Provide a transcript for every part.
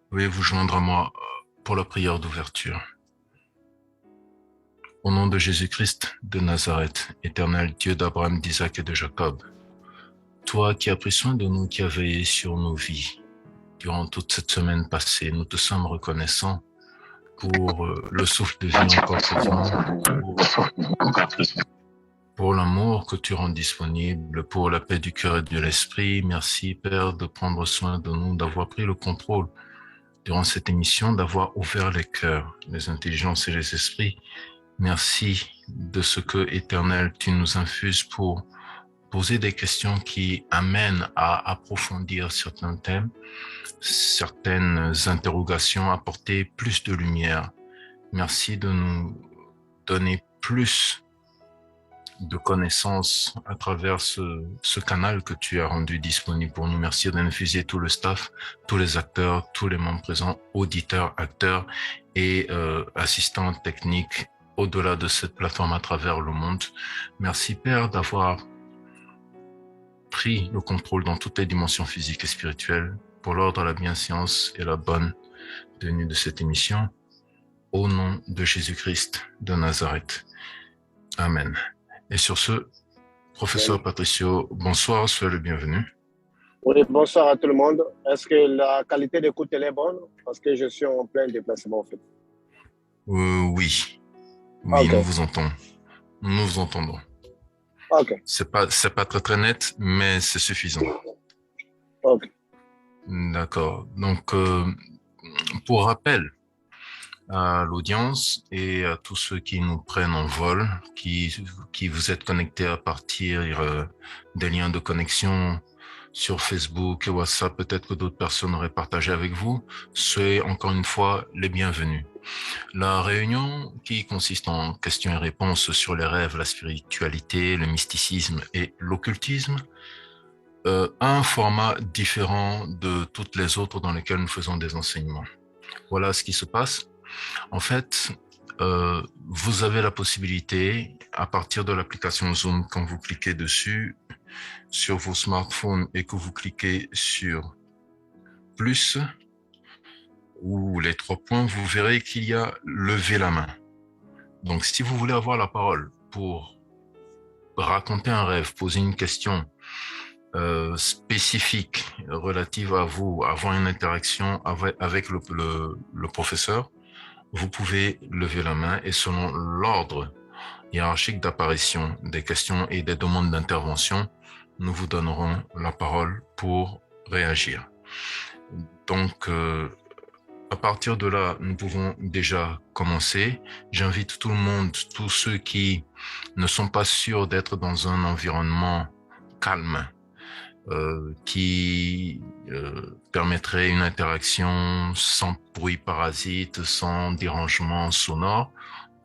Veuillez vous joindre à moi pour la prière d'ouverture. Au nom de Jésus-Christ de Nazareth, éternel Dieu d'Abraham, d'Isaac et de Jacob, toi qui as pris soin de nous, qui as veillé sur nos vies durant toute cette semaine passée, nous te sommes reconnaissants pour le souffle de vie encore présent, pour l'amour que tu rends disponible, pour la paix du cœur et de l'esprit. Merci, Père, de prendre soin de nous, d'avoir pris le contrôle durant cette émission, d'avoir ouvert les cœurs, les intelligences et les esprits. Merci de ce que, Éternel, tu nous infuses pour poser des questions qui amènent à approfondir certains thèmes, certaines interrogations, apporter plus de lumière. Merci de nous donner plus de connaissances à travers ce canal que tu as rendu disponible pour nous. Merci d'infuser tout le staff, tous les acteurs, tous les membres présents, auditeurs, acteurs et assistants techniques au-delà de cette plateforme à travers le monde. Merci Père d'avoir pris le contrôle dans toutes les dimensions physiques et spirituelles pour l'ordre, la bienséance et la bonne tenue de cette émission. Au nom de Jésus-Christ de Nazareth. Amen. Et sur ce, professeur Patricio, bonsoir, soyez le bienvenu. Oui, bonsoir à tout le monde. Est-ce que la qualité d'écoute est bonne? Parce que je suis en plein déplacement en fait. Oui, Okay. Nous vous entendons. Nous vous entendons. Ok. C'est pas très net, mais c'est suffisant. Ok. D'accord. Donc, pour rappel à l'audience et à tous ceux qui nous prennent en vol, qui vous êtes connectés à partir des liens de connexion sur Facebook et WhatsApp, peut-être que d'autres personnes auraient partagé avec vous, soyez encore une fois les bienvenus. La réunion, qui consiste en questions et réponses sur les rêves, la spiritualité, le mysticisme et l'occultisme, a un format différent de toutes les autres dans lesquelles nous faisons des enseignements. Voilà ce qui se passe. En fait, vous avez la possibilité, à partir de l'application Zoom, quand vous cliquez dessus sur vos smartphones et que vous cliquez sur plus ou les 3 points, vous verrez qu'il y a lever la main. Donc, si vous voulez avoir la parole pour raconter un rêve, poser une question spécifique relative à vous, avoir une interaction avec le professeur, vous pouvez lever la main et selon l'ordre hiérarchique d'apparition des questions et des demandes d'intervention, nous vous donnerons la parole pour réagir. Donc, à partir de là, nous pouvons déjà commencer. J'invite tout le monde, tous ceux qui ne sont pas sûrs d'être dans un environnement calme, qui permettrait une interaction sans bruit parasite, sans dérangement sonore,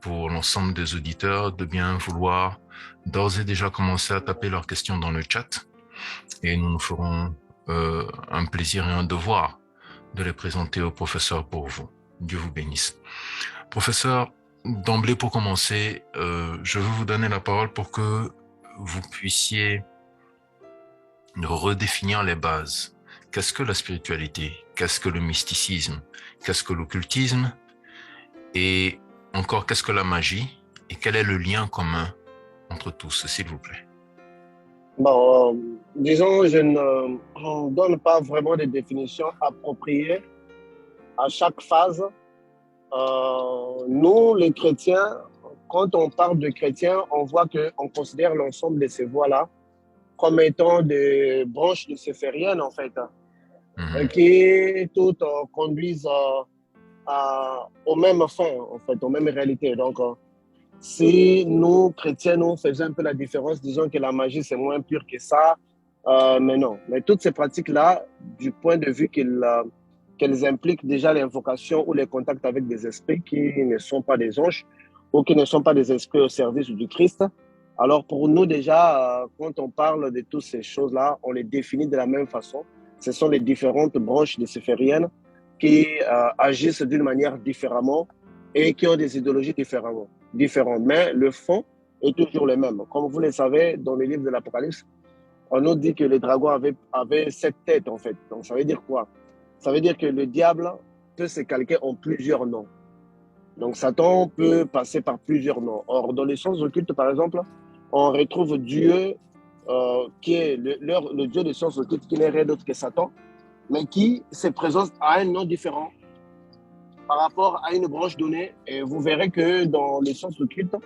pour l'ensemble des auditeurs, de bien vouloir d'ores et déjà commencer à taper leurs questions dans le chat et nous nous ferons un plaisir et un devoir de les présenter au professeur pour vous. Dieu vous bénisse. Professeur, d'emblée pour commencer, je veux vous donner la parole pour que vous puissiez redéfinir les bases. Qu'est-ce que la spiritualité? Qu'est-ce que le mysticisme? Qu'est-ce que l'occultisme? Et encore, qu'est-ce que la magie? Et quel est le lien commun entre tous, s'il vous plaît? Bon, disons, je ne donne pas vraiment de définition appropriée à chaque phase. Nous, les chrétiens, quand on parle de chrétiens, on voit qu'on considère l'ensemble de ces voies-là comme étant des branches lucifériennes, en fait, qui toutes conduisent aux mêmes fins, en fait, aux mêmes réalités. Donc, si nous, chrétiens, nous faisons un peu la différence, disons que la magie, c'est moins pur que ça, mais non. Mais toutes ces pratiques-là, du point de vue qu'elles impliquent déjà l'invocation ou les contacts avec des esprits qui ne sont pas des anges ou qui ne sont pas des esprits au service du Christ, alors pour nous déjà, quand on parle de toutes ces choses-là, on les définit de la même façon. Ce sont les différentes branches lucifériennes qui agissent d'une manière différemment et qui ont des idéologies différentes. Mais le fond est toujours le même. Comme vous le savez, dans le livre de l'Apocalypse, on nous dit que les dragons avaient 7 têtes, en fait. Donc, ça veut dire quoi? Ça veut dire que le diable peut se calquer en plusieurs noms. Donc Satan peut passer par plusieurs noms. Or, dans les sciences occultes, par exemple, on retrouve Dieu qui est le Dieu des sciences occultes, qui n'est rien d'autre que Satan, mais qui se présente à un nom différent par rapport à une branche donnée. Et vous verrez que dans les sciences occultes,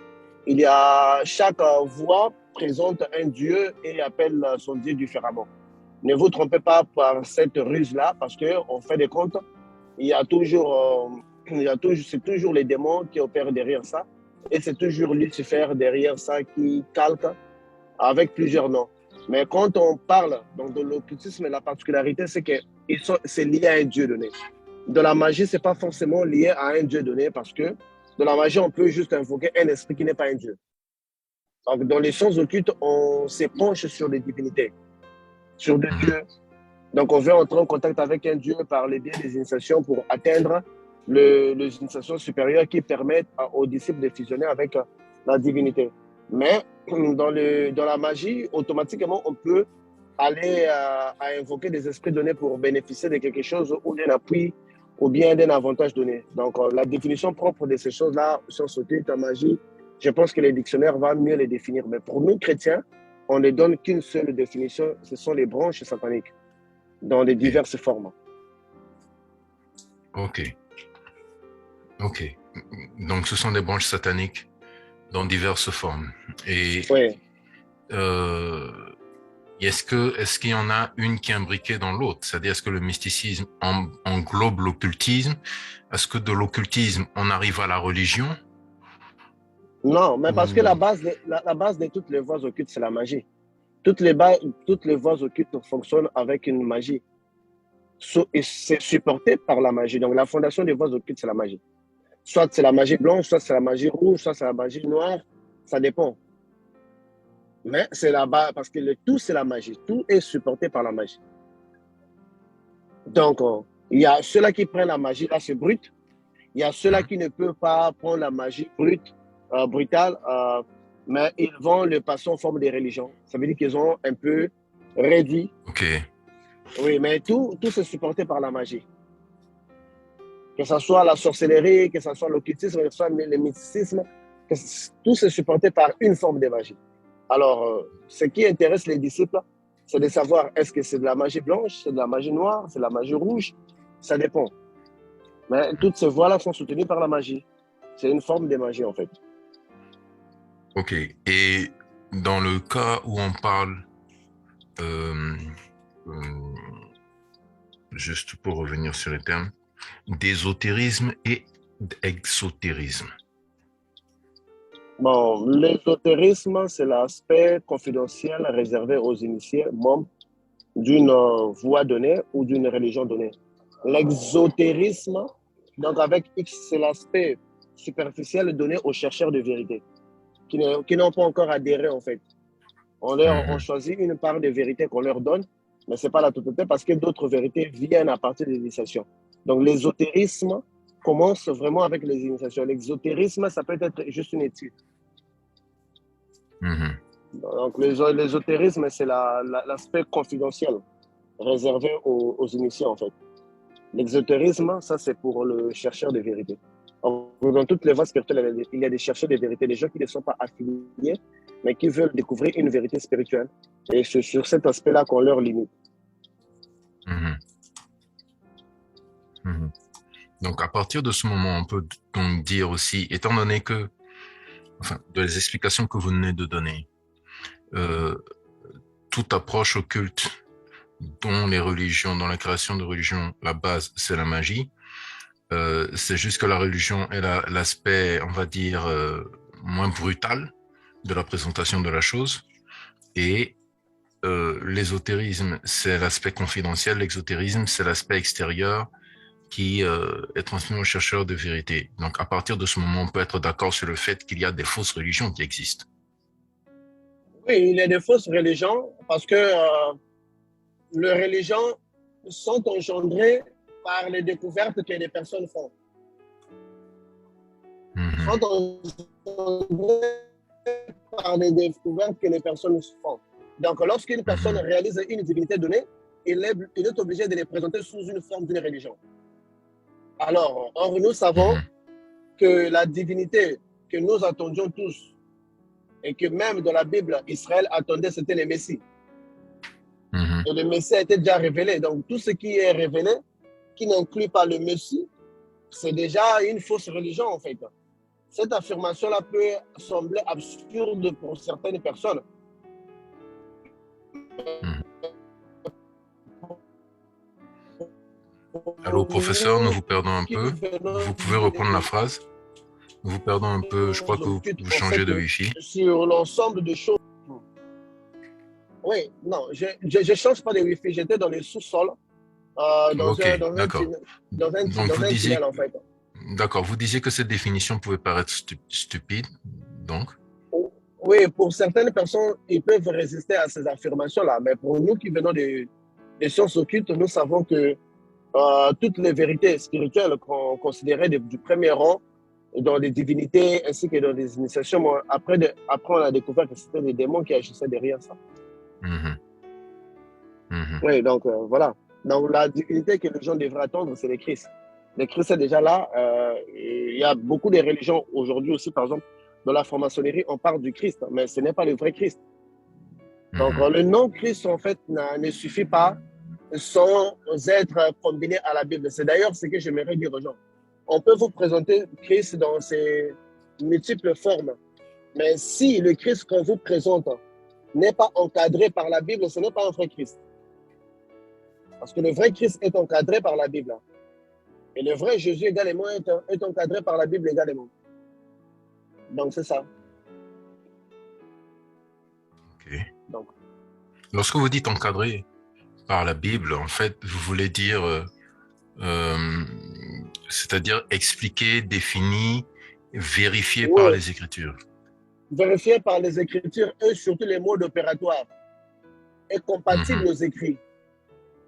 il y a chaque voix présente un Dieu et appelle son Dieu différemment. Ne vous trompez pas par cette ruse-là, parce qu'en fait des comptes, il y a toujours, c'est toujours les démons qui opèrent derrière ça, et c'est toujours Lucifer derrière ça qui calque avec plusieurs noms. Mais quand on parle donc, de l'occultisme, la particularité, c'est que c'est lié à un Dieu donné. De la magie, ce n'est pas forcément lié à un Dieu donné, parce que de la magie, on peut juste invoquer un esprit qui n'est pas un Dieu. Donc, dans les sciences occultes, on se penche sur les divinités, sur des dieux. Donc, on veut entrer en contact avec un Dieu par les biais des initiations pour atteindre les initiations supérieures qui permettent aux disciples de fusionner avec la divinité. Mais dans la magie, automatiquement, on peut aller à invoquer des esprits donnés pour bénéficier de quelque chose ou d'un appui ou bien d'un avantage donné. Donc, la définition propre de ces choses-là, sciences occultes, la magie, je pense que les dictionnaires vont mieux les définir. Mais pour nous, chrétiens, on ne donne qu'une seule définition, ce sont les branches sataniques dans les diverses formes. Ok. Donc, ce sont des branches sataniques dans diverses formes. Et oui. Est-ce qu'il y en a une qui est imbriquée dans l'autre? C'est-à-dire, est-ce que le mysticisme englobe l'occultisme? Est-ce que de l'occultisme, on arrive à la religion? Non, mais parce que la base de toutes les voies occultes, c'est la magie. Toutes les voies occultes fonctionnent avec une magie. Et c'est supporté par la magie. Donc, la fondation des voies occultes, c'est la magie. Soit c'est la magie blanche, soit c'est la magie rouge, soit c'est la magie noire. Ça dépend. Mais c'est là-bas, parce que tout, c'est la magie. Tout est supporté par la magie. Donc, il y a ceux-là qui prennent la magie, là, c'est brut. Il y a ceux-là qui ne peuvent pas prendre la magie brutale, mais ils vont le passer en forme de religion. Ça veut dire qu'ils ont un peu réduit. Ok. Oui, mais tout c'est supporté par la magie. Que ce soit la sorcellerie, que ce soit l'occultisme, que ce soit le mysticisme, tout c'est supporté par une forme de magie. Alors, ce qui intéresse les disciples, c'est de savoir est-ce que c'est de la magie blanche, c'est de la magie noire, c'est de la magie rouge, ça dépend. Mais toutes ces voies-là sont soutenues par la magie. C'est une forme de magie, en fait. Ok. Et dans le cas où on parle, juste pour revenir sur les termes, d'ésotérisme et d'exotérisme. Bon, l'ésotérisme, c'est l'aspect confidentiel réservé aux initiés membres d'une voie donnée ou d'une religion donnée. L'exotérisme, donc avec X, c'est l'aspect superficiel donné aux chercheurs de vérité, qui n'ont pas encore adhéré en fait. On choisit une part de vérité qu'on leur donne, mais ce n'est pas la totalité parce que d'autres vérités viennent à partir des initiations. Donc l'ésotérisme commence vraiment avec les initiations. L'exotérisme, ça peut être juste une étude. Donc l'ésotérisme, c'est l'aspect confidentiel réservé aux initiés en fait. L'exotérisme, ça c'est pour le chercheur de vérité. Dans toutes les voies spirituelles, il y a des chercheurs de vérité, des gens qui ne sont pas affiliés, mais qui veulent découvrir une vérité spirituelle. Et c'est sur cet aspect-là qu'on leur limite. Donc, à partir de ce moment, on peut donc dire aussi, étant donné que, enfin, de les explications que vous venez de donner, toute approche occulte dont les religions, dans la création de religions, la base, c'est la magie. C'est juste que la religion est l'aspect, on va dire, moins brutal de la présentation de la chose. Et l'ésotérisme, c'est l'aspect confidentiel. L'exotérisme, c'est l'aspect extérieur qui est transmis aux chercheurs de vérité. Donc, à partir de ce moment, on peut être d'accord sur le fait qu'il y a des fausses religions qui existent. Oui, il y a des fausses religions parce que les religions sont engendrées par les découvertes que les personnes font. Sont engendrées par les découvertes que les personnes font. Donc, lorsqu'une personne réalise une divinité donnée, il est obligé de les présenter sous une forme d'une religion. Alors, or, nous savons que la divinité que nous attendions tous et que même dans la Bible, Israël attendait, c'était le Messie. Et le Messie a été déjà révélé. Donc, tout ce qui est révélé, qui n'inclut pas le Messie, c'est déjà une fausse religion, en fait. Cette affirmation-là peut sembler absurde pour certaines personnes. Allô, professeur, nous vous perdons un peu. Vous pouvez reprendre la phrase? Nous vous perdons un peu. Je crois que vous changez de Wi-Fi. Sur l'ensemble des choses. Oui, non, je ne change pas de Wi-Fi. J'étais dans le sous-sol, Ok, d'accord. dans un tunnel, en fait. D'accord, vous disiez que cette définition pouvait paraître stupide, donc? Oui, pour certaines personnes, ils peuvent résister à ces affirmations-là, mais pour nous qui venons des sciences occultes, nous savons que toutes les vérités spirituelles qu'on considérait du premier rang, dans les divinités ainsi que dans les initiations, après on a découvert que c'était des démons qui agissaient derrière ça. Oui, donc voilà. Donc la divinité que les gens devraient attendre, c'est le Christ. Le Christ est déjà là. Il y a beaucoup de religions aujourd'hui aussi, par exemple, dans la franc-maçonnerie, on parle du Christ, mais ce n'est pas le vrai Christ. Donc le nom Christ, en fait, ne suffit pas sans être combiné à la Bible. C'est d'ailleurs ce que j'aimerais dire aux gens. On peut vous présenter Christ dans ses multiples formes, mais si le Christ qu'on vous présente n'est pas encadré par la Bible, ce n'est pas un vrai Christ. Parce que le vrai Christ est encadré par la Bible. Et le vrai Jésus également est encadré par la Bible également. Donc, c'est ça. Ok. Donc. Lorsque vous dites encadré par la Bible, en fait, vous voulez dire, c'est-à-dire expliqué, défini, vérifié par les Écritures. Vérifié par les Écritures et surtout les modes opératoires. Et compatible aux écrits.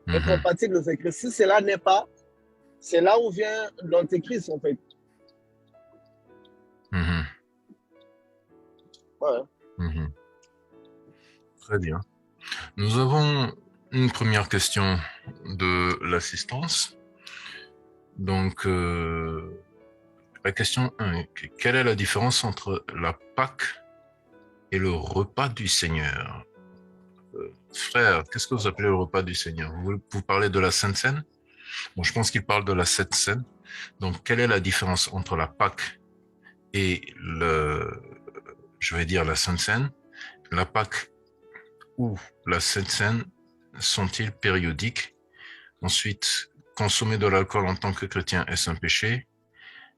Et compatible aux écrits. Si cela n'est pas, c'est là où vient l'antéchrist, en fait. Ouais. Très bien. Nous avons une première question de l'assistance. Donc, la question 1, quelle est la différence entre la Pâque et le repas du Seigneur? Frère, qu'est-ce que vous appelez le repas du Seigneur? Vous parlez de la Sainte Seine? Bon, je pense qu'il parle de la Sainte Seine. Donc, quelle est la différence entre la Pâque et je vais dire la Sainte Seine? La Pâque ou la Sainte Seine sont-ils périodiques? Ensuite, consommer de l'alcool en tant que chrétien, est-ce un péché?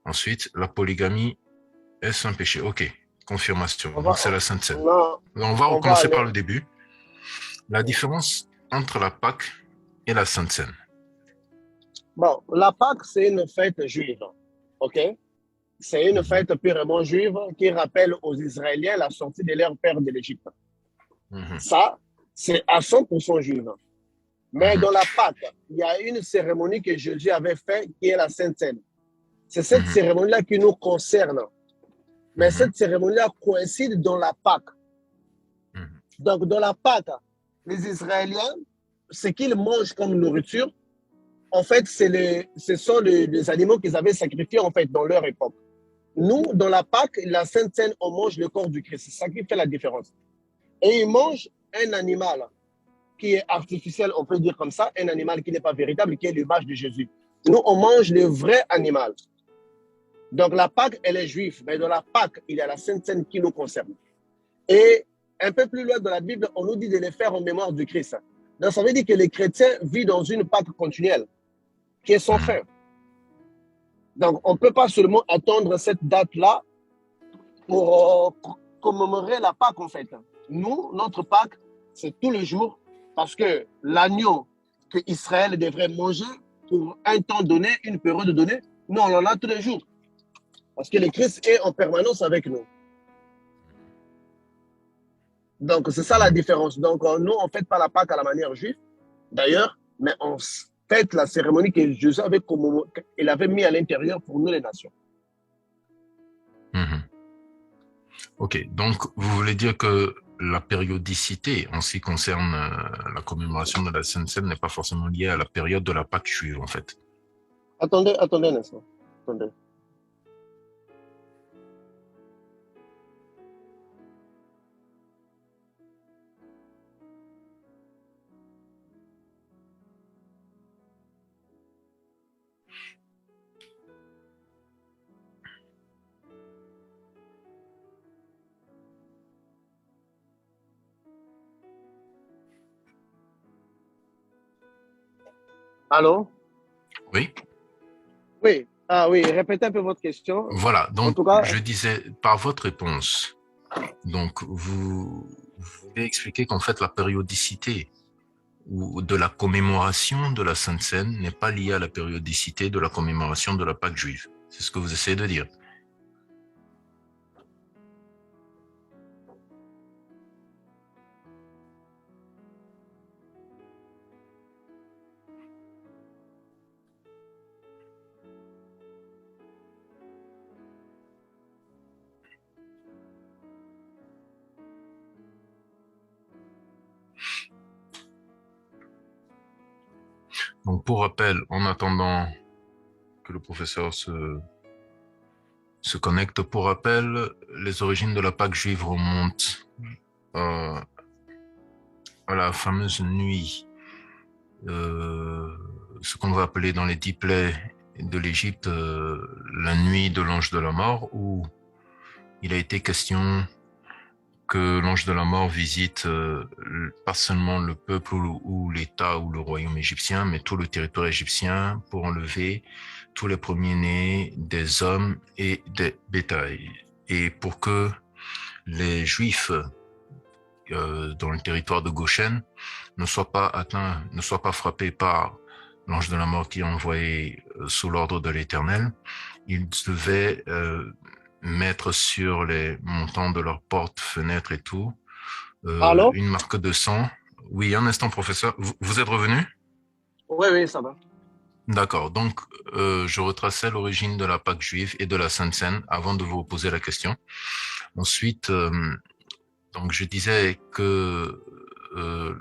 Ensuite, la polygamie, est-ce un péché? Ok, confirmation. Donc, c'est la Sainte Seine. On va recommencer par le début. La différence entre la Pâque et la Sainte Seine. Bon, la Pâque, c'est une fête juive, ok? C'est une fête purement juive qui rappelle aux Israéliens la sortie de leur père de l'Égypte. Ça, c'est à 100% juif. Mais dans la Pâque, il y a une cérémonie que Jésus avait faite qui est la Sainte Seine. C'est cette cérémonie-là qui nous concerne. Mais cette cérémonie-là coïncide dans la Pâque. Donc, dans la Pâque, les Israéliens, ce qu'ils mangent comme nourriture, en fait, ce sont les animaux qu'ils avaient sacrifiés en fait, dans leur époque. Nous, dans la Pâque, la Sainte Seine, on mange le corps du Christ. C'est ça qui fait la différence. Et ils mangent un animal qui est artificiel, on peut dire comme ça, un animal qui n'est pas véritable, qui est l'image de Jésus. Nous, on mange le vrai animal. Donc la Pâque, elle est juive, mais dans la Pâque, il y a la Sainte Seine qui nous concerne. Et un peu plus loin dans la Bible, on nous dit de les faire en mémoire du Christ. Donc ça veut dire que les chrétiens vivent dans une Pâque continuelle, qui est sans fin. Donc on ne peut pas seulement attendre cette date-là pour commémorer la Pâque en fait. Nous, notre Pâque, c'est tous les jours, parce que l'agneau que Israël devrait manger pour un temps donné, une période donnée, nous, on en a tous les jours. Parce que le Christ est en permanence avec nous. Donc, c'est ça la différence. Donc, nous, on ne fête pas la Pâque à la manière juive, d'ailleurs, mais on fête la cérémonie que Jésus avait mis à l'intérieur pour nous, les nations. Ok, donc vous voulez dire que la périodicité en ce qui concerne la commémoration de la Sainte Seine n'est pas forcément liée à la période de la Pâque juive, en fait. Attendez un instant. Attendez. Allô? Oui. Oui. Ah oui, répétez un peu votre question. Voilà. En Donc, tout cas, je disais, par votre réponse, donc, vous avez expliqué qu'en fait, la périodicité ou de la commémoration de la Sainte Seine n'est pas liée à la périodicité de la commémoration de la Pâque juive. C'est ce que vous essayez de dire. Donc, pour rappel, en attendant que le professeur se connecte, pour rappel, les origines de la Pâque juive remontent euh, à la fameuse nuit, ce qu'on va appeler dans les 10 plaies de l'Égypte, la nuit de l'ange de la mort, où il a été question que l'ange de la mort visite pas seulement le peuple ou l'État ou le royaume égyptien, mais tout le territoire égyptien pour enlever tous les premiers-nés des hommes et des bétails. Et pour que les Juifs dans le territoire de Goshen ne soient pas atteints, ne soient pas frappés par l'ange de la mort qui est envoyé sous l'ordre de l'Éternel, ils devaient mettre sur les montants de leurs portes, fenêtres et tout, allô? une marque de sang. Oui, un instant, professeur. Vous êtes revenu? Oui, oui, ça va. D'accord. Donc, je retraçais l'origine de la Pâque juive et de la Sainte Seine avant de vous poser la question. Ensuite, donc je disais que euh,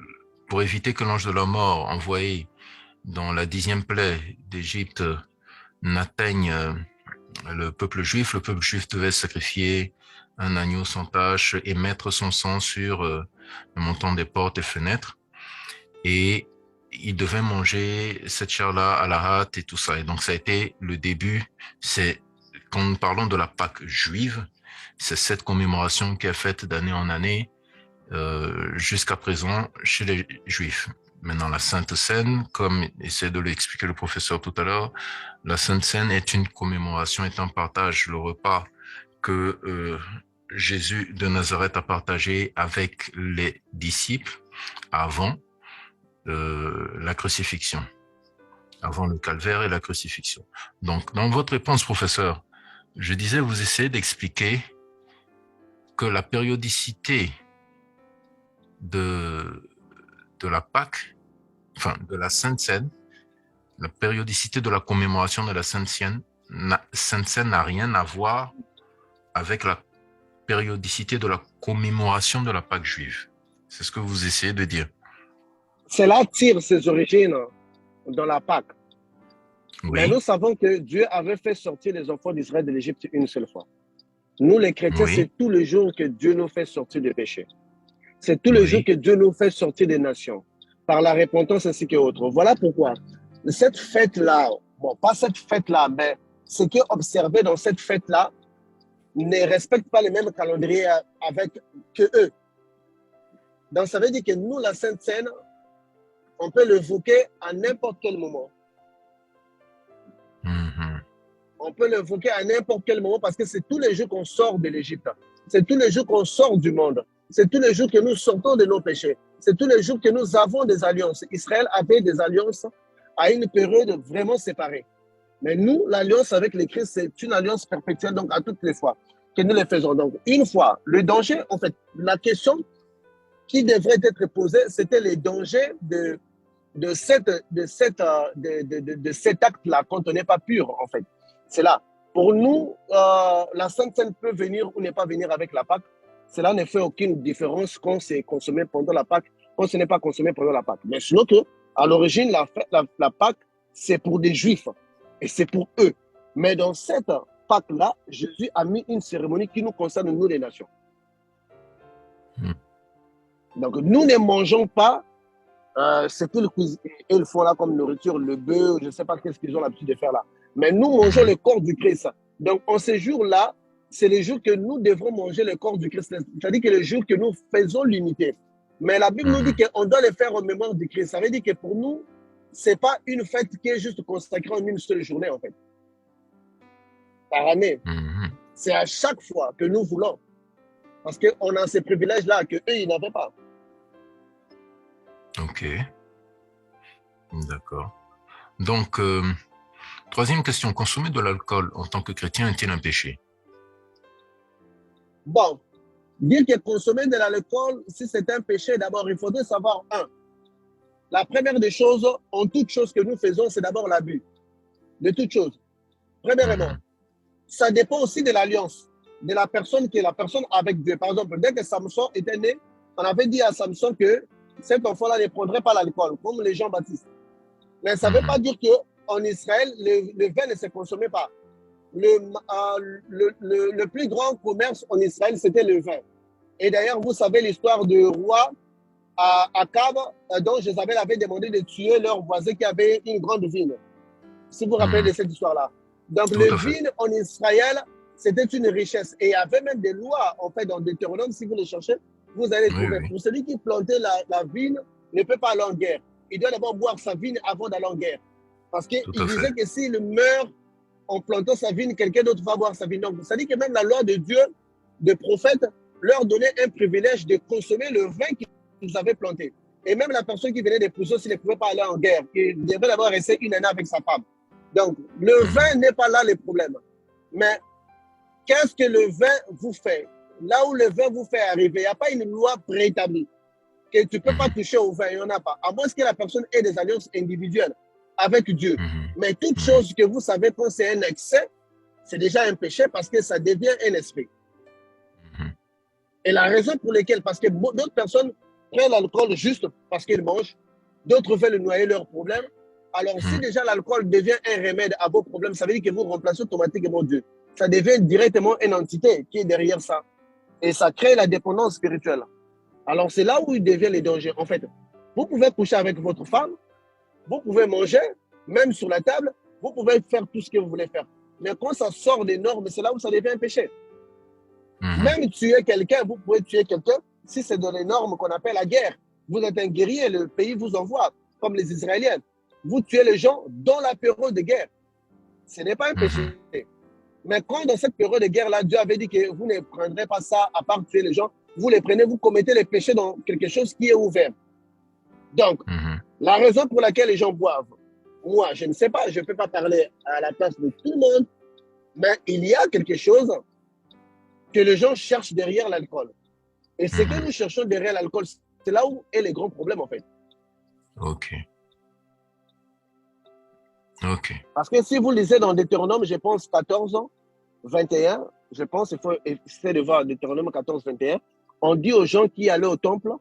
pour éviter que l'ange de la mort envoyé dans la 10e plaie d'Égypte n'atteigne le peuple juif devait sacrifier un agneau sans tache et mettre son sang sur le montant des portes et fenêtres. Et il devait manger cette chair-là à la hâte et tout ça. Et donc, ça a été le début. C'est, quand nous parlons de la Pâque juive, c'est cette commémoration qui est faite d'année en année jusqu'à présent chez les Juifs. Maintenant, la Sainte Seine, comme essaie de l'expliquer le professeur tout à l'heure, la Sainte Seine est une commémoration, est un partage, le repas que Jésus de Nazareth a partagé avec les disciples avant la crucifixion, avant le calvaire et la crucifixion. Donc, dans votre réponse, professeur, je disais, vous essayez d'expliquer que la périodicité de, de la Pâque, enfin, de la Sainte Seine, la périodicité de la commémoration de la Sainte Seine n'a rien à voir avec la périodicité de la commémoration de la Pâque juive. C'est ce que vous essayez de dire. Cela tire ses origines dans la Pâque. Mais Oui, nous savons que Dieu avait fait sortir les enfants d'Israël de l'Égypte une seule fois. Nous, les chrétiens, oui, c'est tous les jours que Dieu nous fait sortir du péché. C'est tous les jours oui. que Dieu nous fait sortir des nations, par la repentance ainsi que autres. Voilà pourquoi cette fête-là, bon, pas cette fête-là, mais ce qui est observé dans cette fête-là ne respecte pas les mêmes calendriers avec que eux. Donc, ça veut dire que nous, la Sainte Seine, on peut l'évoquer à n'importe quel moment. Mhm. On peut l'évoquer à n'importe quel moment parce que c'est tous les jours qu'on sort de l'Égypte. C'est tous les jours qu'on sort du monde. C'est tous les jours que nous sortons de nos péchés. C'est tous les jours que nous avons des alliances. Israël avait des alliances à une période vraiment séparée. Mais nous, l'alliance avec les Christ, c'est une alliance perpétuelle, donc à toutes les fois que nous les faisons. Donc, une fois, le danger, en fait, la question qui devrait être posée, c'était les dangers de cet acte-là quand on n'est pas pur, en fait. C'est là. Pour nous, la Sainte Seine peut venir ou ne pas venir avec la Pâque. Cela ne fait aucune différence quand c'est consommé pendant la Pâque, quand ce n'est pas consommé pendant la Pâque. Mais sinon que, à l'origine, la Pâque, c'est pour des Juifs. Et c'est pour eux. Mais dans cette Pâque-là, Jésus a mis une cérémonie qui nous concerne, nous, les nations. Donc, nous ne mangeons pas ce qu'ils font là comme nourriture, le bœuf, je ne sais pas qu'est-ce qu'ils ont l'habitude de faire là. Mais nous mangeons le corps du Christ. Donc, en ce jour-là, c'est le jour que nous devrons manger le corps du Christ. C'est-à-dire que le jour que nous faisons l'unité. Mais la Bible nous dit qu'on doit le faire en mémoire du Christ. Ça veut dire que pour nous, ce n'est pas une fête qui est juste consacrée en une seule journée, en fait. Par année. C'est à chaque fois que nous voulons. Parce qu'on a ces privilèges-là qu'eux, ils n'avaient pas. Ok. D'accord. Donc, troisième question. Consommer de l'alcool en tant que chrétien est-il un péché? Bon, dire que consommer de l'alcool, si c'est un péché, d'abord, il faudrait savoir, la première des choses, en toute chose que nous faisons, c'est d'abord l'abus. De toute chose. Premièrement, ça dépend aussi de l'alliance, de la personne qui est la personne avec Dieu. Par exemple, dès que Samson était né, on avait dit à Samson que cet enfant-là ne prendrait pas l'alcool, comme les Jean-Baptiste. Mais ça ne veut pas dire qu'en Israël, le vin ne se consommait pas. Le plus grand commerce en Israël, c'était le vin. Et d'ailleurs, vous savez l'histoire du roi Akab, dont Jézabel avait demandé de tuer leur voisin qui avait une grande vigne. Si vous vous rappelez de cette histoire-là. Donc, le vin en Israël, c'était une richesse. Et il y avait même des lois, en fait, dans Deutéronome, si vous les cherchez, vous allez trouver. Pour celui qui plantait la vigne, ne peut pas aller en guerre. Il doit d'abord boire sa vigne avant d'aller en guerre. Parce qu'il disait que s'il meurt en plantant sa vigne, quelqu'un d'autre va boire sa vigne. Donc, ça dit que même la loi de Dieu, de prophète, leur donnait un privilège de consommer le vin qu'ils avaient planté. Et même la personne qui venait d'épouser, s'il ne pouvait pas aller en guerre, il devait d'abord rester une année avec sa femme. Donc, le vin n'est pas là le problème. Mais qu'est-ce que le vin vous fait? Là où le vin vous fait arriver, il n'y a pas une loi préétablie que tu ne peux pas toucher au vin, il n'y en a pas. À moins que la personne ait des alliances individuelles avec Dieu. Mais toute chose que vous savez quand c'est un excès, c'est déjà un péché parce que ça devient un esprit. Et la raison pour laquelle, parce que d'autres personnes prennent l'alcool juste parce qu'ils mangent, d'autres veulent noyer leurs problèmes. Alors, si déjà l'alcool devient un remède à vos problèmes, ça veut dire que vous remplacez automatiquement Dieu. Ça devient directement une entité qui est derrière ça. Et ça crée la dépendance spirituelle. Alors, c'est là où il devient les dangers. En fait, vous pouvez coucher avec votre femme, vous pouvez manger, même sur la table, vous pouvez faire tout ce que vous voulez faire. Mais quand ça sort des normes, c'est là où ça devient un péché. Même tuer quelqu'un, vous pouvez tuer quelqu'un si c'est dans les normes qu'on appelle la guerre. Vous êtes un guerrier, le pays vous envoie, comme les Israéliens. Vous tuez les gens dans la période de guerre. Ce n'est pas un péché. Mais quand dans cette période de guerre-là, Dieu avait dit que vous ne prendrez pas ça à part tuer les gens, vous les prenez, vous commettez les péchés dans quelque chose qui est ouvert. Donc, la raison pour laquelle les gens boivent, moi, je ne sais pas, je ne peux pas parler à la place de tout le monde, mais il y a quelque chose que les gens cherchent derrière l'alcool. Et ce que nous cherchons derrière l'alcool, c'est là où est le grand problème, en fait. Ok. Parce que si vous lisez dans Deutéronome, je pense 14, 21, je pense qu'il faut essayer de voir Deutéronome 14, 21, on dit aux gens qui allaient au temple,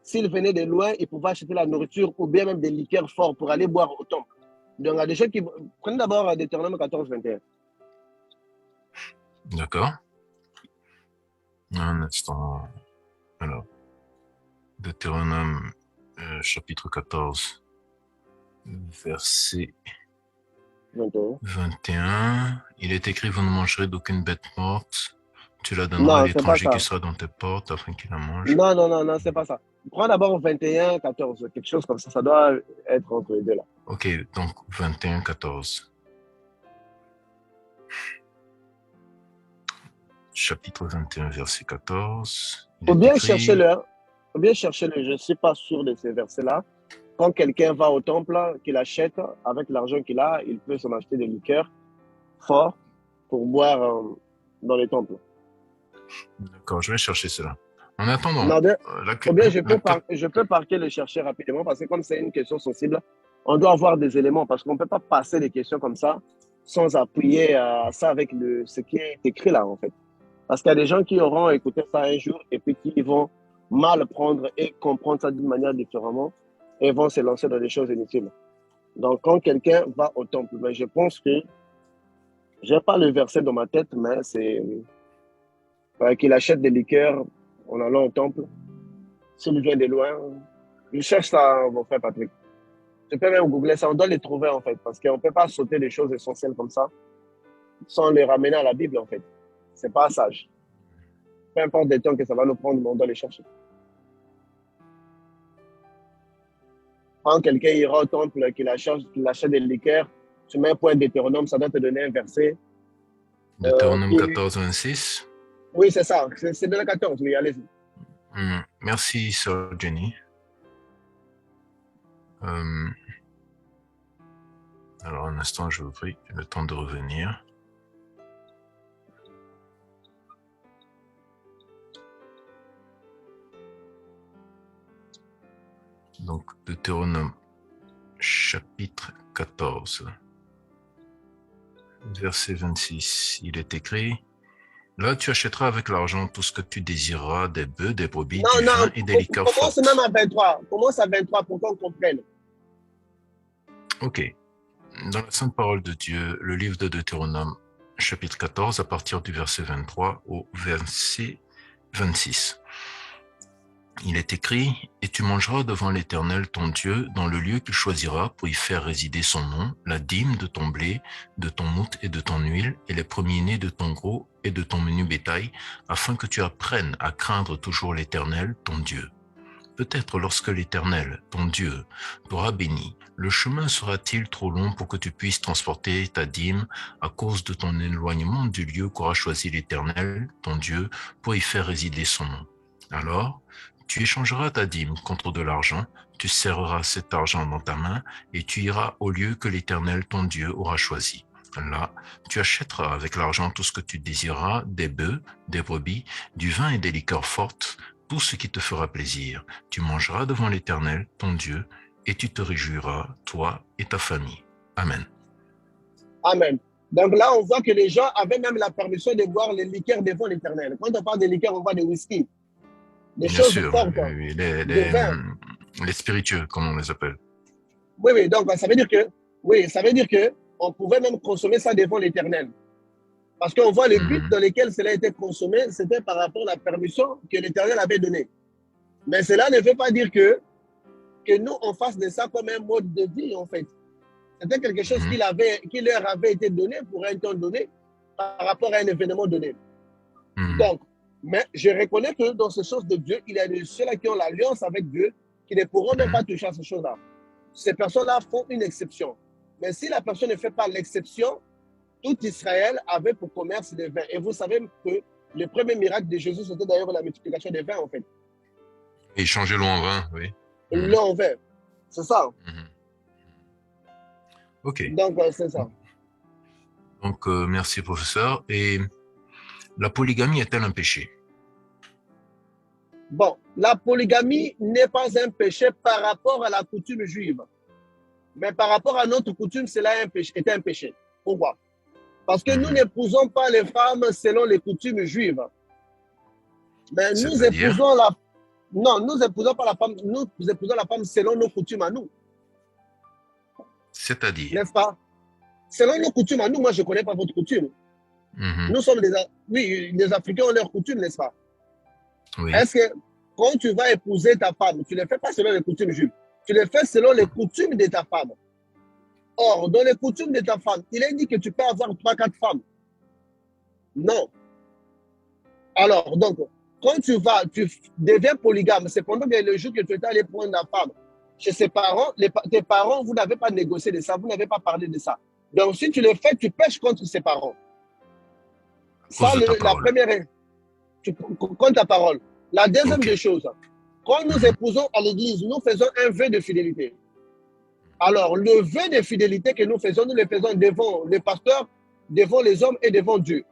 s'ils venaient de loin, ils pouvaient acheter la nourriture ou bien même des liqueurs forts pour aller boire au temple. Donc, il y a des gens qui... Prenez d'abord Deutéronome 14, 21. D'accord. Un instant. Alors, Deutéronome, chapitre 14, verset 21. Il est écrit, vous ne mangerez d'aucune bête morte. Tu la donneras à l'étranger qui sera dans tes portes afin qu'il la mange. Non, c'est pas ça. Prends d'abord 21, 14, quelque chose comme ça. Ça doit être entre les deux là. Ok, donc 21, 14. Chapitre 21, verset 14. Ou bien cherchez-le. Je ne suis pas sûr de ces versets-là. Quand quelqu'un va au temple, qu'il achète, avec l'argent qu'il a, il peut s'en acheter des liqueurs forts pour boire dans les temples. D'accord, je vais chercher cela. En attendant, ou bien je peux parquer le chercher rapidement parce que comme c'est une question sensible, on doit avoir des éléments parce qu'on ne peut pas passer des questions comme ça sans appuyer ça avec ce qui est écrit là en fait. Parce qu'il y a des gens qui auront écouté ça un jour et puis qui vont mal prendre et comprendre ça d'une manière différemment et vont se lancer dans des choses inutiles. Donc, quand quelqu'un va au temple, mais je pense que, je n'ai pas le verset dans ma tête, mais c'est qu'il achète des liqueurs en allant au temple. S'il vient de loin, je cherche ça, mon frère Patrick. Tu peux même googler ça, on doit les trouver en fait, parce qu'on ne peut pas sauter des choses essentielles comme ça sans les ramener à la Bible en fait. C'est pas sage. Peu importe le temps que ça va nous prendre, mais on doit les chercher. Quand quelqu'un ira au temple, qu'il achète des liqueurs, tu mets un point Deutéronome, ça doit te donner un verset. Deutéronome 14, 26. Oui, c'est ça. C'est de la 14, oui, allez-y. Merci, Sœur Jenny. Alors, un instant, je vous prie, le temps de revenir. Donc, Deutéronome, chapitre 14, verset 26, il est écrit: là, tu achèteras avec l'argent tout ce que tu désireras, des bœufs, des brebis, du vin et des liqueurs fortes. Commence même à 23. Commence à 23 pour qu'on comprenne. Ok. Dans la Sainte Parole de Dieu, le livre de Deutéronome, chapitre 14, à partir du verset 23 au verset 26. Il est écrit: et tu mangeras devant l'Éternel ton Dieu dans le lieu qu'il choisira pour y faire résider son nom, la dîme de ton blé, de ton mout et de ton huile, et les premiers-nés de ton gros et de ton menu bétail, afin que tu apprennes à craindre toujours l'Éternel ton Dieu. Peut-être lorsque l'Éternel, ton Dieu, t'aura béni, le chemin sera-t-il trop long pour que tu puisses transporter ta dîme à cause de ton éloignement du lieu qu'aura choisi l'Éternel, ton Dieu, pour y faire résider son nom. Alors, tu échangeras ta dîme contre de l'argent, tu serreras cet argent dans ta main, et tu iras au lieu que l'Éternel, ton Dieu, aura choisi. Là, tu achèteras avec l'argent tout ce que tu désireras, des bœufs, des brebis, du vin et des liqueurs fortes, tout ce qui te fera plaisir. Tu mangeras devant l'Éternel, ton Dieu, et tu te réjouiras, toi et ta famille. Amen. Amen. Donc là, on voit que les gens avaient même la permission de boire les liqueurs devant l'Éternel. Quand on parle de liqueurs, on parle de whisky. Des Bien choses sûr, fortes. les spiritueux, comme on les appelle. Oui, oui, donc ça veut dire que on pouvait même consommer ça devant l'Éternel. Parce qu'on voit le but dans lequel cela a été consommé, c'était par rapport à la permission que l'Éternel avait donnée. Mais cela ne veut pas dire que nous, on fasse de ça comme un mode de vie, en fait. C'était quelque chose qui leur avait été donné pour un temps donné, par rapport à un événement donné. Donc, mais je reconnais que dans ces choses de Dieu, il y a ceux-là qui ont l'alliance avec Dieu, qui ne pourront même pas toucher à ces choses-là. Ces personnes-là font une exception. Mais si la personne ne fait pas l'exception, tout Israël avait pour commerce des vins. Et vous savez que le premier miracle de Jésus, c'était d'ailleurs la multiplication des vins, en fait. Et changer l'eau en vin, oui. L'eau en vin. C'est ça. Ok. Donc, c'est ça. Donc, merci, professeur. Et la polygamie est-elle un péché? Bon, la polygamie n'est pas un péché par rapport à la coutume juive. Mais par rapport à notre coutume, cela est un péché. Pourquoi? Parce que nous n'épousons pas les femmes selon les coutumes juives. Mais nous épousons la... Non, nous n'épousons pas la femme, nous épousons la femme selon nos coutumes à nous. C'est-à-dire? N'est-ce pas? Selon nos coutumes à nous, moi je ne connais pas votre coutume. Nous sommes les Africains ont leurs coutumes, n'est-ce pas? Oui. Est-ce que quand tu vas épouser ta femme, tu ne le fais pas selon les coutumes juives, tu le fais selon les coutumes de ta femme. Or, dans les coutumes de ta femme, il est dit que tu peux avoir 3-4 femmes. Non. Alors, donc, quand tu deviens polygame, c'est pendant que le jour que tu es allé prendre la femme chez ses parents, tes parents, vous n'avez pas négocié de ça, vous n'avez pas parlé de ça. Donc, si tu le fais, tu pêches contre ses parents. Ça, la première, tu comptes ta parole. La deuxième des choses, quand nous épousons à l'église, nous faisons un vœu de fidélité. Alors, le vœu de fidélité que nous le faisons devant le pasteur, devant les hommes et devant Dieu.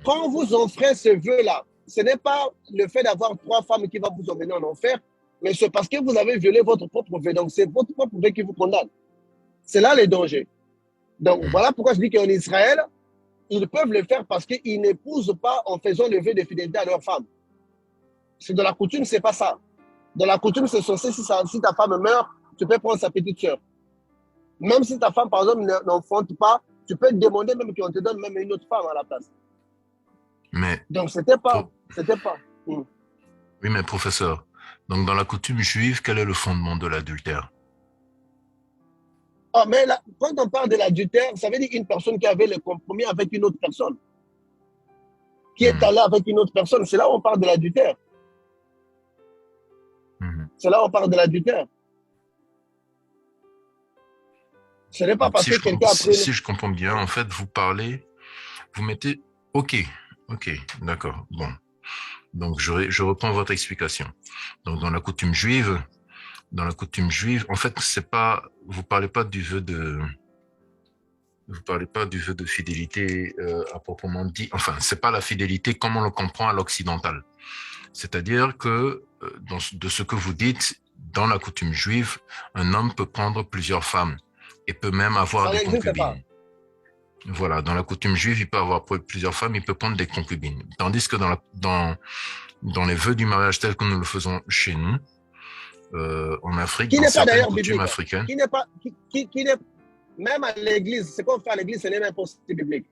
Quand vous offrez ce vœu-là, ce n'est pas le fait d'avoir 3 femmes qui va vous emmener en enfer, mais c'est parce que vous avez violé votre propre vœu. Donc, c'est votre propre vœu qui vous condamne. C'est là le danger. Donc, voilà pourquoi je dis qu'en Israël, ils peuvent le faire parce qu'ils n'épousent pas en faisant le vœu de fidélité à leur femme. C'est dans la coutume, c'est pas ça. Dans la coutume, c'est censé, si ta femme meurt, tu peux prendre sa petite sœur. Même si ta femme, par exemple, n'enfante pas, tu peux demander même qu'on te donne même une autre femme à la place. Mais, Donc, c'était pas. C'était pas. Oui, mais professeur, donc dans la coutume juive, quel est le fondement de l'adultère? Oh, mais là, quand on parle de l'adultère, ça veut dire une personne qui avait le compromis avec une autre personne, qui est allée avec une autre personne. C'est là où on parle de l'adultère. C'est là où on parle de l'adultère. Ce n'est pas Donc, parce que quelqu'un a pris si je comprends bien, en fait, vous mettez, ok, d'accord, bon. Donc, je reprends votre explication. Donc, dans la coutume juive, en fait, vous parlez pas du vœu de fidélité à proprement dit. Enfin, c'est pas la fidélité comme on le comprend à l'occidental. C'est-à-dire que de ce que vous dites, dans la coutume juive, un homme peut prendre plusieurs femmes et peut même avoir Ça des n'existe pas. concubines. Voilà, dans la coutume juive, il peut avoir plusieurs femmes, il peut prendre des concubines. Tandis que dans les vœux du mariage tels que nous le faisons chez nous, en Afrique, Qui dans n'est pas certaines d'ailleurs coutumes biblique. africaines. Qui n'est pas, qui n'est, même à l'église, ce qu'on fait à l'église, ce n'est même pas aussi biblique.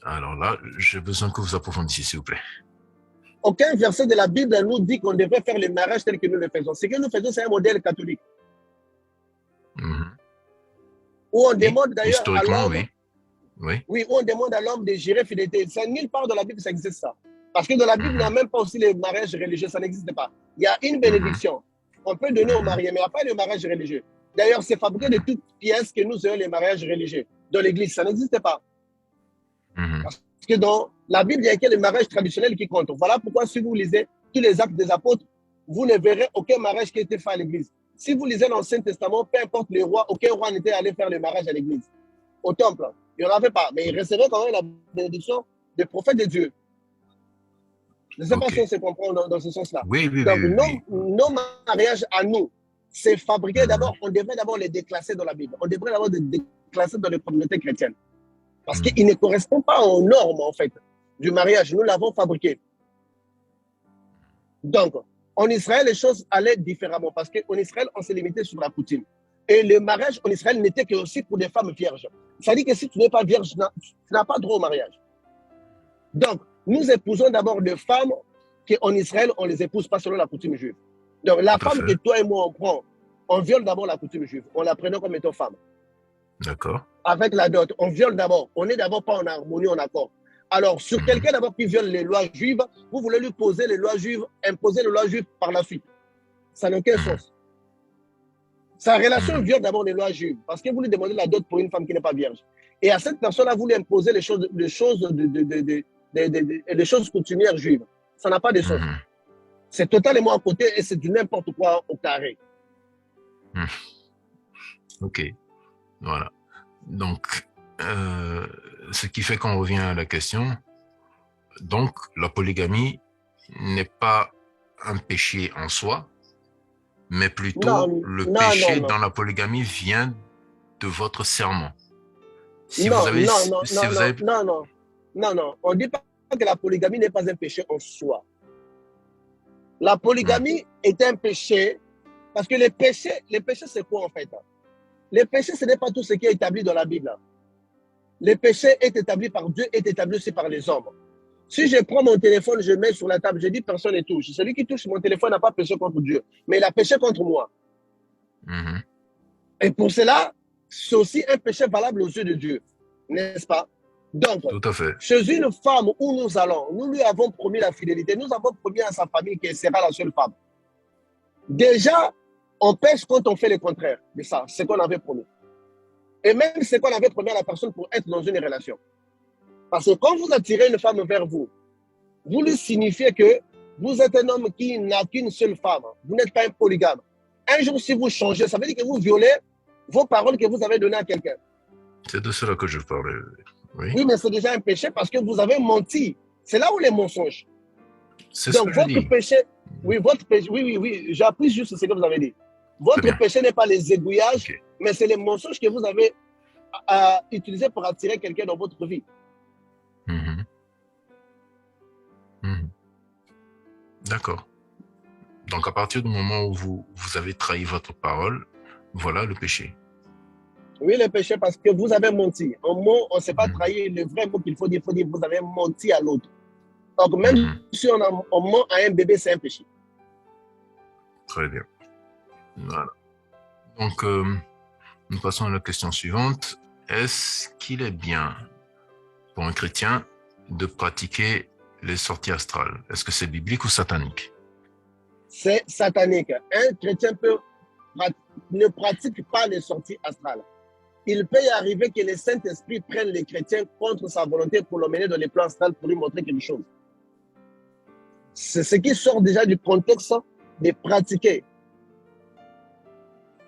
Alors là, j'ai besoin que vous approfondissiez, s'il vous plaît. Aucun verset de la Bible nous dit qu'on devrait faire le mariage tel que nous le faisons. Ce que nous faisons, c'est un modèle catholique. Où on demande d'ailleurs à l'homme, oui, où on demande à l'homme de gérer fidélité. C'est nulle part dans la Bible ça existe ça. Parce que dans la Bible, il n'y a même pas aussi les mariages religieux, ça n'existe pas. Il y a une bénédiction. On peut donner au marié, mais il n'y a pas de mariage religieux. D'ailleurs, c'est fabriqué de toutes pièces que nous ayons les mariages religieux. Dans l'église, ça n'existe pas. Parce que dans la Bible, il n'y a que les mariages traditionnels qui comptent. Voilà pourquoi si vous lisez tous les actes des apôtres, vous ne verrez aucun mariage qui a été fait à l'église. Si vous lisez l'Ancien Testament, peu importe les rois, aucun roi n'était allé faire le mariage à l'église. Au temple, il n'y en avait pas. Mais il recevait quand même la bénédiction des prophètes de Dieu. Je ne sais pas si on se comprend dans ce sens-là. Oui. Donc, nos mariages à nous, c'est fabriqué d'abord, on devrait d'abord les déclasser dans la Bible. On devrait d'abord les déclasser dans les communautés chrétiennes. Parce qu'il ne correspond pas aux normes, en fait, du mariage. Nous l'avons fabriqué. Donc, en Israël, les choses allaient différemment parce qu'en Israël, on s'est limité sur la coutume. Et le mariage en Israël n'était que aussi pour des femmes vierges. Ça dit que si tu n'es pas vierge, tu n'as pas droit au mariage. Donc, nous épousons d'abord des femmes qu'en Israël, on ne les épouse pas selon la coutume juive. Donc, la femme que toi et moi, on prend, on viole d'abord la coutume juive. On la prenait comme étant femme. D'accord. Avec la dot, on viole d'abord. On n'est d'abord pas en harmonie, en accord. Alors, sur quelqu'un d'abord qui viole les lois juives, vous voulez lui poser les lois juives, imposer les lois juives par la suite. Ça n'a aucun sens. Sa relation viole d'abord les lois juives parce que vous lui demandez la dot pour une femme qui n'est pas vierge. Et à cette personne-là, vous lui imposez les choses coutumières juives. Ça n'a pas de sens. C'est totalement à côté et c'est du n'importe quoi au carré. Ok, voilà. Donc, ce qui fait qu'on revient à la question. Donc, la polygamie n'est pas un péché en soi, mais plutôt le péché dans la polygamie vient de votre serment. Non, on ne dit pas que la polygamie n'est pas un péché en soi. La polygamie est un péché parce que les péchés, c'est quoi en fait? Les péchés, ce n'est pas tout ce qui est établi dans la Bible. Les péchés est établi par Dieu, est établi aussi par les hommes. Si je prends mon téléphone, je mets sur la table, je dis personne ne touche. Celui qui touche mon téléphone n'a pas péché contre Dieu, mais il a péché contre moi. Et pour cela, c'est aussi un péché valable aux yeux de Dieu, n'est-ce pas? Donc, tout à fait. Chez une femme où nous allons, nous lui avons promis la fidélité, nous avons promis à sa famille qu'elle sera la seule femme. Déjà, on pêche quand on fait le contraire de ça, ce qu'on avait promis. Et même ce qu'on avait promis à la personne pour être dans une relation. Parce que quand vous attirez une femme vers vous, vous lui signifiez que vous êtes un homme qui n'a qu'une seule femme. Vous n'êtes pas un polygame. Un jour, si vous changez, ça veut dire que vous violez vos paroles que vous avez données à quelqu'un. C'est de cela que je parlais. Oui, mais c'est déjà un péché parce que vous avez menti. C'est là où les mensonges. Donc, votre péché, oui, j'ai appris juste ce que vous avez dit. Votre péché n'est pas les aiguillages, mais c'est les mensonges que vous avez utilisés pour attirer quelqu'un dans votre vie. D'accord. Donc, à partir du moment où vous avez trahi votre parole, Voilà le péché. Oui, le péché, parce que vous avez menti. En mot, on ne s'est pas trahi. Le vrai mot qu'il faut dire, vous avez menti à l'autre. Donc, même si on ment à un bébé, c'est un péché. Très bien. Voilà. Donc, nous passons à la question suivante. Est-ce qu'il est bien pour un chrétien de pratiquer les sorties astrales? Est-ce que c'est biblique ou satanique? C'est satanique. Un chrétien ne pratique pas les sorties astrales. Il peut y arriver que le Saint-Esprit prenne les chrétiens contre sa volonté pour l'emmener dans les plans astrales pour lui montrer quelque chose. C'est ce qui sort déjà du contexte de pratiquer.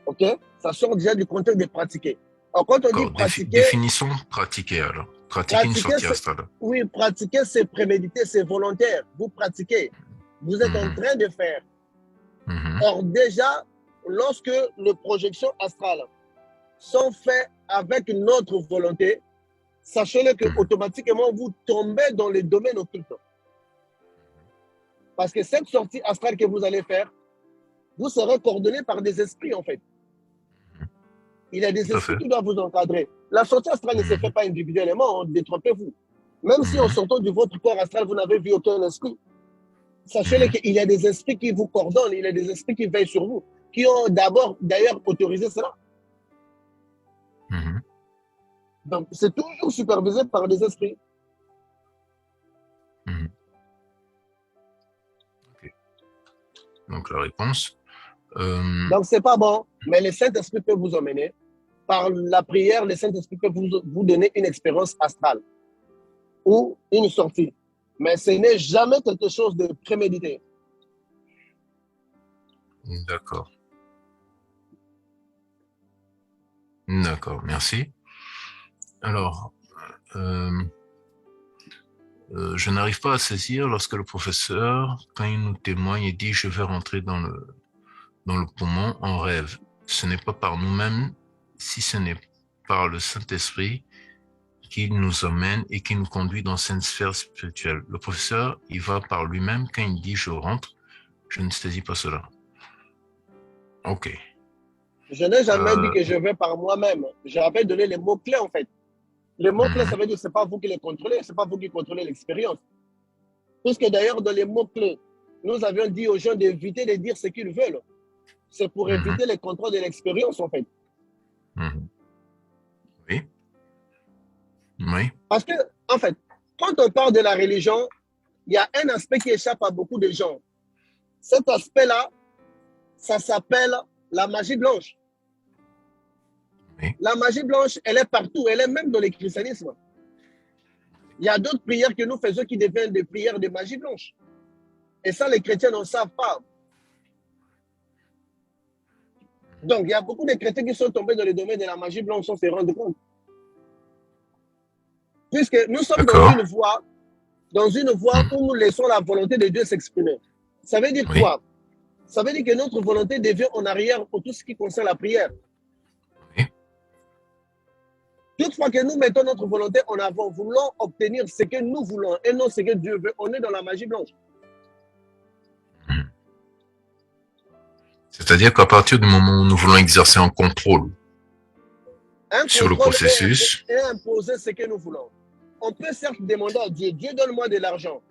OK? Ça sort déjà du contexte de pratiquer. Alors, quand on dit pratiquer... Définissons pratiquer alors. Pratiquer une sortie astrale. Oui, pratiquer, c'est préméditer, c'est volontaire. Vous pratiquez. Vous êtes en train de faire. Or, déjà, lorsque les projections astrales sont faites avec notre volonté, sachez-le que automatiquement, vous tombez dans le domaine occulte. Parce que cette sortie astrale que vous allez faire, vous serez coordonné par des esprits, en fait. Il y a des esprits qui doivent vous encadrer. La sortie astrale ne se fait pas individuellement, détrompez-vous. Même si en sortant de votre corps astral, vous n'avez vu aucun esprit, sachez-le qu'il y a des esprits qui vous coordonnent, il y a des esprits qui veillent sur vous, qui ont d'ailleurs autorisé cela. Donc, c'est toujours supervisé par des esprits. Okay. Donc, la réponse. Donc, c'est pas bon, mais le Saint-Esprit peut vous emmener. Par la prière, le Saint-Esprit peut vous donner une expérience astrale ou une sortie. Mais ce n'est jamais quelque chose de prémédité. D'accord. D'accord, merci. Alors, je n'arrive pas à saisir lorsque le professeur, quand il nous témoigne, il dit « je vais rentrer dans le poumon en rêve ». Ce n'est pas par nous-mêmes, si ce n'est par le Saint-Esprit qui nous emmène et qui nous conduit dans cette sphère spirituelle. Le professeur, il va par lui-même quand il dit « je rentre », je ne saisis pas cela. Ok. Je n'ai jamais dit que je vais par moi-même. J'avais donné les mots-clés, en fait. Les mots-clés, ça veut dire que ce n'est pas vous qui les contrôlez, ce n'est pas vous qui contrôlez l'expérience. Puisque d'ailleurs, dans les mots-clés, nous avions dit aux gens d'éviter de dire ce qu'ils veulent. C'est pour éviter les contrôles de l'expérience, en fait. Oui. Oui. Parce que, en fait, quand on parle de la religion, il y a un aspect qui échappe à beaucoup de gens. Cet aspect-là, ça s'appelle la magie blanche. Oui. La magie blanche, elle est partout, elle est même dans le christianisme. Il y a d'autres prières que nous faisons qui deviennent des prières de magie blanche. Et ça, les chrétiens n'en savent pas. Donc, il y a beaucoup de chrétiens qui sont tombés dans le domaine de la magie blanche sans se rendre compte. Puisque nous sommes dans une voie où nous laissons la volonté de Dieu s'exprimer. Ça veut dire quoi? Ça veut dire que notre volonté devient en arrière pour tout ce qui concerne la prière. Toutefois que nous mettons notre volonté en avant, voulons obtenir ce que nous voulons et non ce que Dieu veut, on est dans la magie blanche. C'est-à-dire qu'à partir du moment où nous voulons exercer un contrôle sur le processus et imposer ce que nous voulons. On peut certes demander à Dieu, Dieu donne-moi de l'argent.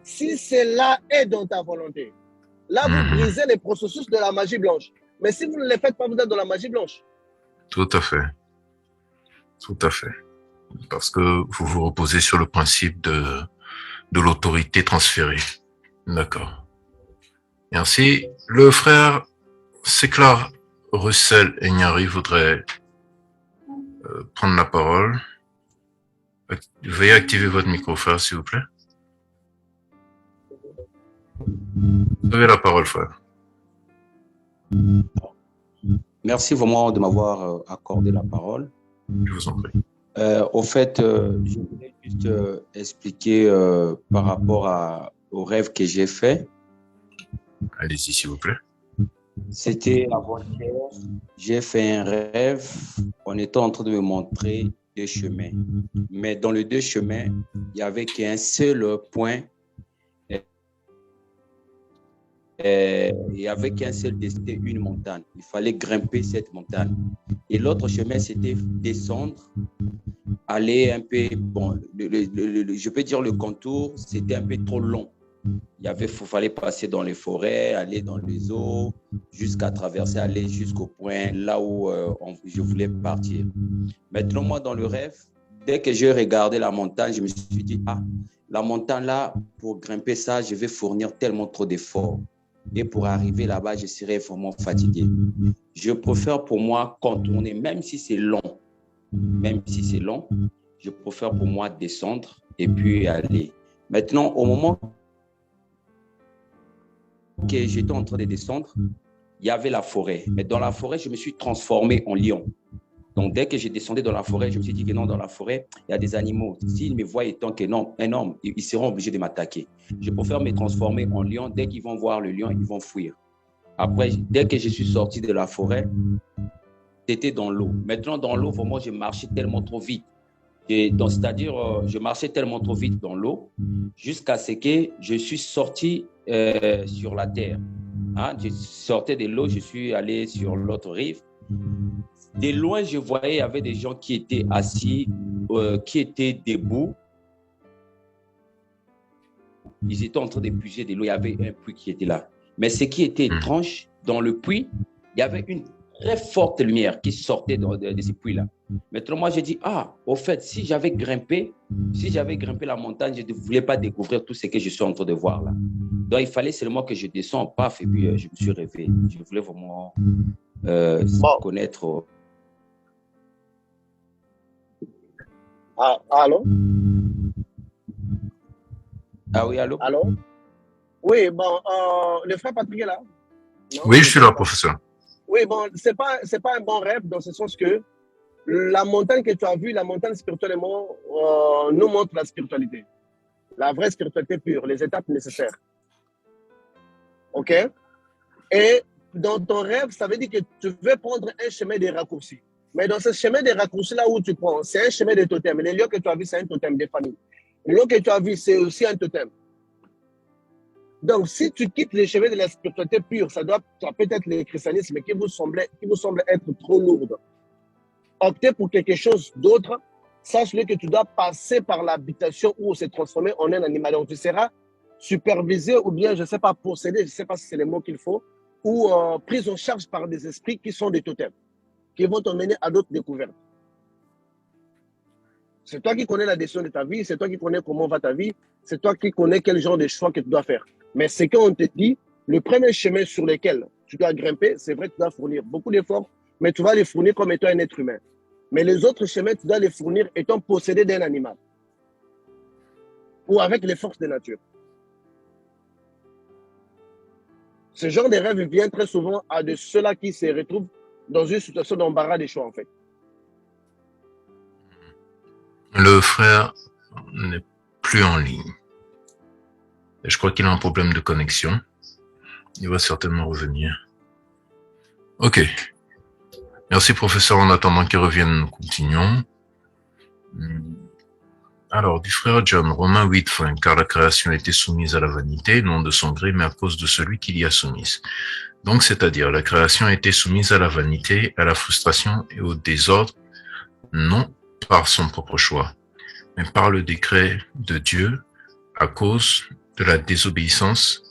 Si cela est dans ta volonté, là vous brisez les processus de la magie blanche. Mais si vous ne le faites pas, vous êtes dans la magie blanche. Tout à fait. Tout à fait. Parce que vous vous reposez sur le principe de l'autorité transférée. D'accord. Merci. Le frère Séclar Russell Enyari voudrait prendre la parole. Veuillez activer votre micro, frère, s'il vous plaît. Vous avez la parole, frère. Merci vraiment de m'avoir accordé la parole. Je vous en prie. Au fait, je voulais juste expliquer par rapport au rêve que j'ai fait. Allez-y, s'il vous plaît. C'était avant-hier. J'ai fait un rêve. On était en train de me montrer deux chemins. Mais dans les deux chemins, il n'y avait qu'un seul point et avec un seul destin, une montagne. Il fallait grimper cette montagne. Et l'autre chemin, c'était descendre, aller un peu, bon, je peux dire le contour, c'était un peu trop long. Il fallait passer dans les forêts, aller dans les eaux, jusqu'à traverser, aller jusqu'au point là où je voulais partir. Maintenant, moi, dans le rêve, dès que j'ai regardé la montagne, je me suis dit, ah, la montagne là, pour grimper ça, je vais fournir tellement trop d'efforts. Et pour arriver là-bas, je serai vraiment fatigué. Je préfère pour moi contourner, même si c'est long, je préfère pour moi descendre et puis aller. Maintenant, au moment que j'étais en train de descendre, il y avait la forêt. Mais dans la forêt, je me suis transformé en lion. Donc, dès que j'ai descendu dans la forêt, je me suis dit que non, dans la forêt, il y a des animaux. S'ils me voient étant énorme, ils seront obligés de m'attaquer. Je préfère me transformer en lion. Dès qu'ils vont voir le lion, ils vont fuir. Après, dès que je suis sorti de la forêt, c'était dans l'eau. Maintenant, dans l'eau, vraiment, je marchais tellement trop vite. C'est-à-dire, je marchais tellement trop vite dans l'eau jusqu'à ce que je suis sorti sur la terre. Hein? Je sortais de l'eau, je suis allé sur l'autre rive. De loin, je voyais, il y avait des gens qui étaient assis, qui étaient debout. Ils étaient en train de puiser de l'eau. Il y avait un puits qui était là. Mais ce qui était étrange, dans le puits, il y avait une très forte lumière qui sortait de ce puits-là. Maintenant, moi, j'ai dit, ah, au fait, si j'avais grimpé la montagne, je ne voulais pas découvrir tout ce que je suis en train de voir là. Donc, il fallait seulement que je descende, paf, et puis je me suis réveillé. Je voulais vraiment connaître. Allô? Ah oui, allô? Allô? Oui, bon, le frère Patrick est là? Non, oui, je suis là, professeur. Oui, bon, c'est pas un bon rêve dans ce sens que la montagne que tu as vue, la montagne spirituellement, nous montre la spiritualité. La vraie spiritualité pure, les étapes nécessaires. OK? Et dans ton rêve, ça veut dire que tu veux prendre un chemin de raccourcis. Mais dans ce chemin de raccourcis là où tu prends, c'est un chemin de totem. Le lion que tu as vu, c'est un totem de famille. Le lion que tu as vu, c'est aussi un totem. Donc, si tu quittes le chemin de la spiritualité pure, ça peut être le christianisme qui vous semble être trop lourd. Optez pour quelque chose d'autre, sache-le que tu dois passer par l'habitation où se transformer en un animal. Donc, tu seras supervisé ou bien, je ne sais pas, possédé, je ne sais pas si c'est le mot qu'il faut, ou pris en charge par des esprits qui sont des totems, qui vont t'emmener à d'autres découvertes. C'est toi qui connais la décision de ta vie, c'est toi qui connais comment va ta vie, c'est toi qui connais quel genre de choix que tu dois faire. Mais c'est qu'on te dit, le premier chemin sur lequel tu dois grimper, c'est vrai que tu dois fournir beaucoup d'efforts, mais tu vas les fournir comme étant un être humain. Mais les autres chemins, tu dois les fournir étant possédé d'un animal ou avec les forces de nature. Ce genre de rêve vient très souvent à de ceux-là qui se retrouvent dans une situation d'embarras des choix, en fait. Le frère n'est plus en ligne. Et je crois qu'il a un problème de connexion. Il va certainement revenir. Ok. Merci, professeur. En attendant qu'il revienne, nous continuons. Alors, du frère John, Romains 8:20, car la création a été soumise à la vanité, non de son gré, mais à cause de celui qui l'y a soumise. Donc, c'est-à-dire, la création a été soumise à la vanité, à la frustration et au désordre, non par son propre choix, mais par le décret de Dieu, à cause de la désobéissance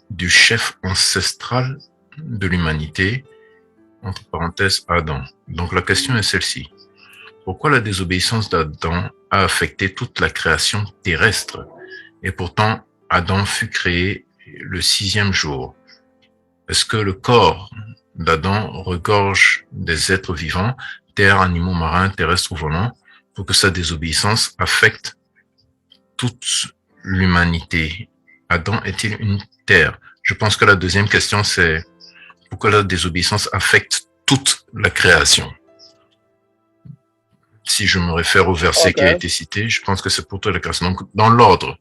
du chef ancestral de l'humanité, entre parenthèses Adam. Donc la question est celle-ci. Pourquoi la désobéissance d'Adam a affecté toute la création terrestre? Et pourtant, Adam fut créé le 6e jour. Est-ce que le corps d'Adam regorge des êtres vivants, terres, animaux marins, terrestres ou volants, pour que sa désobéissance affecte toute l'humanité? Adam est-il une terre? Je pense que la deuxième question, c'est pourquoi la désobéissance affecte toute la création? Si je me réfère au verset qui a été cité, je pense que c'est pour toute la création. Donc, dans l'ordre,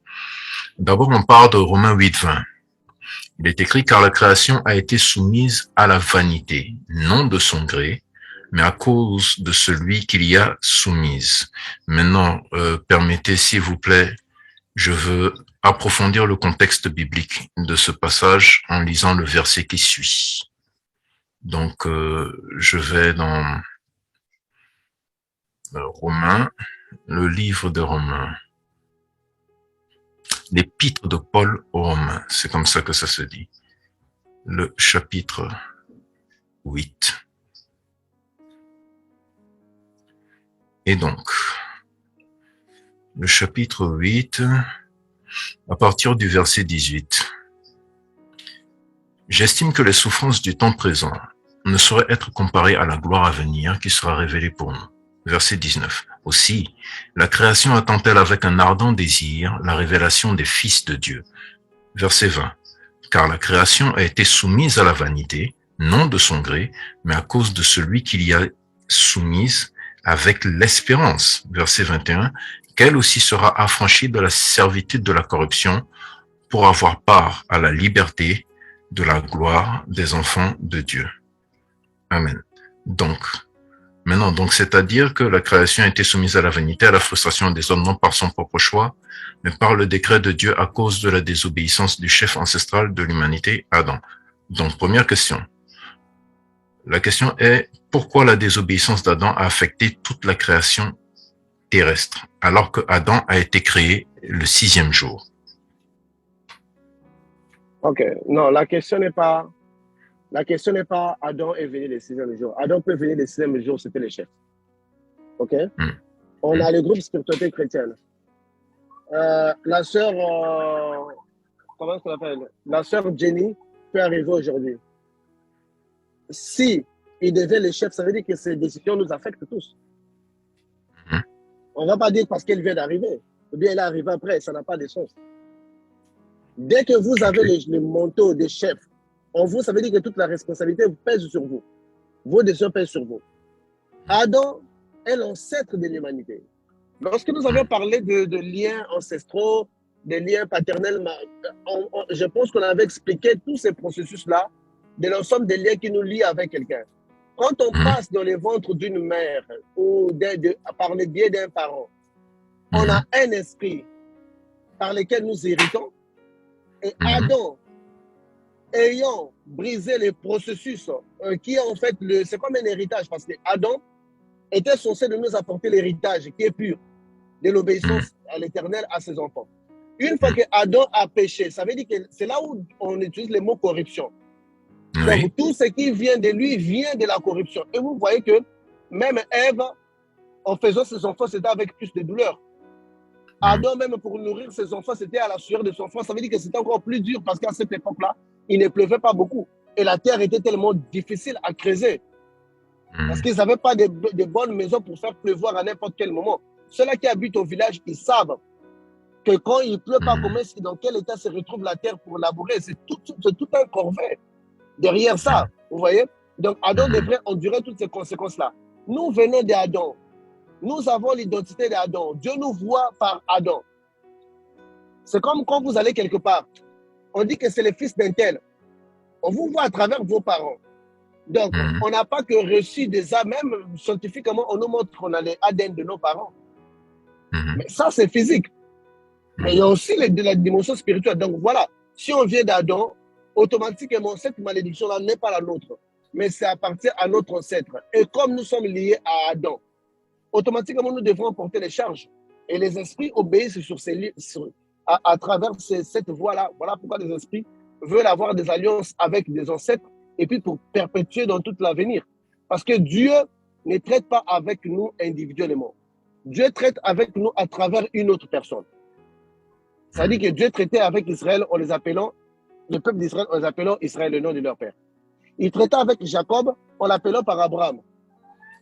d'abord, on parle de Romains 8:20. Il est écrit, car la création a été soumise à la vanité, non de son gré, mais à cause de celui qui l'y a soumise. Maintenant, permettez, s'il vous plaît, je veux approfondir le contexte biblique de ce passage en lisant le verset qui suit. Donc, je vais dans Romains, le livre de Romains, l'épître de Paul aux Romains, c'est comme ça que ça se dit, le chapitre 8. Et donc, le chapitre 8, à partir du verset 18. J'estime que les souffrances du temps présent ne sauraient être comparées à la gloire à venir qui sera révélée pour nous. Verset 19. Aussi, la création attend-elle avec un ardent désir la révélation des fils de Dieu. Verset 20. Car la création a été soumise à la vanité, non de son gré, mais à cause de celui qui l'y a soumise avec l'espérance. Verset 21. Qu'elle aussi sera affranchie de la servitude de la corruption pour avoir part à la liberté de la gloire des enfants de Dieu. Amen. Donc, c'est-à-dire que la création a été soumise à la vanité, à la frustration et au désordre, non par son propre choix, mais par le décret de Dieu à cause de la désobéissance du chef ancestral de l'humanité, Adam. Donc, première question. La question est, pourquoi la désobéissance d'Adam a affecté toute la création terrestre, alors que Adam a été créé le 6e jour? Ok, non, la question n'est pas Adam est venu le 6e jour. Adam peut venir le 6e jour, c'était le chef. Ok? On a le groupe spiritualité chrétienne. La sœur, comment est-ce qu'on appelle? La sœur Jenny peut arriver aujourd'hui. Si il devient le chef, ça veut dire que ces décisions nous affectent tous. On ne va pas dire parce qu'elle vient d'arriver, ou bien elle est arrivée après, ça n'a pas de sens. Dès que vous avez le manteau de chef en vous, ça veut dire que toute la responsabilité pèse sur vous. Vos décisions pèsent sur vous. Adam est l'ancêtre de l'humanité. Lorsque nous avions parlé de liens ancestraux, de liens paternels, je pense qu'on avait expliqué tous ces processus-là, de l'ensemble des liens qui nous lient avec quelqu'un. Quand on passe dans le ventre d'une mère ou par le biais d'un parent, on a un esprit par lequel nous héritons. Et Adam, ayant brisé le processus qui est en fait, c'est comme un héritage, parce que Adam était censé de nous apporter l'héritage qui est pur, de l'obéissance à l'Éternel à ses enfants. Une fois que Adam a péché, ça veut dire que c'est là où on utilise le mot corruption. Donc tout ce qui vient de lui vient de la corruption. Et vous voyez que même Ève, en faisant ses enfants, c'était avec plus de douleur. Adam, même pour nourrir ses enfants, c'était à la sueur de son front. Ça veut dire que c'était encore plus dur parce qu'à cette époque-là, il ne pleuvait pas beaucoup. Et la terre était tellement difficile à creuser. Parce qu'ils n'avaient pas de bonnes maisons pour faire pleuvoir à n'importe quel moment. Ceux-là qui habitent au village, ils savent que quand il ne pleut pas, dans quel état se retrouve la terre pour labourer. C'est tout un corvée derrière ça. Vous voyez? Donc Adam devrait endurer toutes ces conséquences-là. Nous venons d'Adam. Nous avons l'identité d'Adam. Dieu nous voit par Adam. C'est comme quand vous allez quelque part. On dit que c'est le fils d'un tel. On vous voit à travers vos parents. Donc, on n'a pas que reçu des âmes, même scientifiquement, on nous montre qu'on a les ADN de nos parents. Mais ça, c'est physique. Mais il y a aussi de la dimension spirituelle. Donc voilà, si on vient d'Adam, automatiquement, cette malédiction-là n'est pas la nôtre, mais c'est appartient à notre ancêtre. Et comme nous sommes liés à Adam, automatiquement, nous devrons porter les charges. Et les esprits obéissent à travers cette voie-là. Voilà pourquoi les esprits veulent avoir des alliances avec des ancêtres et puis pour perpétuer dans toute l'avenir. Parce que Dieu ne traite pas avec nous individuellement. Dieu traite avec nous à travers une autre personne. Ça dit que Dieu traitait avec Israël en les appelant, le peuple d'Israël en les appelant Israël, le nom de leur père. Il traitait avec Jacob en l'appelant par Abraham.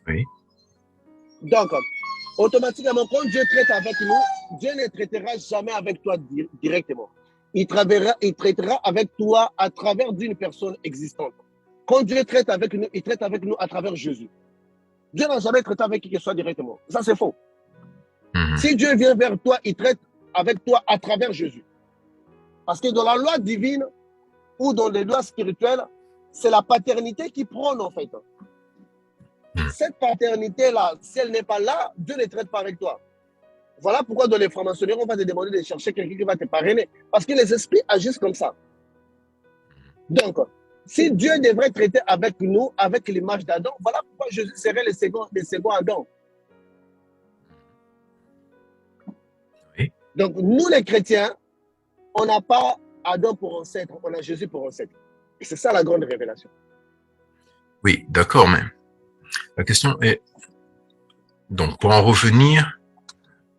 Oui. Donc, automatiquement, quand Dieu traite avec nous, Dieu ne traitera jamais avec toi directement. Il traitera avec toi à travers d'une personne existante. Quand Dieu traite avec nous, il traite avec nous à travers Jésus. Dieu n'a jamais traité avec qui que ce soit directement. Ça, c'est faux. Si Dieu vient vers toi, il traite avec toi à travers Jésus. Parce que dans la loi divine ou dans les lois spirituelles, c'est la paternité qui prône en fait. Cette paternité-là, si elle n'est pas là, Dieu ne traite pas avec toi. Voilà pourquoi dans les francs-maçonneries, on va te demander de chercher quelqu'un qui va te parrainer. Parce que les esprits agissent comme ça. Donc, si Dieu devrait traiter avec nous, avec l'image d'Adam, voilà pourquoi Jésus serait le second Adam. Oui. Donc, nous les chrétiens, on n'a pas Adam pour ancêtre, on a Jésus pour ancêtre. Et c'est ça la grande révélation. Oui, d'accord, mais la question est, donc pour en revenir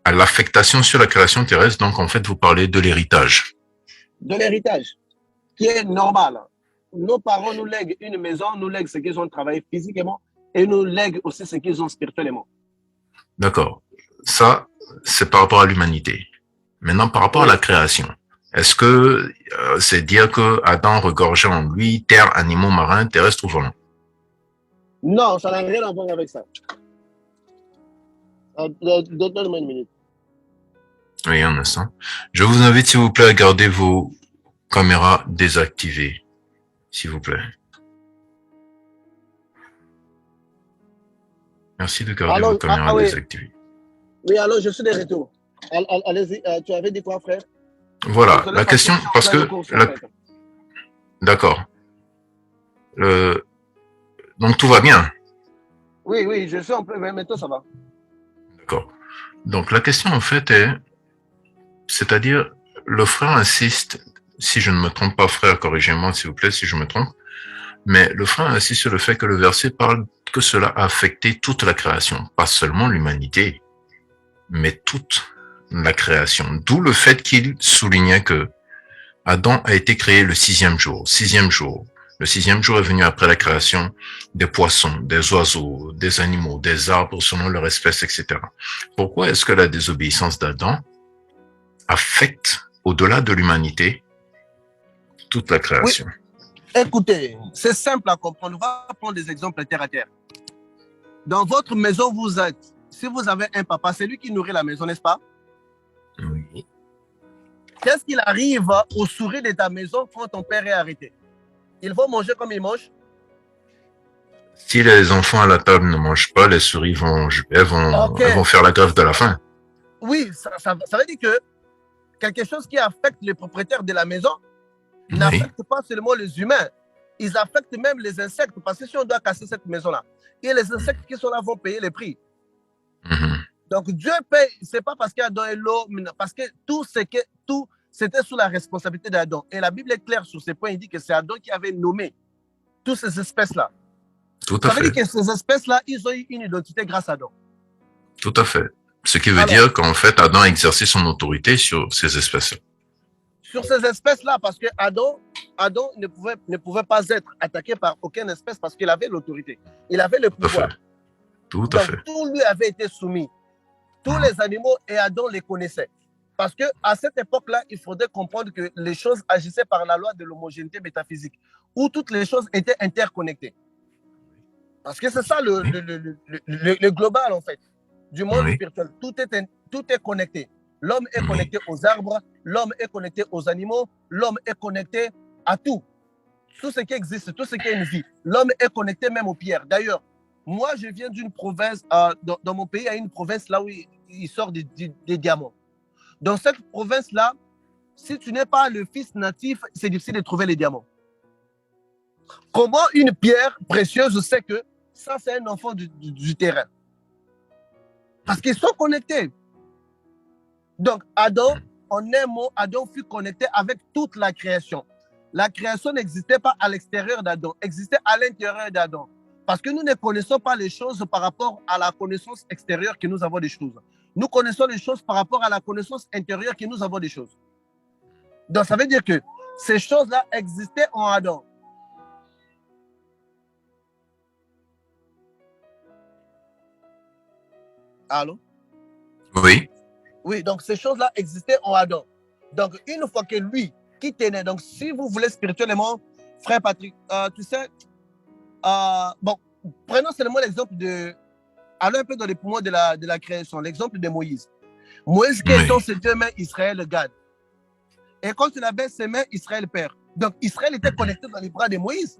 à l'affectation sur la création terrestre, donc en fait vous parlez de l'héritage. De l'héritage, qui est normal. Nos parents nous lèguent une maison, nous lèguent ce qu'ils ont travaillé physiquement et nous lèguent aussi ce qu'ils ont spirituellement. D'accord. Ça, c'est par rapport à l'humanité. Maintenant, par rapport à la création, est-ce que c'est dire que Adam regorgeait en lui terre, animaux marins, terrestres ou volants? Non, ça n'a rien à voir avec ça. Donne-moi une minute. Oui, un instant. Je vous invite, s'il vous plaît, à garder vos caméras désactivées, s'il vous plaît. Merci de garder vos caméras désactivées. Oui, alors je suis de retour. Allez-y, tu avais dit quoi, frère? Voilà, désolé, la question, parce que... D'accord. Donc, tout va bien? Oui, oui, je suis un peu, mais maintenant ça va. D'accord. Donc, la question, en fait, est... C'est-à-dire, le frère insiste, si je ne me trompe pas, frère, corrigez-moi, s'il vous plaît, si je me trompe, mais le frère insiste sur le fait que le verset parle que cela a affecté toute la création, pas seulement l'humanité, mais toute la création. D'où le fait qu'il soulignait que Adam a été créé le sixième jour. Le sixième jour est venu après la création des poissons, des oiseaux, des animaux, des arbres selon leur espèce, etc. Pourquoi est-ce que la désobéissance d'Adam affecte, au-delà de l'humanité, toute la création? Oui. Écoutez, c'est simple à comprendre. On va prendre des exemples terre à terre. Dans votre maison, vous êtes, si vous avez un papa, c'est lui qui nourrit la maison, n'est-ce pas? Oui. Qu'est-ce qu'il arrive aux souris de ta maison quand ton père est arrêté? Ils vont manger comme ils mangent? Si les enfants à la table ne mangent pas, les souris elles vont faire la grève de la faim. Oui, ça veut dire que quelque chose qui affecte les propriétaires de la maison n'affecte pas seulement les humains, ils affectent même les insectes, parce que si on doit casser cette maison-là, et les insectes qui sont là vont payer les prix. Donc Dieu paye, c'est pas parce qu'Adam est l'eau, parce que tout c'était sous la responsabilité d'Adam. Et la Bible est claire sur ces points, il dit que c'est Adam qui avait nommé toutes ces espèces-là. Ça veut dire que ces espèces-là, ils ont eu une identité grâce à Adam. Tout à fait. Ce qui veut dire qu'en fait, Adam a exercé son autorité sur ces espèces-là. Sur ces espèces-là, parce que Adam ne pouvait pas être attaqué par aucune espèce parce qu'il avait l'autorité. Il avait le pouvoir. Tout à fait. Tout lui avait été soumis. Tous les animaux et Adam les connaissaient. Parce qu'à cette époque-là, il faudrait comprendre que les choses agissaient par la loi de l'homogénéité métaphysique, où toutes les choses étaient interconnectées. Parce que c'est ça le global, en fait, du monde spirituel. Tout est connecté. L'homme est connecté aux arbres, l'homme est connecté aux animaux, l'homme est connecté à tout. Tout ce qui existe, tout ce qui est une vie. L'homme est connecté même aux pierres. D'ailleurs, moi, je viens d'une province, dans mon pays, il y a une province là où il sort des diamants. Dans cette province-là, si tu n'es pas le fils natif, c'est difficile de trouver les diamants. Comment une pierre précieuse sait que ça, c'est un enfant du terrain? Parce qu'ils sont connectés. Donc, Adam, en un mot, Adam fut connecté avec toute la création. La création n'existait pas à l'extérieur d'Adam, existait à l'intérieur d'Adam. Parce que nous ne connaissons pas les choses par rapport à la connaissance extérieure que nous avons des choses. Nous connaissons les choses par rapport à la connaissance intérieure que nous avons des choses. Donc, ça veut dire que ces choses-là existaient en Adam. Allô? Oui. Oui, donc ces choses-là existaient en Adam. Donc, une fois que lui, qui tenait, donc si vous voulez spirituellement, frère Patrick, tu sais, bon, prenons seulement l'exemple de, allons un peu dans les poumons de la création, l'exemple de Moïse. Moïse qui étend ses deux mains, Israël garde. Et quand il abaisse ses mains, Israël perd. Donc, Israël était connecté dans les bras de Moïse.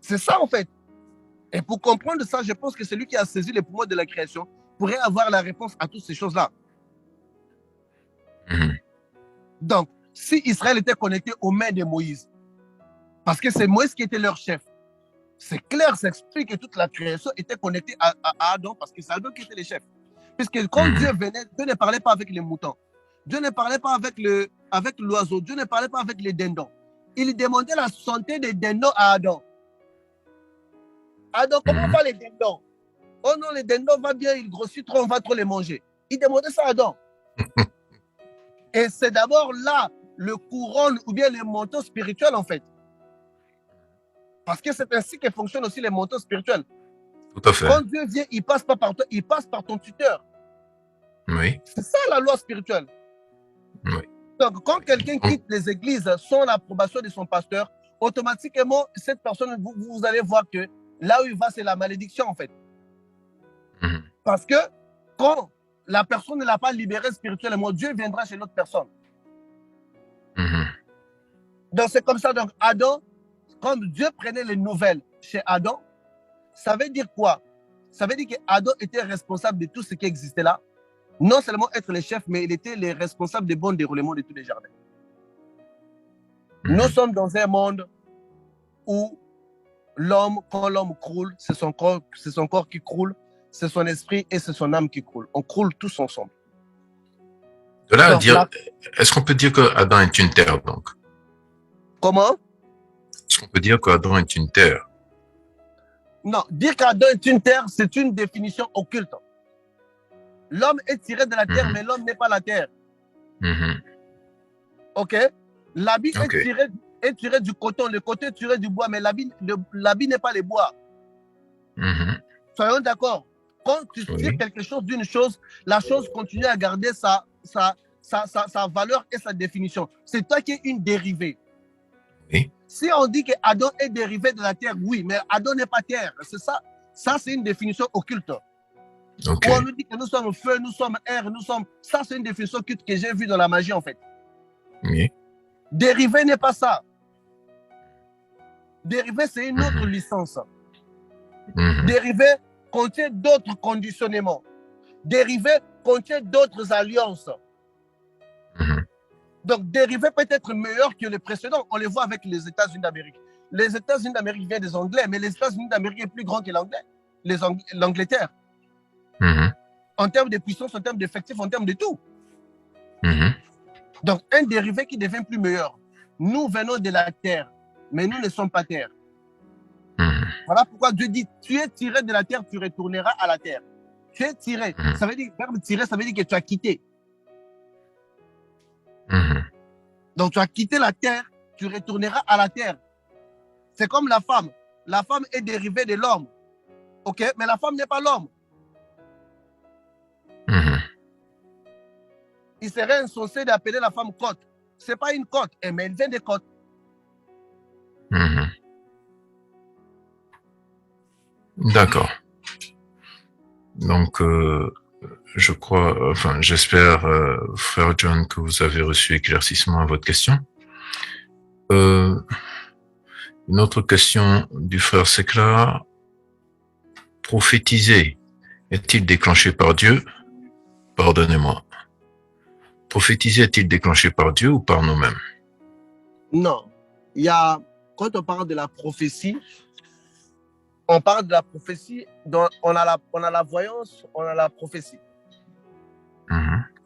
C'est ça, en fait. Et pour comprendre ça, je pense que celui qui a saisi les poumons de la création pourrait avoir la réponse à toutes ces choses-là. Donc, si Israël était connecté aux mains de Moïse, parce que c'est Moïse qui était leur chef, c'est clair, ça explique que toute la création était connectée à Adam, parce que c'est Adam qui était le chef. Puisque quand Dieu venait, Dieu ne parlait pas avec les moutons. Dieu ne parlait pas avec l'oiseau. Dieu ne parlait pas avec les dindons. Il demandait la santé des dindons à Adam. Adam, comment va les dindons? Oh non, les dindons vont bien, ils grossissent trop, on va trop les manger. Il demandait ça à Adam. Et c'est d'abord là le couronne ou bien le manteau spirituel en fait. Parce que c'est ainsi que fonctionnent aussi les manteaux spirituels. Tout à fait. Quand Dieu vient, il passe pas par toi, il passe par ton tuteur. Oui. C'est ça la loi spirituelle. Oui. Donc, quand quelqu'un quitte les églises sans l'approbation de son pasteur, automatiquement, cette personne, vous allez voir que là où il va, c'est la malédiction en fait. Parce que quand la personne ne l'a pas libéré spirituellement, Dieu viendra chez l'autre personne. Donc, c'est comme ça. Donc, Adam, comme Dieu prenait les nouvelles chez Adam, ça veut dire quoi? Ça veut dire qu'Adam était responsable de tout ce qui existait là. Non seulement être le chef, mais il était le responsable du bon déroulement de tous les jardins. Nous sommes dans un monde où l'homme, quand l'homme croule, c'est son corps qui croule, c'est son esprit et c'est son âme qui croule. On croule tous ensemble. De là à dire, est-ce qu'on peut dire que Adam est une terre donc? Comment? Est-ce qu'on peut dire qu'Adam est une terre? Non, dire qu'Adam est une terre, c'est une définition occulte. L'homme est tiré de la terre, mais l'homme n'est pas la terre. Ok? L'habit est tiré du coton, le coton est tiré du bois, mais l'habit n'est pas le bois. Soyons d'accord. Quand tu tires quelque chose d'une chose, la chose continue à garder sa valeur et sa définition. C'est toi qui es une dérivée. Oui. Si on dit que Adam est dérivé de la terre, oui, mais Adam n'est pas terre. C'est ça. Ça, c'est une définition occulte. Okay. Où on nous dit que nous sommes feu, nous sommes air, nous sommes... Ça, c'est une définition occulte que j'ai vue dans la magie, en fait. Oui. Dérivé n'est pas ça. Dérivé, c'est une autre licence. Dérivé contient d'autres conditionnements. Dérivé contient d'autres alliances. Donc, dérivé peut être meilleur que le précédent. On le voit avec les États-Unis d'Amérique. Les États-Unis d'Amérique viennent des Anglais, mais les États-Unis d'Amérique est plus grand que l'Angleterre. En termes de puissance, en termes d'effectifs, en termes de tout. Donc, un dérivé qui devient plus meilleur. Nous venons de la terre, mais nous ne sommes pas terre. Voilà pourquoi Dieu dit, tu es tiré de la terre, tu retourneras à la terre. Tu es tiré. Ça veut dire, verbe tirer, ça veut dire que tu as quitté. Donc, tu as quitté la terre, tu retourneras à la terre. C'est comme la femme. La femme est dérivée de l'homme. OK? Mais la femme n'est pas l'homme. Il serait insensé d'appeler la femme côte. Ce n'est pas une côte, mais elle vient des côtes. D'accord. Donc, je crois, enfin, j'espère, frère John, que vous avez reçu éclaircissement à votre question. Une autre question du frère Sekla. Prophétiser est-il déclenché par Dieu? Pardonnez-moi. Prophétiser est-il déclenché par Dieu ou par nous-mêmes? Non. Quand on parle de la prophétie, on parle de la prophétie, on a la voyance, on a la prophétie.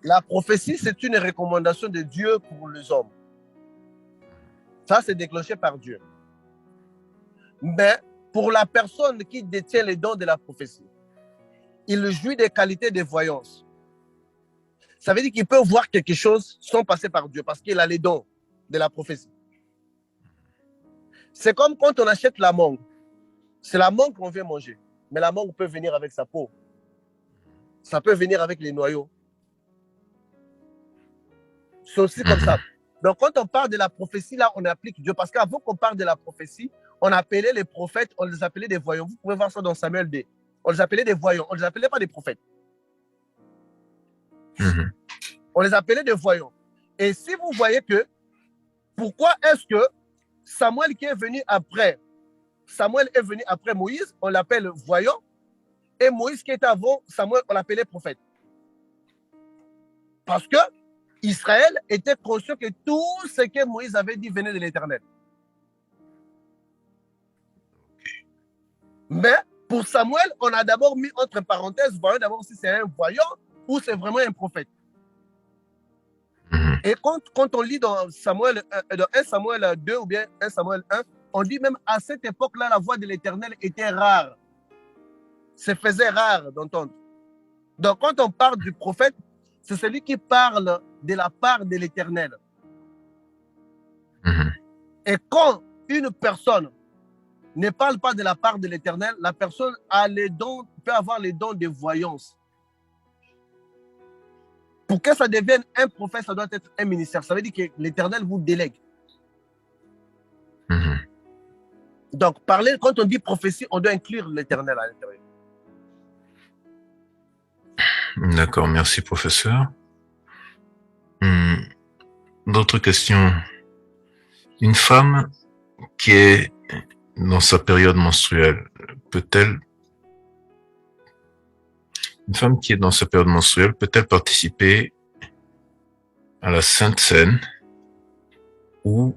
La prophétie, c'est une recommandation de Dieu pour les hommes. Ça, c'est déclenché par Dieu. Mais pour la personne qui détient les dons de la prophétie, il jouit des qualités de voyance. Ça veut dire qu'il peut voir quelque chose sans passer par Dieu parce qu'il a les dons de la prophétie. C'est comme quand on achète la mangue. C'est la mangue qu'on vient manger. Mais la mangue peut venir avec sa peau. Ça peut venir avec les noyaux. C'est aussi comme ça. Donc, quand on parle de la prophétie, là, on applique Dieu. Parce qu'avant qu'on parle de la prophétie, on appelait les prophètes, on les appelait des voyants. Vous pouvez voir ça dans Samuel 2. On les appelait des voyants. On ne les appelait pas des prophètes. On les appelait des voyants. Et si vous voyez que, pourquoi est-ce que Samuel qui est venu après Samuel est venu après Moïse, on l'appelle voyant. Et Moïse qui était avant Samuel, on l'appelait prophète. Parce que Israël était conscient que tout ce que Moïse avait dit venait de l'Éternel. Mais pour Samuel, on a d'abord mis entre parenthèses, voyons d'abord si c'est un voyant ou c'est vraiment un prophète. Et quand on lit dans Samuel, dans 1 Samuel 2 ou bien 1 Samuel 1, on dit même à cette époque-là, la voix de l'Éternel était rare. Se faisait rare d'entendre. Donc quand on parle du prophète, c'est celui qui parle de la part de l'Éternel. Et quand une personne ne parle pas de la part de l'Éternel, la personne a les dons, peut avoir les dons de voyance. Pour que ça devienne un prophète, ça doit être un ministère. Ça veut dire que l'Éternel vous délègue. Donc, parler, quand on dit prophétie, on doit inclure l'Éternel à l'intérieur. D'accord, merci professeur. D'autres questions? Une femme qui est dans sa période menstruelle, peut-elle participer à la Sainte Seine ou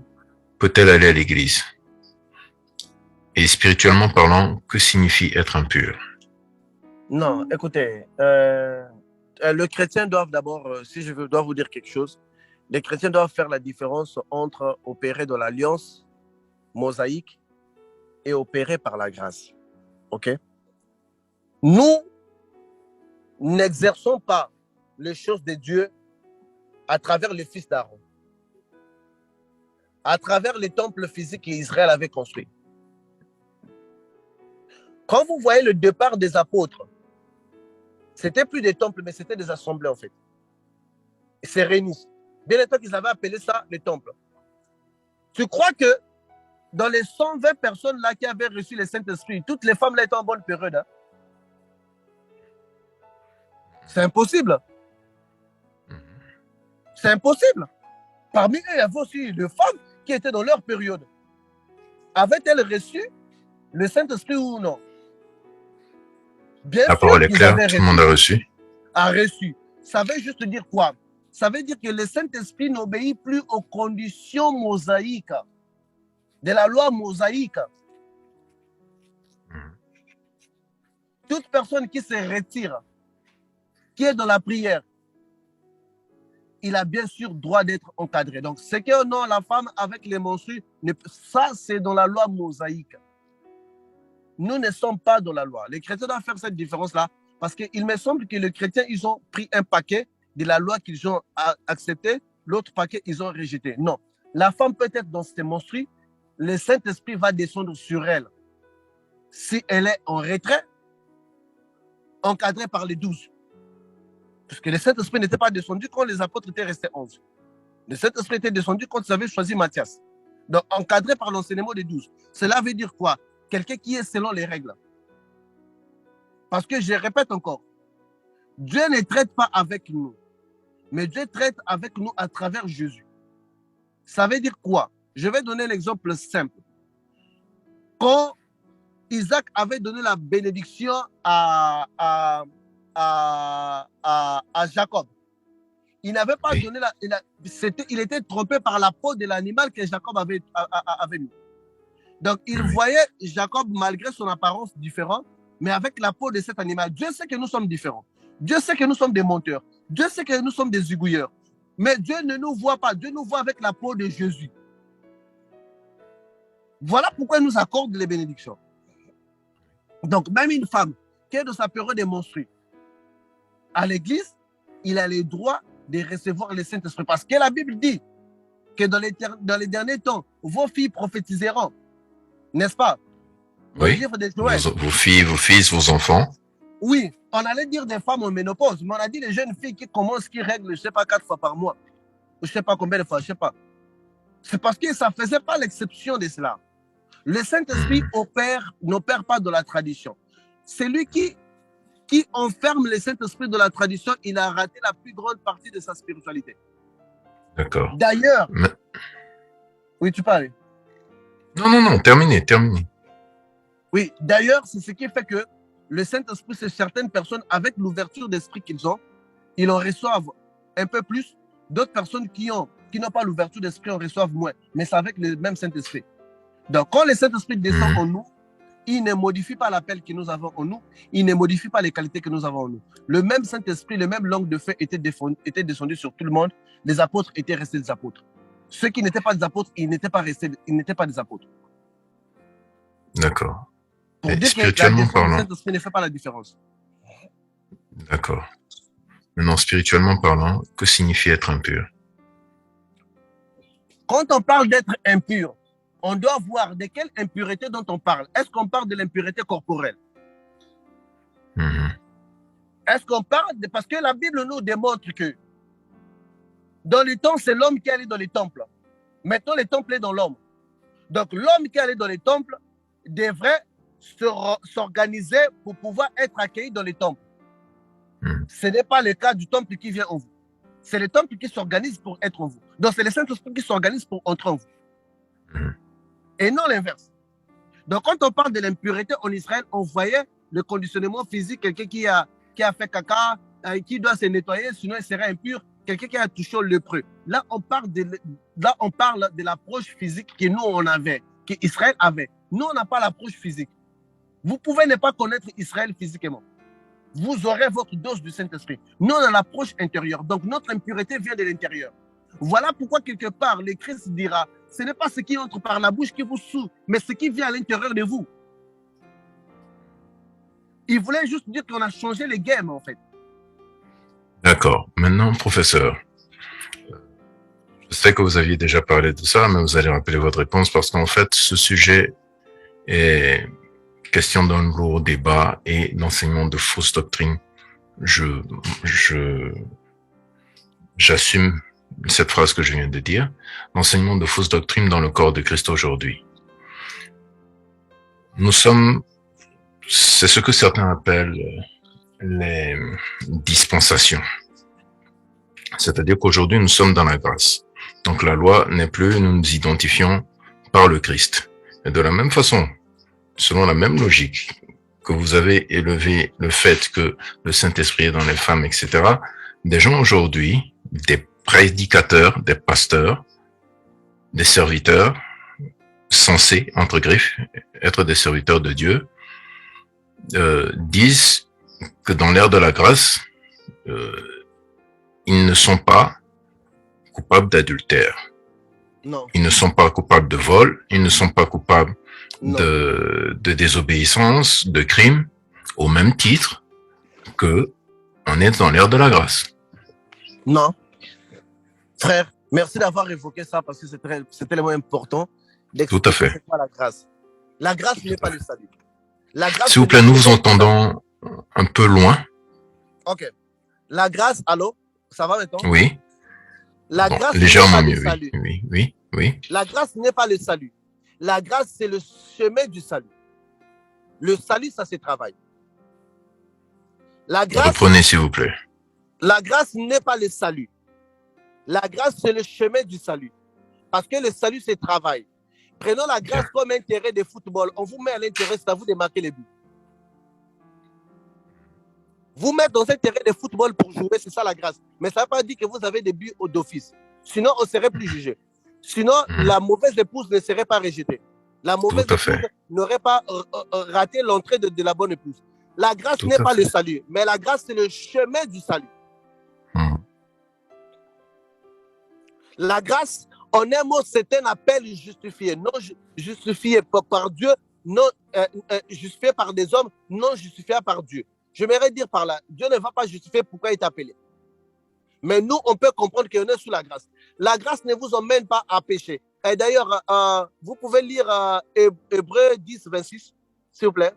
peut-elle aller à l'église? Et spirituellement parlant, que signifie être impur? Non, écoutez, le chrétien doit d'abord, si je dois vous dire quelque chose, les chrétiens doivent faire la différence entre opérer dans l'alliance mosaïque et opérer par la grâce. Ok? Nous n'exerçons pas les choses de Dieu à travers le fils d'Aaron, à travers les temples physiques qu'Israël avait construits. Quand vous voyez le départ des apôtres, c'était plus des temples, mais c'était des assemblées en fait. Ils se réunissent. Bien étant qu'ils avaient appelé ça les temples. Tu crois que dans les 120 personnes là qui avaient reçu le Saint-Esprit, toutes les femmes là étaient en bonne période. Hein? C'est impossible. C'est impossible. Parmi eux, il y avait aussi des femmes qui étaient dans leur période. Avaient-elles reçu le Saint-Esprit ou non? Bien La parole est claire, tout le monde a reçu. A reçu. Ça veut juste dire quoi? Ça veut dire que le Saint-Esprit n'obéit plus aux conditions mosaïques, de la loi mosaïque. Toute personne qui se retire, qui est dans la prière, il a bien sûr droit d'être encadré. Donc, ce que non, la femme avec les menstrues, ça c'est dans la loi mosaïque. Nous ne sommes pas dans la loi. Les chrétiens doivent faire cette différence-là parce qu'il me semble que les chrétiens, ils ont pris un paquet de la loi qu'ils ont accepté, l'autre paquet, ils ont rejeté. Non. La femme peut être dans ses menstrues, le Saint-Esprit va descendre sur elle. Si elle est en retrait, encadrée par les 12. Parce que le Saint-Esprit n'était pas descendu quand les apôtres étaient restés 11. Le Saint-Esprit était descendu quand ils avaient choisi Matthias. Donc, encadré par l'enseignement des 12. Cela veut dire quoi? Quelqu'un qui est selon les règles. Parce que je répète encore, Dieu ne traite pas avec nous, mais Dieu traite avec nous à travers Jésus. Ça veut dire quoi? Je vais donner l'exemple simple. Quand Isaac avait donné la bénédiction à Jacob, il n'avait pas donné il était trompé par la peau de l'animal que Jacob avait mis. Donc, il voyait Jacob, malgré son apparence différente, mais avec la peau de cet animal. Dieu sait que nous sommes différents. Dieu sait que nous sommes des menteurs. Dieu sait que nous sommes des zigouilleurs. Mais Dieu ne nous voit pas. Dieu nous voit avec la peau de Jésus. Voilà pourquoi il nous accorde les bénédictions. Donc, même une femme qui est dans sa période de menstrues, à l'église, il a le droit de recevoir le Saint-Esprit. Parce que la Bible dit que dans les derniers temps, vos filles prophétiseront. N'est-ce pas? Oui. Vos filles, vos fils, vos enfants. Oui, on allait dire des femmes en ménopause, mais on a dit les jeunes filles qui commencent, qui règlent, je ne sais pas, 4 fois par mois. Je ne sais pas combien de fois, je ne sais pas. C'est parce que ça ne faisait pas l'exception de cela. Le Saint-Esprit n'opère pas dans la tradition. Celui qui enferme le Saint-Esprit dans la tradition, il a raté la plus grande partie de sa spiritualité. D'accord. D'ailleurs, oui, tu parles. Non, terminé. Oui, d'ailleurs, c'est ce qui fait que le Saint-Esprit, c'est certaines personnes, avec l'ouverture d'esprit qu'ils ont, ils en reçoivent un peu plus. D'autres personnes qui n'ont pas l'ouverture d'esprit en reçoivent moins, mais c'est avec le même Saint-Esprit. Donc, quand le Saint-Esprit descend en nous, il ne modifie pas l'appel que nous avons en nous, il ne modifie pas les qualités que nous avons en nous. Le même Saint-Esprit, le même langue de feu était descendu sur tout le monde. Les apôtres étaient restés des apôtres. Ceux qui n'étaient pas des apôtres, ils n'étaient pas des apôtres. D'accord. Pour dire que la descente du Saint-Esprit ne fait pas la différence. D'accord. Maintenant, spirituellement parlant, que signifie être impur? Quand on parle d'être impur, on doit voir de quelle impureté dont on parle. Est-ce qu'on parle de l'impureté corporelle? Est-ce qu'on parle de... Parce que la Bible nous démontre que dans le temps, c'est l'homme qui allait dans les temples. Maintenant, le temple est dans l'homme. Donc, l'homme qui allait dans les temples devrait s'organiser pour pouvoir être accueilli dans les temples. Ce n'est pas le cas du temple qui vient en vous. C'est le temple qui s'organise pour être en vous. Donc, c'est le Saint-Esprit qui s'organise pour entrer en vous. Et non l'inverse. Donc, quand on parle de l'impureté en Israël, on voyait le conditionnement physique, quelqu'un qui a fait caca, qui doit se nettoyer, sinon il serait impur, quelqu'un qui a touché le lépreux. Là, on parle de l'approche physique que nous, on avait, qu'Israël avait. Nous, on n'a pas l'approche physique. Vous pouvez ne pas connaître Israël physiquement. Vous aurez votre dose du Saint-Esprit. Nous, on a l'approche intérieure. Donc, notre impureté vient de l'intérieur. Voilà pourquoi, quelque part, le Christ dira, ce n'est pas ce qui entre par la bouche qui vous souille, mais ce qui vient à l'intérieur de vous. Il voulait juste dire qu'on a changé les games, en fait. D'accord. Maintenant, professeur, je sais que vous aviez déjà parlé de ça, mais vous allez rappeler votre réponse parce qu'en fait, ce sujet est question d'un lourd débat et d'enseignement de fausses doctrines. J'assume cette phrase que je viens de dire, l'enseignement de fausses doctrines dans le corps de Christ aujourd'hui. C'est ce que certains appellent les dispensations. C'est-à-dire qu'aujourd'hui, nous sommes dans la grâce. Donc la loi n'est plus, nous nous identifions par le Christ. Et de la même façon, selon la même logique que vous avez élevé le fait que le Saint-Esprit est dans les femmes, etc., des gens aujourd'hui, des prédicateurs, des pasteurs, des serviteurs, censés, entre griffes, être des serviteurs de Dieu, disent que dans l'ère de la grâce, ils ne sont pas coupables d'adultère. Non. Ils ne sont pas coupables de vol, ils ne sont pas coupables de désobéissance, de crime, au même titre que on est dans l'ère de la grâce. Non. Frère, merci d'avoir évoqué ça parce que c'est tellement important. Tout à fait. C'est quoi la grâce? La grâce n'est pas le salut. S'il vous plaît, nous vous entendons un peu loin. Ok. La grâce, allô? Ça va maintenant? Oui. La grâce légèrement n'est mieux, pas le salut. Oui. La grâce n'est pas le salut. La grâce, c'est le chemin du salut. Le salut, ça se travaille. La grâce, reprenez, s'il vous plaît. La grâce n'est pas le salut. La grâce, c'est le chemin du salut. Parce que le salut, c'est travail. Prenons la grâce comme un terrain de football. On vous met à l'intérieur, c'est à vous de marquer les buts. Vous mettre dans un terrain de football pour jouer, c'est ça la grâce. Mais ça ne veut pas dire que vous avez des buts d'office. Sinon, on ne serait plus jugé. Sinon, la mauvaise épouse ne serait pas rejetée. La mauvaise épouse n'aurait pas raté l'entrée de la bonne épouse. La grâce n'est pas le salut, mais la grâce, c'est le chemin du salut. La grâce, en un mot, c'est un appel justifié. Non justifié par Dieu, non justifié par des hommes, non justifié par Dieu. J'aimerais dire par là, Dieu ne va pas justifier pourquoi il t'a appelé. Mais nous, on peut comprendre qu'on est sous la grâce. La grâce ne vous emmène pas à pécher. Et d'ailleurs, vous pouvez lire Hébreux 10, 26, s'il vous plaît.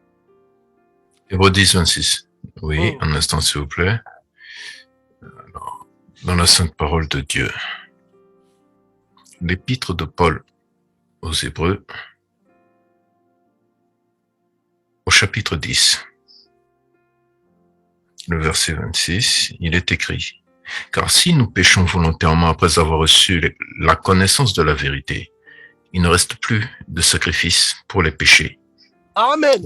Hébreux 10, 26. Oui, un instant, s'il vous plaît. Alors, dans la sainte parole de Dieu, l'épître de Paul aux Hébreux, au chapitre 10, le verset 26, il est écrit: « Car si nous péchons volontairement après avoir reçu la connaissance de la vérité, il ne reste plus de sacrifice pour les péchés, Amen.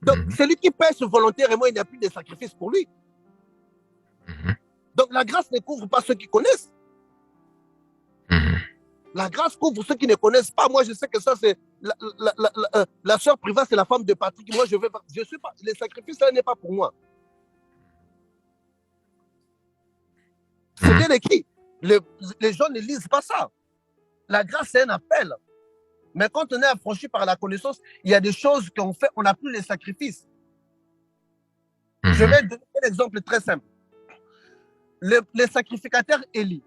Donc, celui qui pêche volontairement, il n'y a plus de sacrifice pour lui. Donc, la grâce ne couvre pas ceux qui connaissent. La grâce couvre ceux qui ne connaissent pas. Moi, je sais que ça, c'est la sœur privée, c'est la femme de Patrick. Moi, je suis pas, les sacrifices, ça n'est pas pour moi. C'est bien écrit. Les gens ne lisent pas ça. La grâce, c'est un appel. Mais quand on est affranchi par la connaissance, il y a des choses qu'on fait, on n'a plus les sacrifices. Je vais donner un exemple très simple. Les sacrificateurs Élie,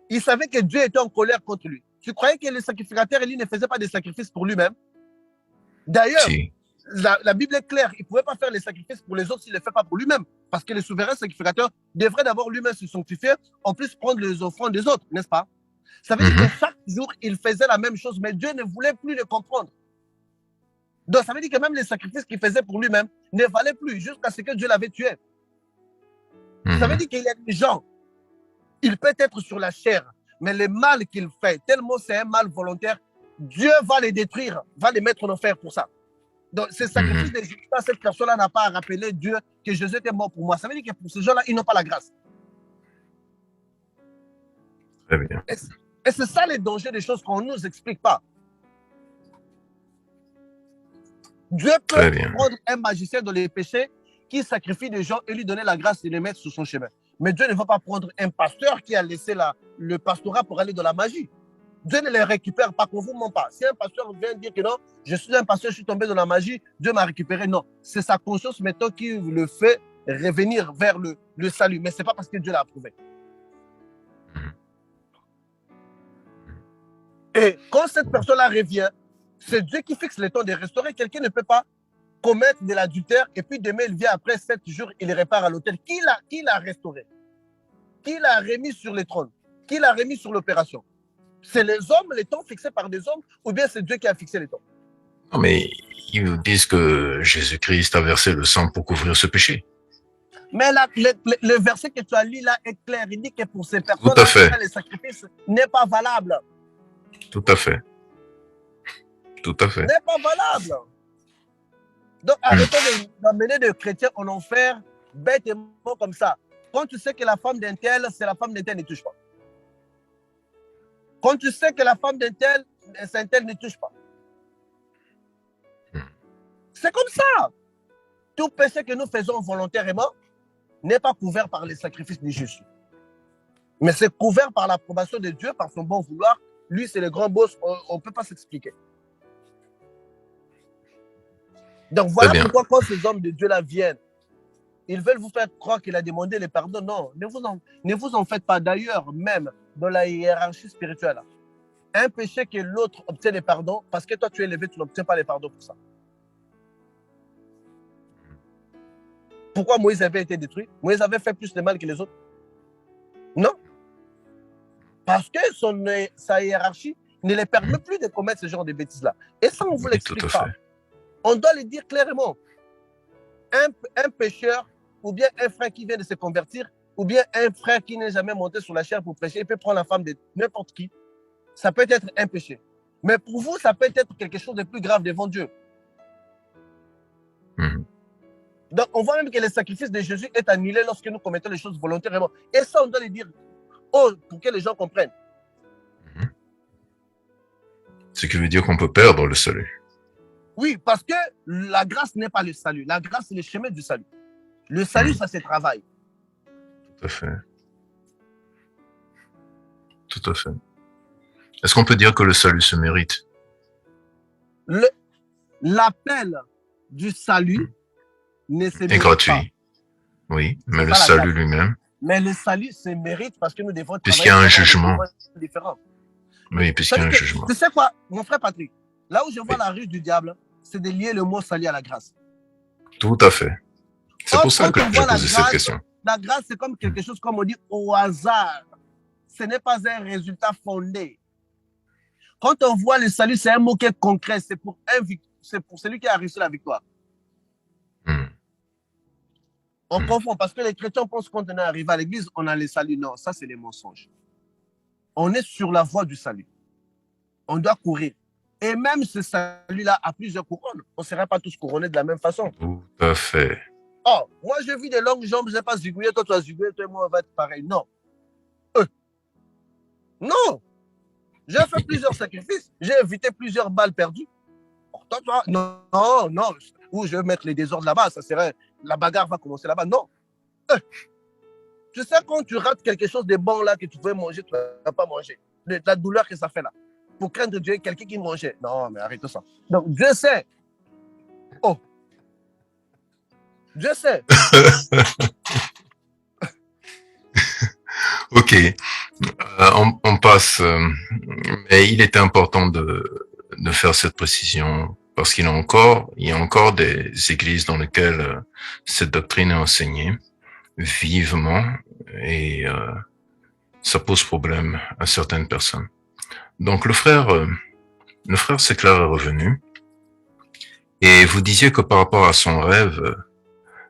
il savait que Dieu était en colère contre lui. Tu croyais que le sacrificateur Élie ne faisait pas des sacrifices pour lui-même? D'ailleurs, la Bible est claire, il ne pouvait pas faire les sacrifices pour les autres s'il ne les fait pas pour lui-même. Parce que le souverain sacrificateur devrait d'abord lui-même se sanctifier, en plus prendre les offrandes des autres, n'est-ce pas? Ça veut dire que chaque jour, il faisait la même chose, mais Dieu ne voulait plus le comprendre. Donc, ça veut dire que même les sacrifices qu'il faisait pour lui-même ne valaient plus jusqu'à ce que Dieu l'avait tué. Ça veut dire qu'il y a des gens, il peut être sur la chair, mais le mal qu'il fait, tellement c'est un mal volontaire, Dieu va les détruire, va les mettre en enfer pour ça. Donc, ces sacrifices de Jésus, cette personne-là n'a pas à rappeler Dieu que Jésus était mort pour moi. Ça veut dire que pour ces gens-là, ils n'ont pas la grâce. Très bien. Et c'est ça les dangers des choses qu'on ne nous explique pas. Dieu peut prendre un magicien dans les péchés qui sacrifie des gens et lui donner la grâce de les mettre sur son chemin. Mais Dieu ne va pas prendre un pasteur qui a laissé le pastorat pour aller dans la magie. Dieu ne les récupère pas, qu'on ne vous ment pas. Si un pasteur vient dire que non, je suis un pasteur, je suis tombé dans la magie, Dieu m'a récupéré. Non, c'est sa conscience maintenant qui le fait revenir vers le salut. Mais ce n'est pas parce que Dieu l'a approuvé. Et quand cette personne-là revient, c'est Dieu qui fixe le temps de restaurer. Quelqu'un ne peut pas commettre de l'adultère et puis demain, il vient après 7 jours, il répare à l'hôtel. Qui l'a restauré? Qui l'a remis sur le trône? Qui l'a remis sur l'opération? C'est les hommes, les temps fixés par des hommes, ou bien c'est Dieu qui a fixé les temps? Non, mais ils nous disent que Jésus-Christ a versé le sang pour couvrir ce péché. Mais le verset que tu as lu là est clair. Il dit que pour ces personnes-là, le sacrifice n'est pas valable. Tout à fait. Tout à fait. N'est pas valable. Donc, arrêtons d'amener des chrétiens en enfer bêtement comme ça. Quand tu sais que la femme d'un tel, c'est la femme d'un tel, ne touche pas. Quand tu sais que la femme d'un tel, c'est un tel, ne touche pas. C'est comme ça. Tout péché que nous faisons volontairement n'est pas couvert par les sacrifices de Jésus. Mais c'est couvert par l'approbation de Dieu, par son bon vouloir. Lui, c'est le grand boss, on ne peut pas s'expliquer. Donc voilà pourquoi quand ces hommes de Dieu-là viennent, ils veulent vous faire croire qu'il a demandé le pardon. Non, ne vous en faites pas. D'ailleurs, même dans la hiérarchie spirituelle, un péché que l'autre obtient le pardon, parce que toi tu es élevé, tu n'obtiens pas le pardon pour ça. Pourquoi Moïse avait été détruit? Moïse avait fait plus de mal que les autres? Non. Parce que sa hiérarchie ne les permet plus de commettre ce genre de bêtises-là. Et ça, on ne vous l'explique pas. On doit le dire clairement. Un pécheur, ou bien un frère qui vient de se convertir, ou bien un frère qui n'est jamais monté sur la chair pour prêcher, il peut prendre la femme de n'importe qui. Ça peut être un péché. Mais pour vous, ça peut être quelque chose de plus grave devant Dieu. Donc, on voit même que le sacrifice de Jésus est annulé lorsque nous commettons les choses volontairement. Et ça, on doit le dire pour que les gens comprennent. Ce qui veut dire qu'on peut perdre le salut. Oui, parce que la grâce n'est pas le salut. La grâce, c'est le chemin du salut. Le salut, ça se travaille. Tout à fait. Tout à fait. Est-ce qu'on peut dire que le salut se mérite? L'appel du salut ne se mérite gratuit. Pas. Oui, mais le salut lui-même. Mais le salut se mérite parce que nous devons travailler. Puisqu'il y a un jugement. Différent. Oui, puisqu'il y a un jugement. Tu sais quoi, mon frère Patrick? Là où je vois la ruse du diable, c'est de lier le mot salut à la grâce. Tout à fait. C'est pour ça que j'ai posé cette question. La grâce, c'est comme quelque chose, comme on dit, au hasard. Ce n'est pas un résultat fondé. Quand on voit le salut, c'est un mot qui est concret. C'est pour celui qui a réussi la victoire. On confond parce que les chrétiens pensent que quand on est arrivé à l'église, on a le salut. Non, ça, c'est des mensonges. On est sur la voie du salut. On doit courir. Et même ce salut-là a plusieurs couronnes. On ne serait pas tous couronnés de la même façon. Tout à fait. Oh, moi, j'ai vu des longues jambes, je n'ai pas zigouillé, toi, tu as zigouillé, toi et moi, on va être pareil. Non. Non. J'ai fait plusieurs sacrifices. J'ai évité plusieurs balles perdues. Oh, toi, non, non. Ou je vais mettre les désordres là-bas, ça serait. La bagarre va commencer là-bas. Non. Tu sais, quand tu rates quelque chose de bon là que tu pouvais manger, tu ne vas pas manger. La douleur que ça fait là. Pour craindre Dieu, quelqu'un qui mangeait. Non, mais arrête ça. Donc, Dieu sait. Oh. Dieu sait. Ok. On passe. Mais il était important de faire cette précision parce qu'il y a encore des églises dans lesquelles cette doctrine est enseignée vivement et ça pose problème à certaines personnes. Donc le frère Séclair est revenu et vous disiez que par rapport à son rêve,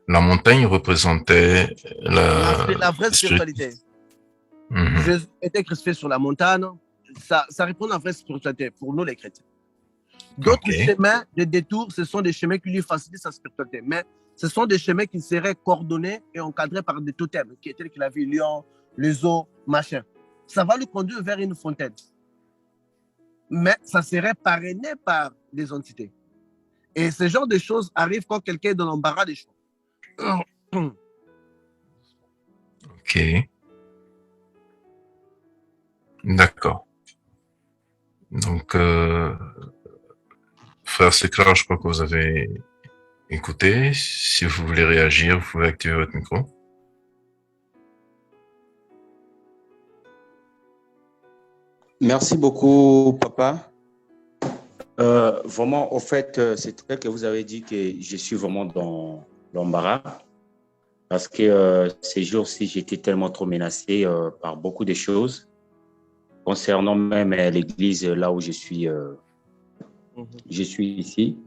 la montagne représentait la vraie spiritualité. Jésus était crucifié sur la montagne. Ça répond à la vraie spiritualité pour nous les chrétiens. D'autres chemins de détour, ce sont des chemins qui lui facilitent sa spiritualité. Mais ce sont des chemins qui seraient coordonnés et encadrés par des totems, qui étaient qu'il avait lion, les eaux, machin. Ça va lui conduire vers une fontaine. Mais ça serait parrainé par des entités. Et ce genre de choses arrivent quand quelqu'un est dans l'embarras des choix. Ok. D'accord. Donc, frère Séclair, je crois que vous avez écouté. Si vous voulez réagir, vous pouvez activer votre micro. Merci beaucoup, papa. Vraiment, au fait, c'est vrai que vous avez dit que je suis vraiment dans l'embarras parce que ces jours-ci, j'étais tellement trop menacé par beaucoup de choses concernant même l'église là où je suis ici,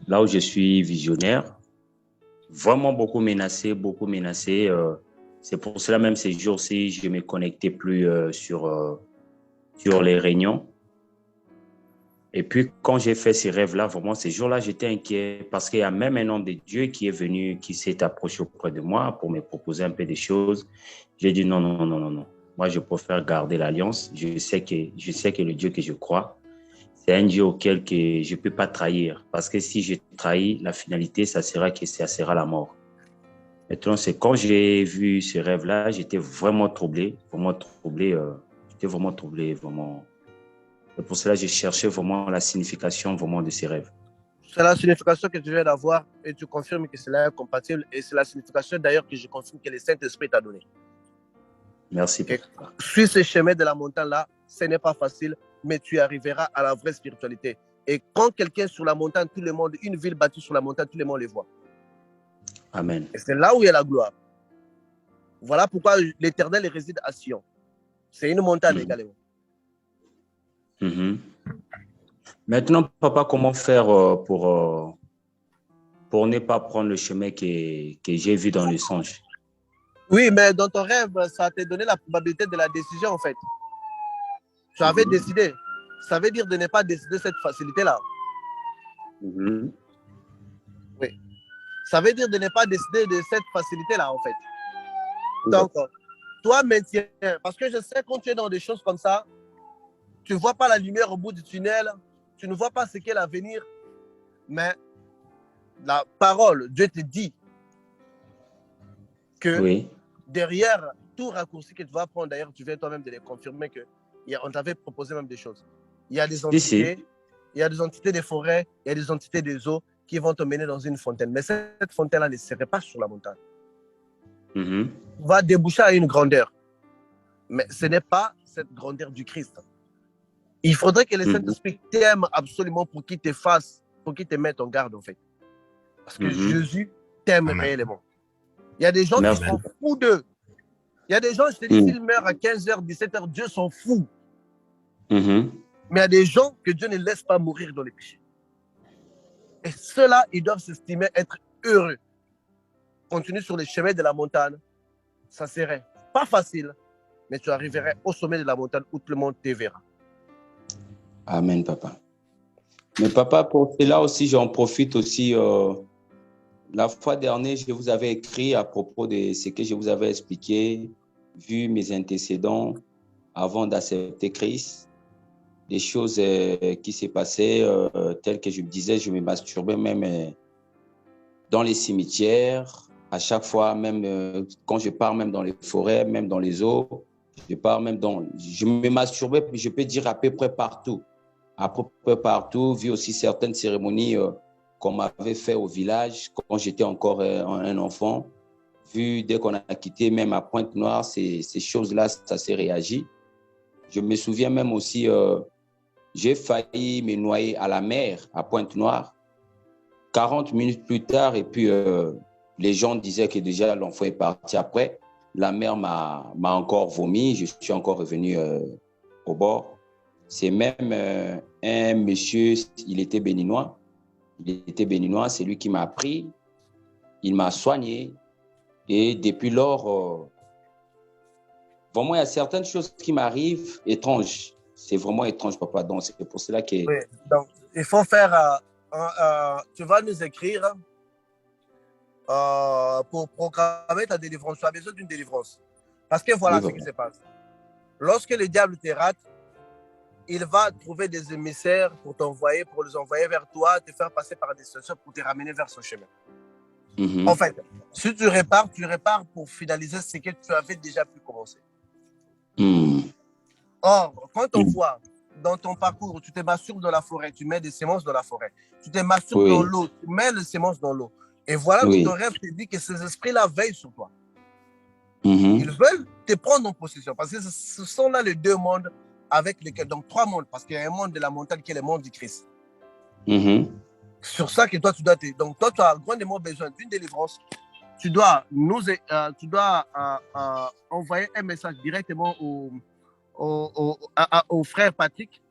là où je suis visionnaire. Vraiment beaucoup menacé, beaucoup menacé. C'est pour cela même ces jours-ci, je ne me connectais plus sur les réunions. Et puis, quand j'ai fait ces rêves-là, vraiment, ces jours-là, j'étais inquiet parce qu'il y a même un homme de Dieu qui est venu, qui s'est approché auprès de moi pour me proposer un peu des choses. J'ai dit non, non, non, non, non. Moi, je préfère garder l'alliance. Je sais que le Dieu que je crois, c'est un Dieu auquel que je ne peux pas trahir. Parce que si je trahis, la finalité, ça sera la mort. Maintenant, c'est quand j'ai vu ces rêves-là, j'étais vraiment troublé, vraiment troublé. J'étais vraiment troublé, vraiment. Et pour cela, j'ai cherché vraiment la signification vraiment de ces rêves. C'est la signification que tu viens d'avoir et tu confirmes que cela est compatible. Et c'est la signification d'ailleurs que je confirme que le Saint-Esprit t'a donné. Merci. Suis ce chemin de la montagne-là, ce n'est pas facile, mais tu arriveras à la vraie spiritualité. Et quand quelqu'un est sur la montagne, tout le monde, une ville bâtie sur la montagne, tout le monde les voit. Amen. Et c'est là où il y a la gloire. Voilà pourquoi l'Éternel réside à Sion. C'est une montagne également. Maintenant, papa, comment faire pour ne pas prendre le chemin que j'ai vu dans le songe? Oui, mais dans ton rêve, ça t'a donné la probabilité de la décision, en fait. Tu avais décidé. Ça veut dire de ne pas décider cette facilité-là. Oui. Ça veut dire de ne pas décider de cette facilité-là, en fait. Donc, toi, maintiens. Parce que je sais, quand tu es dans des choses comme ça, tu ne vois pas la lumière au bout du tunnel, tu ne vois pas ce qu'est l'avenir, mais la parole, Dieu te dit que derrière tout raccourci que tu vas prendre, d'ailleurs, tu viens toi-même de les confirmer qu'on t'avait proposé même des choses. Il y a des entités, il y a des entités des forêts, il y a des entités des eaux qui vont te mener dans une fontaine. Mais cette fontaine-là ne serait pas sur la montagne. Va déboucher à une grandeur. Mais ce n'est pas cette grandeur du Christ. Il faudrait que le Saint-Esprit t'aime absolument pour qu'il te fasse, pour qu'il te mette en garde, en fait. Parce que Jésus t'aime réellement. Il y a des gens qui sont fous d'eux. Il y a des gens, je te dis, s'ils meurent à 15h, 17h, Dieu s'en fout. Mais il y a des gens que Dieu ne laisse pas mourir dans les péchés. Et ceux-là, ils doivent s'estimer être heureux. Continue sur les chemins de la montagne. Ça serait pas facile, mais tu arriverais au sommet de la montagne où tout le monde te verra. Amen, papa. Mais papa, pour cela aussi, j'en profite aussi. La fois dernière, je vous avais écrit à propos de ce que je vous avais expliqué, vu mes antécédents avant d'accepter Christ, des choses qui s'est passées, telles que je me disais, je me masturbais même dans les cimetières, à chaque fois, même quand je pars, même dans les forêts, même dans les eaux, je me masturbais, je peux dire à peu près partout. À peu près partout, vu aussi certaines cérémonies qu'on m'avait fait au village quand j'étais encore un enfant. Vu dès qu'on a quitté, même à Pointe-Noire, ces choses-là, ça s'est réagi. Je me souviens même aussi, j'ai failli me noyer à la mer à Pointe-Noire. 40 minutes plus tard, et puis les gens disaient que déjà l'enfant est parti après. La mère m'a encore vomi, je suis encore revenu au bord. C'est même un monsieur, il était béninois, c'est lui qui m'a pris, il m'a soigné. Et depuis lors, vraiment, il y a certaines choses qui m'arrivent étranges. C'est vraiment étrange, papa. Donc, c'est pour cela que... Oui, donc il faut faire... tu vas nous écrire pour programmer ta délivrance. Tu as besoin d'une délivrance. Parce que voilà ce qui se passe. Lorsque le diable te rate, il va trouver des émissaires pour t'envoyer, pour les envoyer vers toi, te faire passer par des situations pour te ramener vers son chemin. En fait, si tu répares pour finaliser ce que tu avais déjà pu commencer. Or, quand on voit dans ton parcours, tu te masturbes dans la forêt, tu mets des semences dans la forêt, tu te masturbes dans l'eau, tu mets les semences dans l'eau. Et voilà que ton rêve te dit que ces esprits-là veillent sur toi. Ils veulent te prendre en possession parce que ce sont là les deux mondes avec lesquels, donc trois mondes, parce qu'il y a un monde de la montagne qui est le monde du Christ. Sur ça que toi, tu dois donc toi, tu as grandement besoin d'une délivrance. Tu dois envoyer un message directement au frère Patrick.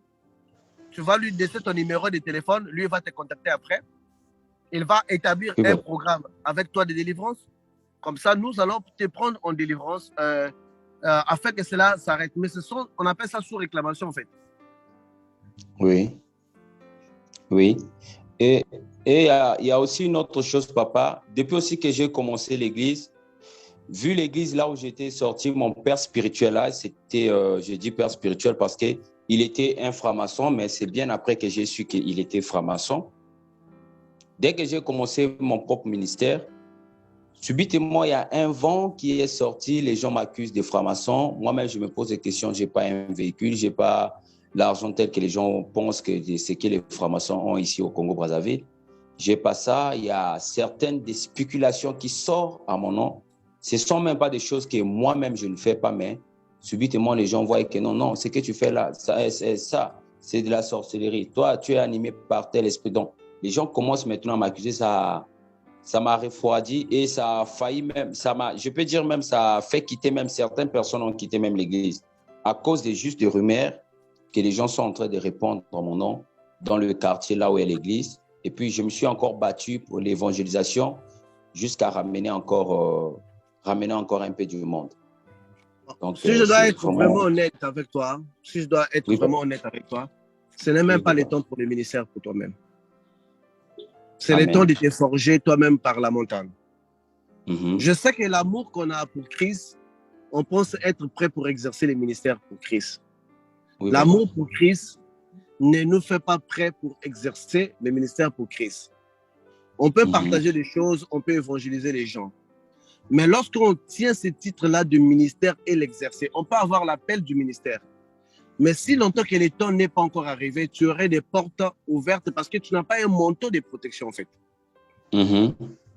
Tu vas lui laisser ton numéro de téléphone. Lui, il va te contacter après. Il va établir un programme avec toi de délivrance. Comme ça, nous allons te prendre en délivrance afin que cela s'arrête. Mais on appelle ça sous réclamation, en fait. Oui. Et il y a aussi une autre chose, papa. Depuis aussi que j'ai commencé l'église, vu l'église là où j'étais sorti, mon père spirituel là, c'était, je dis père spirituel parce qu'il était un franc-maçon, mais c'est bien après que j'ai su qu'il était franc-maçon. Dès que j'ai commencé mon propre ministère, subitement, il y a un vent qui est sorti, les gens m'accusent de franc-maçon. Moi-même, je me pose des questions, je n'ai pas un véhicule, je n'ai pas l'argent tel que les gens pensent que c'est que les francs-maçons ont ici au Congo-Brazzaville. Je n'ai pas ça, il y a certaines des spéculations qui sortent à mon nom. Ce ne sont même pas des choses que moi-même je ne fais pas, mais subitement, les gens voient que non, ce que tu fais là, c'est de la sorcellerie. Toi, tu es animé par tel esprit. Donc, les gens commencent maintenant à m'accuser, ça m'a refroidi et ça a failli même, je peux dire même, ça a fait quitter même, certaines personnes ont quitté même l'église à cause des rumeurs que les gens sont en train de répandre dans mon nom dans le quartier là où est l'église. Et puis, je me suis encore battu pour l'évangélisation jusqu'à ramener encore un peu du monde. Donc, si je dois être vraiment honnête avec toi, ce n'est même pas le temps pour le ministère pour toi-même. C'est le temps de te forger toi-même par la montagne. Je sais que l'amour qu'on a pour Christ, on pense être prêt pour exercer le ministère pour Christ. L'amour pour Christ ne nous fait pas prêts pour exercer le ministère pour Christ. On peut partager des choses, on peut évangéliser les gens. Mais lorsqu'on tient ce titre-là de ministère et l'exercer, on peut avoir l'appel du ministère. Mais si longtemps que le temps n'est pas encore arrivé, tu aurais des portes ouvertes parce que tu n'as pas un manteau de protection, en fait.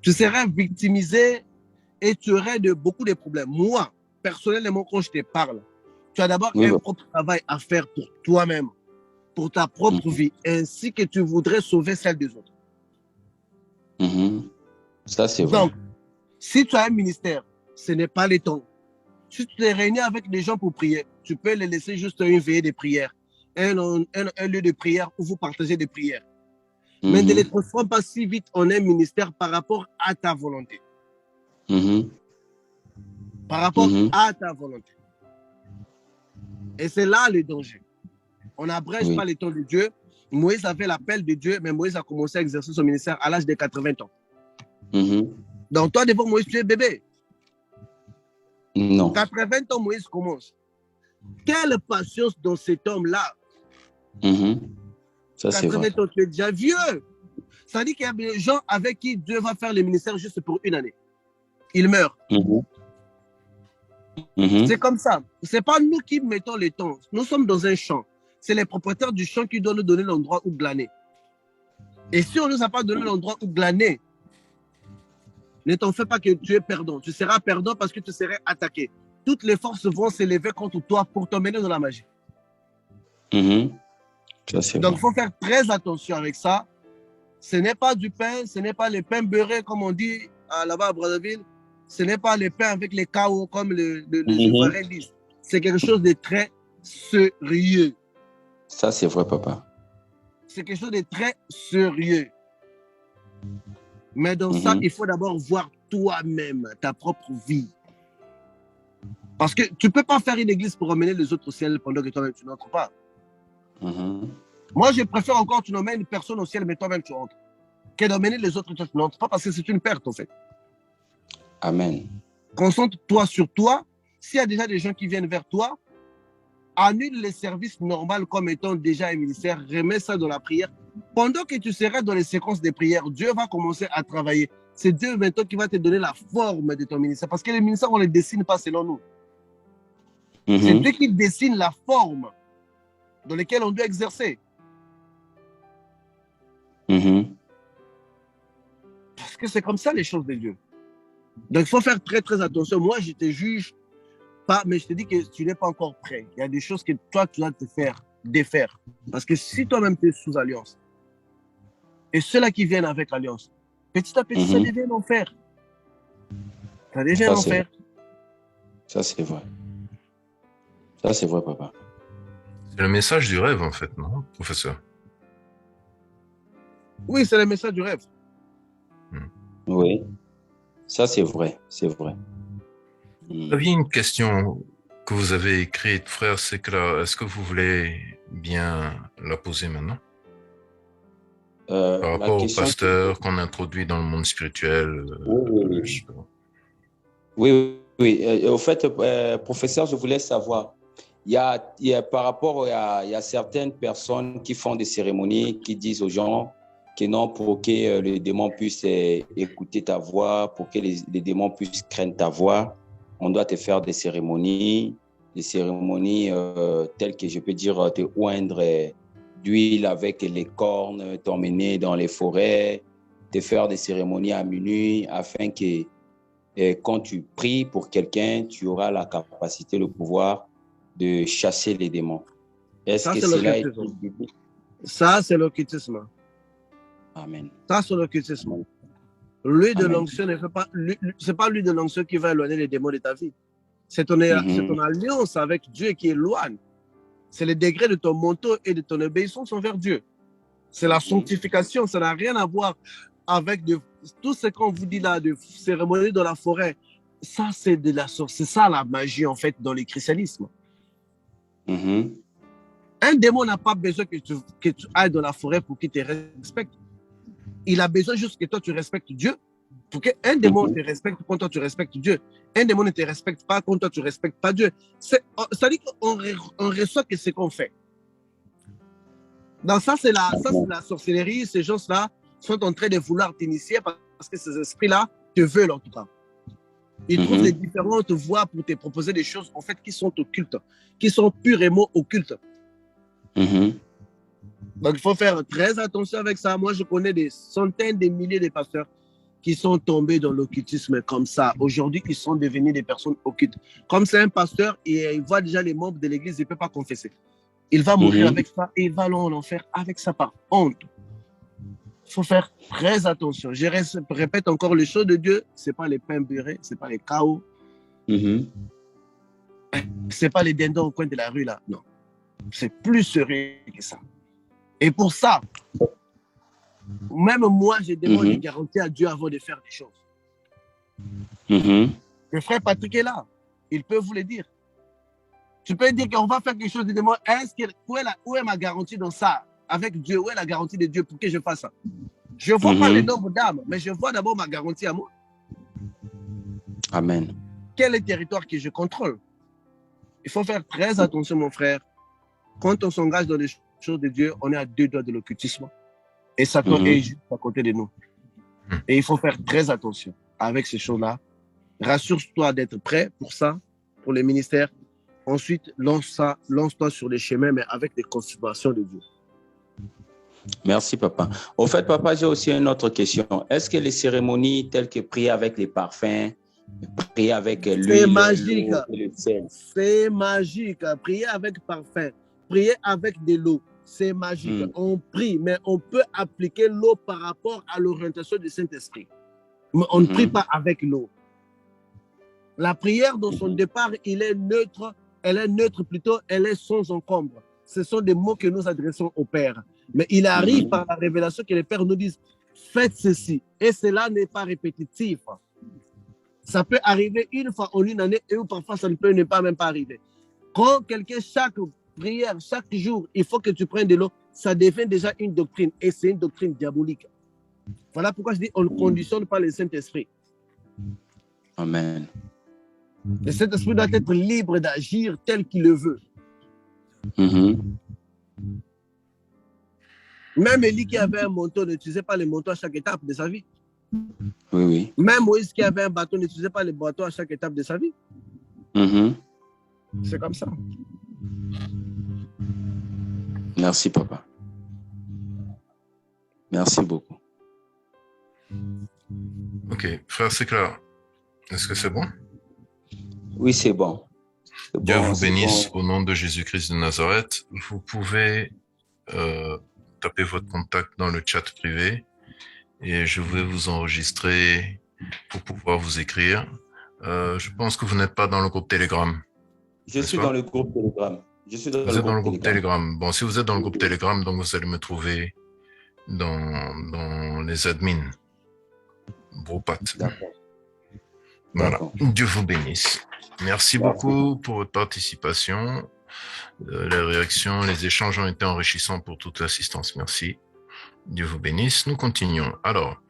Tu serais victimisé et tu aurais beaucoup de problèmes. Moi, personnellement, quand je te parle, tu as d'abord un propre travail à faire pour toi-même, pour ta propre vie, ainsi que tu voudrais sauver celle des autres. Ça, c'est vrai. Donc, si tu as un ministère, ce n'est pas le temps. Si tu t'es réuni avec des gens pour prier, tu peux les laisser juste une veillée de prière, un lieu de prière où vous partagez des prières. Mais ne les transforme pas si vite en un ministère par rapport à ta volonté. Par rapport à ta volonté. Et c'est là le danger. On n'abrège pas les temps de Dieu. Moïse avait l'appel de Dieu, mais Moïse a commencé à exercer son ministère à l'âge de 80 ans. Donc, toi, devant Moïse, tu es bébé. Non. 80 ans, Moïse commence. Quelle patience dans cet homme-là. Ça, c'est vrai. 80 ans, tu es déjà vieux. Ça dit qu'il y a des gens avec qui Dieu va faire le ministère juste pour une année. Ils meurent. C'est comme ça. Ce n'est pas nous qui mettons les temps. Nous sommes dans un champ. C'est les propriétaires du champ qui doivent nous donner l'endroit où glaner. Et si on ne nous a pas donné l'endroit où glaner, ne t'en fais pas que tu es perdant. Tu seras perdant parce que tu serais attaqué. Toutes les forces vont s'élever contre toi pour t'emmener dans la magie. Ça, donc, il faut faire très attention avec ça. Ce n'est pas du pain, ce n'est pas le pain beurré, comme on dit là-bas à Brazzaville. Ce n'est pas le pain avec les chaos, comme les Ivoiriens disent. C'est quelque chose de très sérieux. Ça, c'est vrai, papa. C'est quelque chose de très sérieux. Mais dans ça, il faut d'abord voir toi-même, ta propre vie. Parce que tu ne peux pas faire une église pour emmener les autres au ciel pendant que toi-même tu n'entres pas. Moi, je préfère encore que tu n'emmènes une personne au ciel, mais toi-même tu entres, que d'emmener les autres, tu n'entres pas, parce que c'est une perte, en fait. Amen. Concentre-toi sur toi. S'il y a déjà des gens qui viennent vers toi, annule les services normaux comme étant déjà un ministère, remets ça dans la prière. Pendant que tu seras dans les séquences de prière, Dieu va commencer à travailler. C'est Dieu maintenant qui va te donner la forme de ton ministère. Parce que les ministères, on ne les dessine pas selon nous. C'est Dieu qui dessine la forme dans laquelle on doit exercer. Parce que c'est comme ça les choses de Dieu. Donc, il faut faire très, très attention. Moi, je te juge pas, mais je te dis que tu n'es pas encore prêt. Il y a des choses que toi, tu dois te faire défaire. Parce que si toi-même, tu es sous alliance, et ceux-là qui viennent avec alliance, petit à petit, ça devient l'enfer. Ça devient l'enfer. Ça, c'est vrai. Ça, c'est vrai, papa. C'est le message du rêve, en fait, non, professeur? Oui, c'est le message du rêve. Oui. Ça, c'est vrai. C'est vrai. Vous aviez une question que vous avez écrite, frère Sekla. Est-ce que vous voulez bien la poser maintenant? Par rapport au pasteur qu'on introduit dans le monde spirituel. Oui. Au fait, professeur, je voulais savoir, il y a par rapport, il y a certaines personnes qui font des cérémonies, qui disent aux gens que non, pour que les démons puissent écouter ta voix, pour que les démons puissent craindre ta voix, on doit te faire des cérémonies telles que je peux dire te oindre d'huile avec les cornes, t'emmener dans les forêts, te faire des cérémonies à minuit afin que quand tu pries pour quelqu'un, tu auras la capacité, le pouvoir de chasser les démons. Est-ce que cela est biblique? Ça, c'est l'occultisme. Amen. Ça, c'est l'occultisme. L'huile de l'onction ne fait pas. C'est pas l'huile de l'onction qui va éloigner les démons de ta vie. C'est ton alliance avec Dieu qui éloigne. C'est le degré de ton manteau et de ton obéissance envers Dieu. C'est la sanctification. Ça n'a rien à voir avec tout ce qu'on vous dit là, de cérémonie dans la forêt. Ça, c'est de la sorte. C'est ça la magie, en fait, dans le christianisme. Un démon n'a pas besoin que tu ailles dans la forêt pour qu'il te respecte. Il a besoin juste que toi, tu respectes Dieu. Pour qu'un démon te respecte quand toi, tu respectes Dieu. Un démon ne te respecte pas quand toi, tu ne respectes pas Dieu. Ça dit qu'on reçoit que ce qu'on fait. Donc ça, c'est la sorcellerie. Ces gens-là sont en train de vouloir t'initier parce que ces esprits-là te veulent en tout cas. Ils trouvent des différentes voies pour te proposer des choses en fait qui sont occultes, qui sont purement occultes. Donc il faut faire très attention avec ça. Moi, je connais des centaines de milliers de pasteurs qui sont tombés dans l'occultisme comme ça. Aujourd'hui, ils sont devenus des personnes occultes. Comme c'est un pasteur, et il voit déjà les membres de l'église, il ne peut pas confesser. Il va mourir avec ça et il va aller en enfer avec ça par honte. Il faut faire très attention. Je répète encore, les choses de Dieu, ce n'est pas les pains beurrés, ce n'est pas les chaos. Ce n'est pas les dindons au coin de la rue là. Non. C'est plus sérieux que ça. Et pour ça, même moi, je demande une garantie à Dieu avant de faire des choses. Le frère Patrick est là. Il peut vous le dire. Tu peux dire qu'on va faire quelque chose de moi. Où est ma garantie dans ça? avec Dieu? Où est la garantie de Dieu pour que je fasse ça? Je ne vois pas le nombre d'âmes, mais je vois d'abord ma garantie à moi. Amen. Quel est le territoire que je contrôle? Il faut faire très attention, mon frère. Quand on s'engage dans les choses de Dieu, on est à 2 doigts de l'occultisme. Et Satan est juste à côté de nous. Et il faut faire très attention avec ces choses-là. Rassure-toi d'être prêt pour ça, pour les ministères. Ensuite, lance-toi sur les chemins, mais avec des considérations de Dieu. Merci, papa. Au fait, papa, j'ai aussi une autre question. Est-ce que les cérémonies telles que prier avec les parfums, prier avec l'huile, l'eau et le sel? C'est magique. Prier avec parfum, prier avec de l'eau, c'est magique. On prie, mais on peut appliquer l'eau par rapport à l'orientation du Saint-Esprit. Mais on ne prie pas avec l'eau. La prière, dans son départ, elle est neutre plutôt, elle est sans encombre. Ce sont des mots que nous adressons au Père. Mais il arrive par la révélation que les pères nous disent, faites ceci. Et cela n'est pas répétitif. Ça peut arriver une fois en une année et parfois ça ne peut ne pas même pas arriver. Quand quelqu'un, chaque prière, chaque jour, il faut que tu prennes de l'eau, ça devient déjà une doctrine. Et c'est une doctrine diabolique. Voilà pourquoi je dis, on ne conditionne pas le Saint-Esprit. Amen. Le Saint-Esprit doit être libre d'agir tel qu'il le veut. Même Élie qui avait un manteau n'utilisait pas le manteau à chaque étape de sa vie. Oui, oui. Même Moïse qui avait un bâton n'utilisait pas le bâton à chaque étape de sa vie. C'est comme ça. Merci, papa. Merci beaucoup. Ok, frère, c'est clair. Est-ce que c'est bon? Oui, c'est bon. Dieu vous bénisse au nom de Jésus-Christ de Nazareth. Vous pouvez taper votre contact dans le chat privé et je vais vous enregistrer pour pouvoir vous écrire. Je pense que vous n'êtes pas dans le groupe Telegram. Je suis dans le groupe Telegram. Vous êtes dans le groupe Telegram. Bon, si vous êtes dans le groupe Telegram, donc vous allez me trouver dans les admins. Bropat. D'accord. Voilà. Dieu vous bénisse. Merci beaucoup pour votre participation. Les réactions, les échanges ont été enrichissants pour toute l'assistance. Merci. Dieu vous bénisse. Nous continuons. Alors,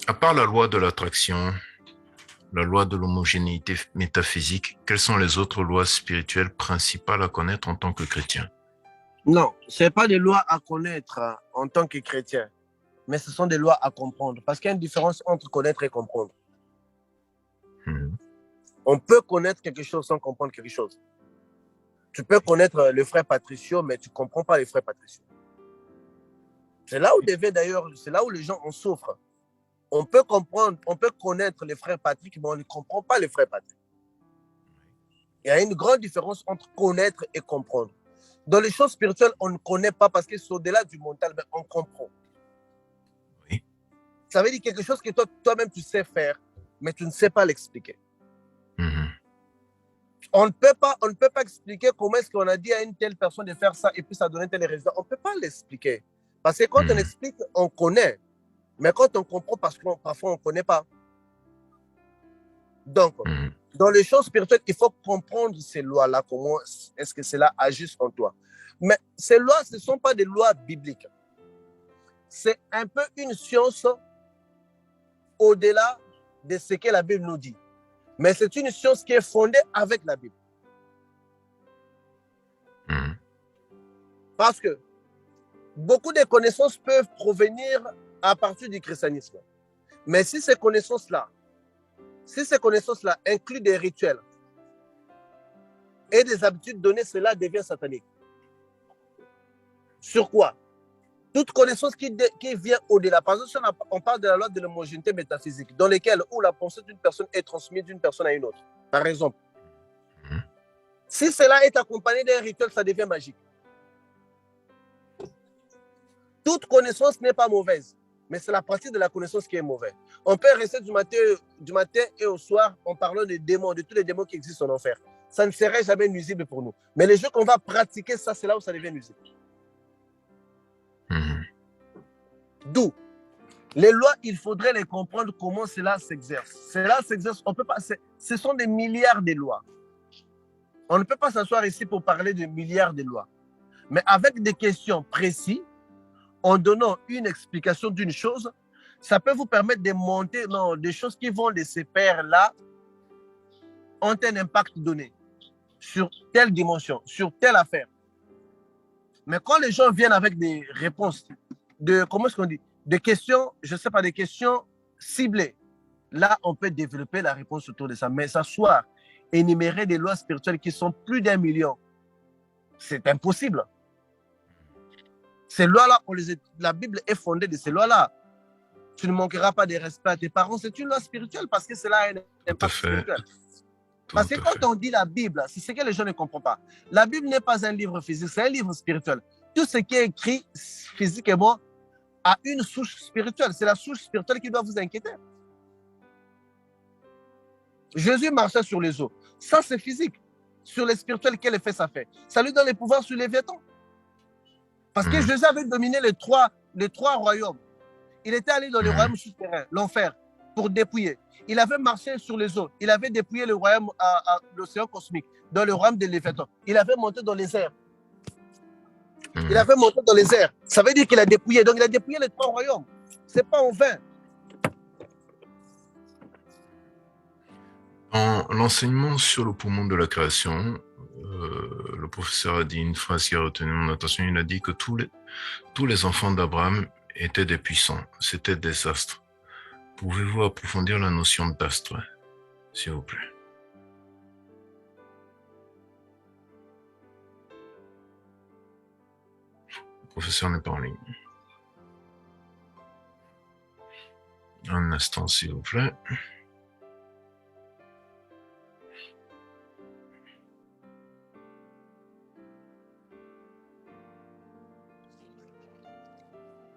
à part la loi de l'attraction, la loi de l'homogénéité métaphysique, quelles sont les autres lois spirituelles principales à connaître en tant que chrétien? Non, ce n'est pas des lois à connaître en tant que chrétien, mais ce sont des lois à comprendre. Parce qu'il y a une différence entre connaître et comprendre. On peut connaître quelque chose sans comprendre quelque chose. Tu peux connaître le frère Patricio, mais tu ne comprends pas le frère Patricio. C'est là où d'ailleurs, c'est là où les gens en souffrent. On peut comprendre, on peut connaître le frère Patrick, mais on ne comprend pas le frère Patrick. Il y a une grande différence entre connaître et comprendre. Dans les choses spirituelles, on ne connaît pas parce que c'est au-delà du mental, mais on comprend. Oui. Ça veut dire quelque chose que toi-même tu sais faire, mais tu ne sais pas l'expliquer. On ne peut pas expliquer comment est-ce qu'on a dit à une telle personne de faire ça et puis ça donne tel résultat. On ne peut pas l'expliquer. Parce que quand on explique, on connaît. Mais quand on comprend, parce que parfois on ne connaît pas. Donc, dans les choses spirituelles, il faut comprendre ces lois-là, comment est-ce que cela agisse en toi. Mais ces lois, ce ne sont pas des lois bibliques. C'est un peu une science au-delà de ce que la Bible nous dit. Mais c'est une science qui est fondée avec la Bible. Parce que beaucoup de connaissances peuvent provenir à partir du christianisme. Mais si ces connaissances-là incluent des rituels et des habitudes données, cela devient satanique. Sur quoi? Toute connaissance qui vient au-delà. Par exemple, on parle de la loi de l'homogénéité métaphysique, dans laquelle où la pensée d'une personne est transmise d'une personne à une autre. Par exemple, si cela est accompagné d'un rituel, ça devient magique. Toute connaissance n'est pas mauvaise, mais c'est la pratique de la connaissance qui est mauvaise. On peut rester du matin et au soir en parlant des démons, de tous les démons qui existent en enfer. Ça ne serait jamais nuisible pour nous. Mais les jours qu'on va pratiquer ça, c'est là où ça devient nuisible. D'où les lois, il faudrait les comprendre comment cela s'exerce. Cela s'exerce, on peut pas. Ce sont des milliards de lois. On ne peut pas s'asseoir ici pour parler de milliards de lois. Mais avec des questions précises, en donnant une explication d'une chose, ça peut vous permettre de monter dans des choses qui vont de ces pairs-là ont un impact donné sur telle dimension, sur telle affaire. Mais quand les gens viennent avec des réponses, comment est-ce qu'on dit, des questions, je ne sais pas, des questions ciblées, là, on peut développer la réponse autour de ça. Mais s'asseoir, énumérer des lois spirituelles qui sont plus d'1 million, c'est impossible. Ces lois-là, la Bible est fondée de ces lois-là. Tu ne manqueras pas de respect à tes parents. C'est une loi spirituelle parce que cela a un impact spirituel. Parce que quand on dit la Bible, c'est ce que les gens ne comprennent pas. La Bible n'est pas un livre physique, c'est un livre spirituel. Tout ce qui est écrit physiquement a une souche spirituelle. C'est la souche spirituelle qui doit vous inquiéter. Jésus marchait sur les eaux. Ça, c'est physique. Sur les spirituels, quel effet ça fait? Ça lui donne les pouvoirs sur les Léviathan. Parce que Jésus avait dominé les trois royaumes. Il était allé dans le royaume souterrain, l'enfer, pour dépouiller. Il avait marché sur les eaux. Il avait dépouillé le royaume à l'océan cosmique, dans le royaume de Léviathan. Il avait monté dans les airs. Il avait monté dans les airs. Ça veut dire qu'il a dépouillé. Donc, il a dépouillé les trois royaumes. Ce n'est pas en vain. Dans l'enseignement sur le poumon de la création, le professeur a dit une phrase qui a retenu mon attention. Il a dit que tous les enfants d'Abraham étaient des puissants. C'était des astres. Pouvez-vous approfondir la notion d'astre, s'il vous plaît? Le professeur n'est pas en ligne. Un instant, s'il vous plaît.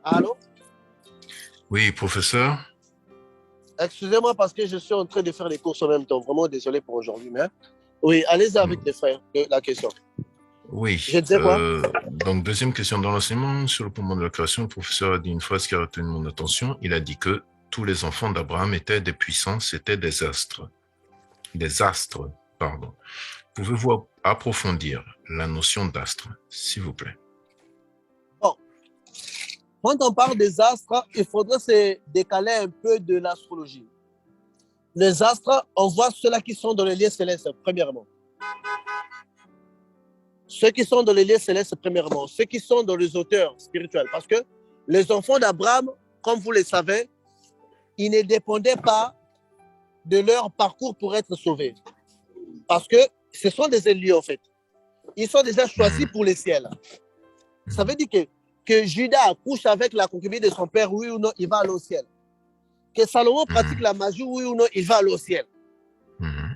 Allô? Oui, professeur? Excusez-moi parce que je suis en train de faire les courses en même temps. Vraiment désolé pour aujourd'hui. Mais... Oui, allez-y avec les frères, la question. Oui. Je disais quoi? Donc, deuxième question. Dans l'enseignement sur le poumon de la création, le professeur a dit une phrase qui a retenu mon attention. Il a dit que tous les enfants d'Abraham étaient des puissants, c'était des astres. Des astres, pardon. Pouvez-vous approfondir la notion d'astre, s'il vous plaît? Bon. Quand on parle des astres, il faudrait se décaler un peu de l'astrologie. Les astres, on voit ceux-là qui sont dans les lieux célestes, premièrement. Ceux qui sont dans les lieux célestes, premièrement. Ceux qui sont dans les auteurs spirituels. Parce que les enfants d'Abraham, comme vous le savez, ils ne dépendaient pas de leur parcours pour être sauvés. Parce que ce sont des élus, en fait. Ils sont déjà choisis pour les ciels. Ça veut dire que Judas couche avec la concubine de son père, oui ou non, il va aller au ciel. Que Salomon pratique la magie, oui ou non, il va aller au ciel.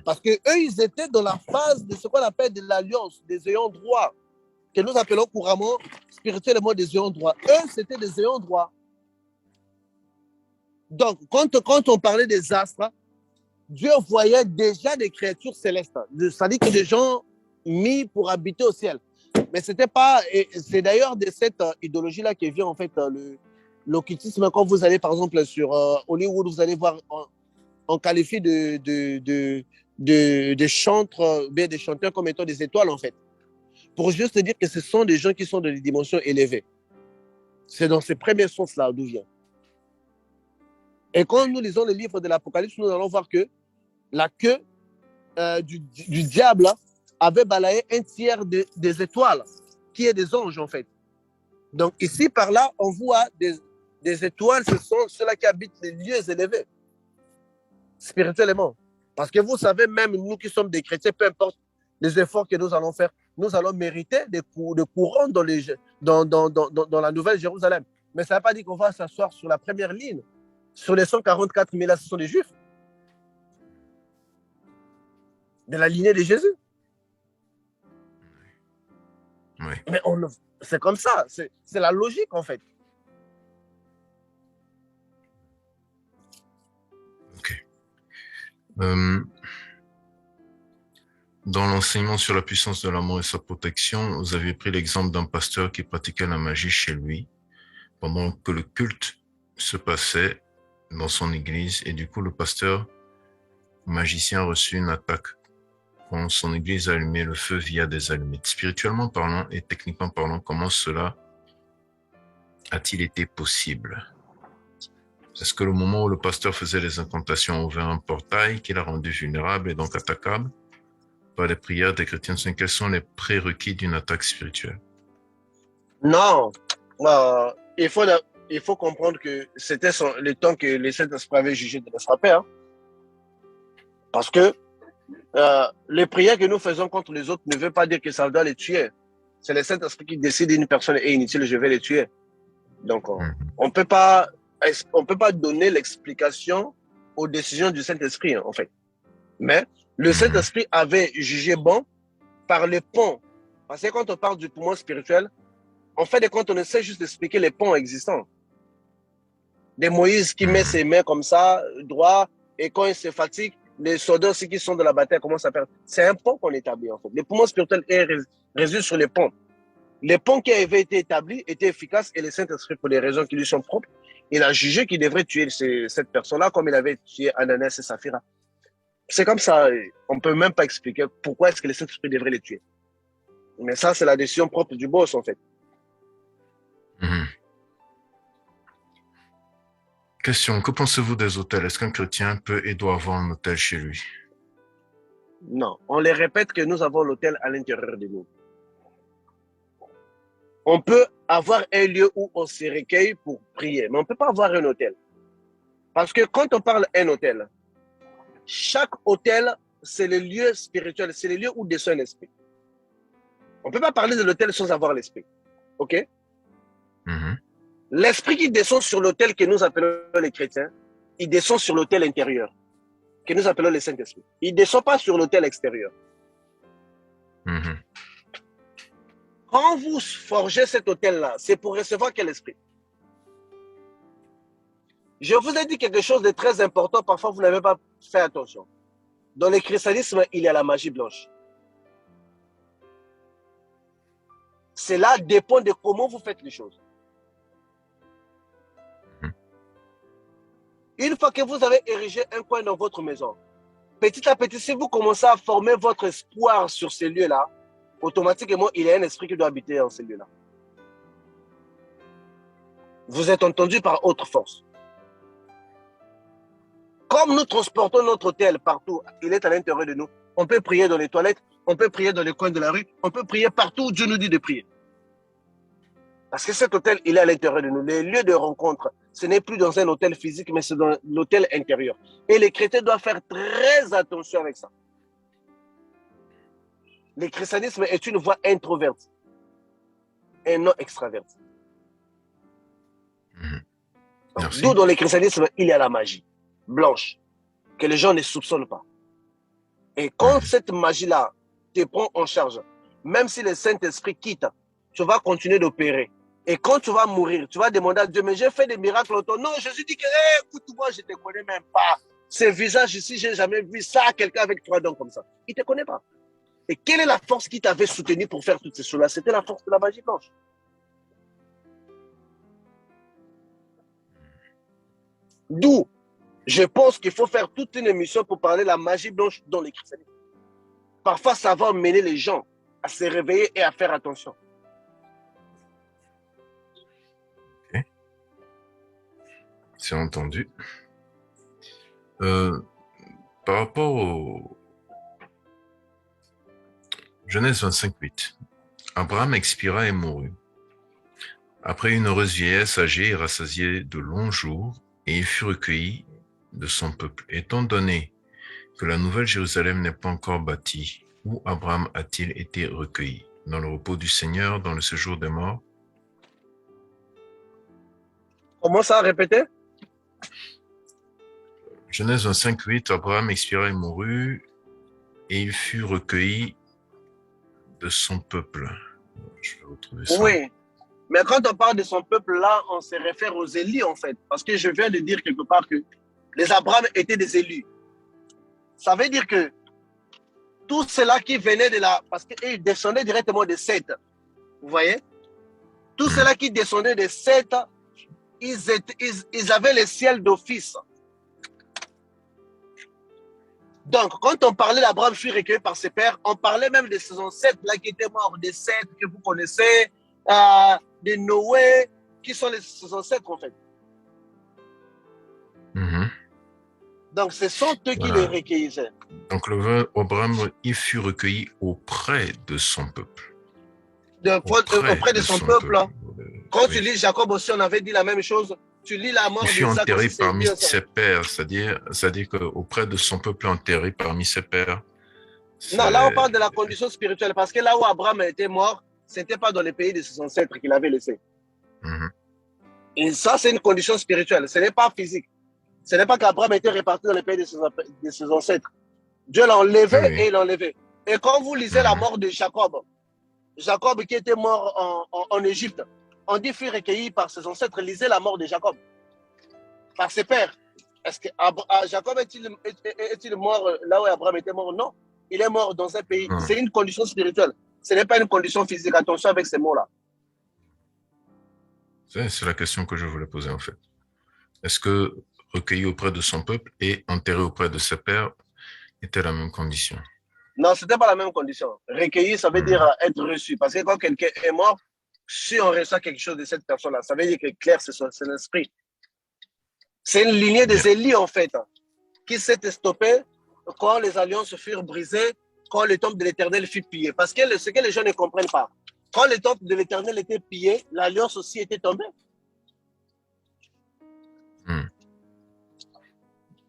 Parce qu'eux, ils étaient dans la phase de ce qu'on appelle de l'alliance, des ayants droit, que nous appelons couramment, spirituellement, des ayants droit. Eux, c'était des ayants droit. Donc, quand on parlait des astres, Dieu voyait déjà des créatures célestes. C'est-à-dire que des gens mis pour habiter au ciel. Mais c'était pas... C'est d'ailleurs de cette idéologie-là qui vient, en fait, l'occultisme. Quand vous allez, par exemple, sur Hollywood, vous allez voir... On qualifie de chantres, bien des chanteurs comme étant des étoiles, en fait. Pour juste dire que ce sont des gens qui sont de des dimensions élevées. C'est dans ces premiers sens-là d'où vient. Et quand nous lisons le livre de l'Apocalypse, nous allons voir que la queue du diable avait balayé un tiers des étoiles, qui est des anges, en fait. Donc ici, par là, on voit des étoiles, ce sont ceux-là qui habitent les lieux élevés. Spirituellement. Parce que vous savez, même nous qui sommes des chrétiens, peu importe les efforts que nous allons faire, nous allons mériter des courants dans la Nouvelle Jérusalem. Mais ça ne veut pas dire qu'on va s'asseoir sur la première ligne. Sur les 144 000, là, ce sont des Juifs. De la lignée de Jésus. Oui. Mais c'est comme ça. C'est la logique, en fait. Dans l'enseignement sur la puissance de l'amour et sa protection, vous avez pris l'exemple d'un pasteur qui pratiquait la magie chez lui pendant que le culte se passait dans son église et du coup le pasteur magicien a reçu une attaque quand son église a allumé le feu via des allumettes. Spirituellement parlant et techniquement parlant, comment cela a-t-il été possible? Est-ce que le moment où le pasteur faisait les incantations a ouvert un portail qu'il a rendu vulnérable et donc attaquable par les prières des chrétiens? Quels sont les prérequis d'une attaque spirituelle? Non, il faut comprendre que c'était le temps que les Saint-Esprit avaient jugé de les frapper. Hein. Parce que les prières que nous faisons contre les autres ne veut pas dire que ça doit les tuer. C'est le Saint-Esprit qui décide une personne est inutile, je vais les tuer. Donc, on ne peut pas donner l'explication aux décisions du Saint-Esprit, en fait. Mais le Saint-Esprit avait jugé bon par le pont. Parce que quand on parle du poumon spirituel, en fait, quand on essaie juste d'expliquer les ponts existants. Des Moïse qui met ses mains comme ça, droit, et quand il se fatigue, les soldats aussi qui sont de la bataille commencent à perdre. C'est un pont qu'on établit, en fait. Le poumon spirituel résulte sur les ponts. Les ponts qui avaient été établis étaient efficaces et le Saint-Esprit, pour des raisons qui lui sont propres, il a jugé qu'il devrait tuer cette personne-là comme il avait tué Ananias et Saphira. C'est comme ça, on ne peut même pas expliquer pourquoi est-ce que le Saint-Esprit devrait les tuer. Mais ça, c'est la décision propre du boss, en fait. Question, que pensez-vous des hôtels? Est-ce qu'un chrétien peut et doit avoir un hôtel chez lui? Non, on les répète que nous avons l'hôtel à l'intérieur de nous. On peut avoir un lieu où on se recueille pour prier, mais on ne peut pas avoir un hôtel. Parce que quand on parle d'un hôtel, chaque hôtel, c'est le lieu spirituel, c'est le lieu où descend l'esprit. On ne peut pas parler de l'hôtel sans avoir l'esprit. OK? L'esprit qui descend sur l'autel que nous appelons les chrétiens, il descend sur l'autel intérieur, que nous appelons le Saint-Esprit. Il ne descend pas sur l'autel extérieur. Quand vous forgez cet autel-là, c'est pour recevoir quel esprit? Je vous ai dit quelque chose de très important, parfois vous n'avez pas fait attention. Dans le christianisme, il y a la magie blanche. Cela dépend de comment vous faites les choses. Une fois que vous avez érigé un coin dans votre maison, petit à petit, si vous commencez à former votre espoir sur ces lieux-là, automatiquement, il y a un esprit qui doit habiter dans ces lieux-là. Vous êtes entendu par autre force. Comme nous transportons notre hôtel partout, il est à l'intérieur de nous. On peut prier dans les toilettes, on peut prier dans les coins de la rue, on peut prier partout où Dieu nous dit de prier. Parce que cet hôtel, il est à l'intérieur de nous. Les lieux de rencontre, ce n'est plus dans un hôtel physique, mais c'est dans l'hôtel intérieur. Et les chrétiens doivent faire très attention avec ça. Le christianisme est une voie introvertie et non extravertie. D'où dans le christianisme, il y a la magie blanche, que les gens ne soupçonnent pas. Et quand cette magie-là te prend en charge, même si le Saint-Esprit quitte, tu vas continuer d'opérer. Et quand tu vas mourir, tu vas demander à Dieu, mais j'ai fait des miracles autour. Non, Jésus dit que, hey, écoute-moi, je ne te connais même pas. Ce visage ici, je n'ai jamais vu ça, quelqu'un avec 3 dents comme ça. Il ne te connaît pas. Et quelle est la force qui t'avait soutenu pour faire toutes ces choses-là? C'était la force de la magie blanche. D'où, je pense qu'il faut faire toute une émission pour parler de la magie blanche dans les christianismes. Parfois, ça va amener les gens à se réveiller et à faire attention. Okay. C'est entendu. Par rapport au Genèse 25:8, Abraham expira et mourut. Après une heureuse vieillesse âgée et rassasié de longs jours, et il fut recueilli de son peuple. Étant donné que la nouvelle Jérusalem n'est pas encore bâtie, où Abraham a-t-il été recueilli? Dans le repos du Seigneur, dans le séjour des morts? Comment ça, répéter? Genèse 25:8, Abraham expira et mourut, et il fut recueilli de son peuple. Je vais retrouver ça. Oui, mais quand on parle de son peuple, là, on se réfère aux élus, en fait. Parce que je viens de dire quelque part que les Abraham étaient des élus. Ça veut dire que tout cela qui venait de là, parce qu'ils descendaient directement de Seth. Vous voyez? Tout cela qui descendait de Seth, ils avaient le ciel d'office. Donc, quand on parlait d'Abraham fut recueilli par ses pères, on parlait même de ses ancêtres là qui étaient morts, des Seth que vous connaissez, de Noé, qui sont ses ancêtres en fait. Donc, ce sont eux qui les recueillissaient. Donc, Abraham, il fut recueilli auprès de son peuple. Auprès de son peuple. Quand tu lis Jacob aussi, on avait dit la même chose. Tu lis la mort il fut enterré parmi ses pères, c'est-à-dire qu'auprès de son peuple enterré parmi ses pères. Non, là on parle de la condition spirituelle, parce que là où Abraham était mort, ce n'était pas dans le pays de ses ancêtres qu'il avait laissé. Et ça, c'est une condition spirituelle, ce n'est pas physique. Ce n'est pas qu'Abraham était réparti dans le pays de ses ancêtres. Dieu l'a enlevé et il l'a enlevé. Et quand vous lisez la mort de Jacob, Jacob qui était mort en Égypte, on dit fut recueilli par ses ancêtres. Lisez la mort de Jacob, par ses pères. Est-ce que Jacob est-il mort là où Abraham était mort? Non, il est mort dans un pays. C'est une condition spirituelle. Ce n'est pas une condition physique. Attention avec ces mots-là. C'est la question que je voulais poser en fait. Est-ce que recueilli auprès de son peuple et enterré auprès de ses pères était la même condition? Non, ce n'était pas la même condition. Recueilli, ça veut dire être reçu. Parce que quand quelqu'un est mort, si on reçoit quelque chose de cette personne-là, ça veut dire que clair, c'est l'esprit. C'est une lignée des Élie, en fait, qui s'est stoppée quand les alliances furent brisées, quand le temple de l'Éternel fut pillé. Parce que ce que les gens ne comprennent pas, quand le temple de l'Éternel était pillé, l'alliance aussi était tombée.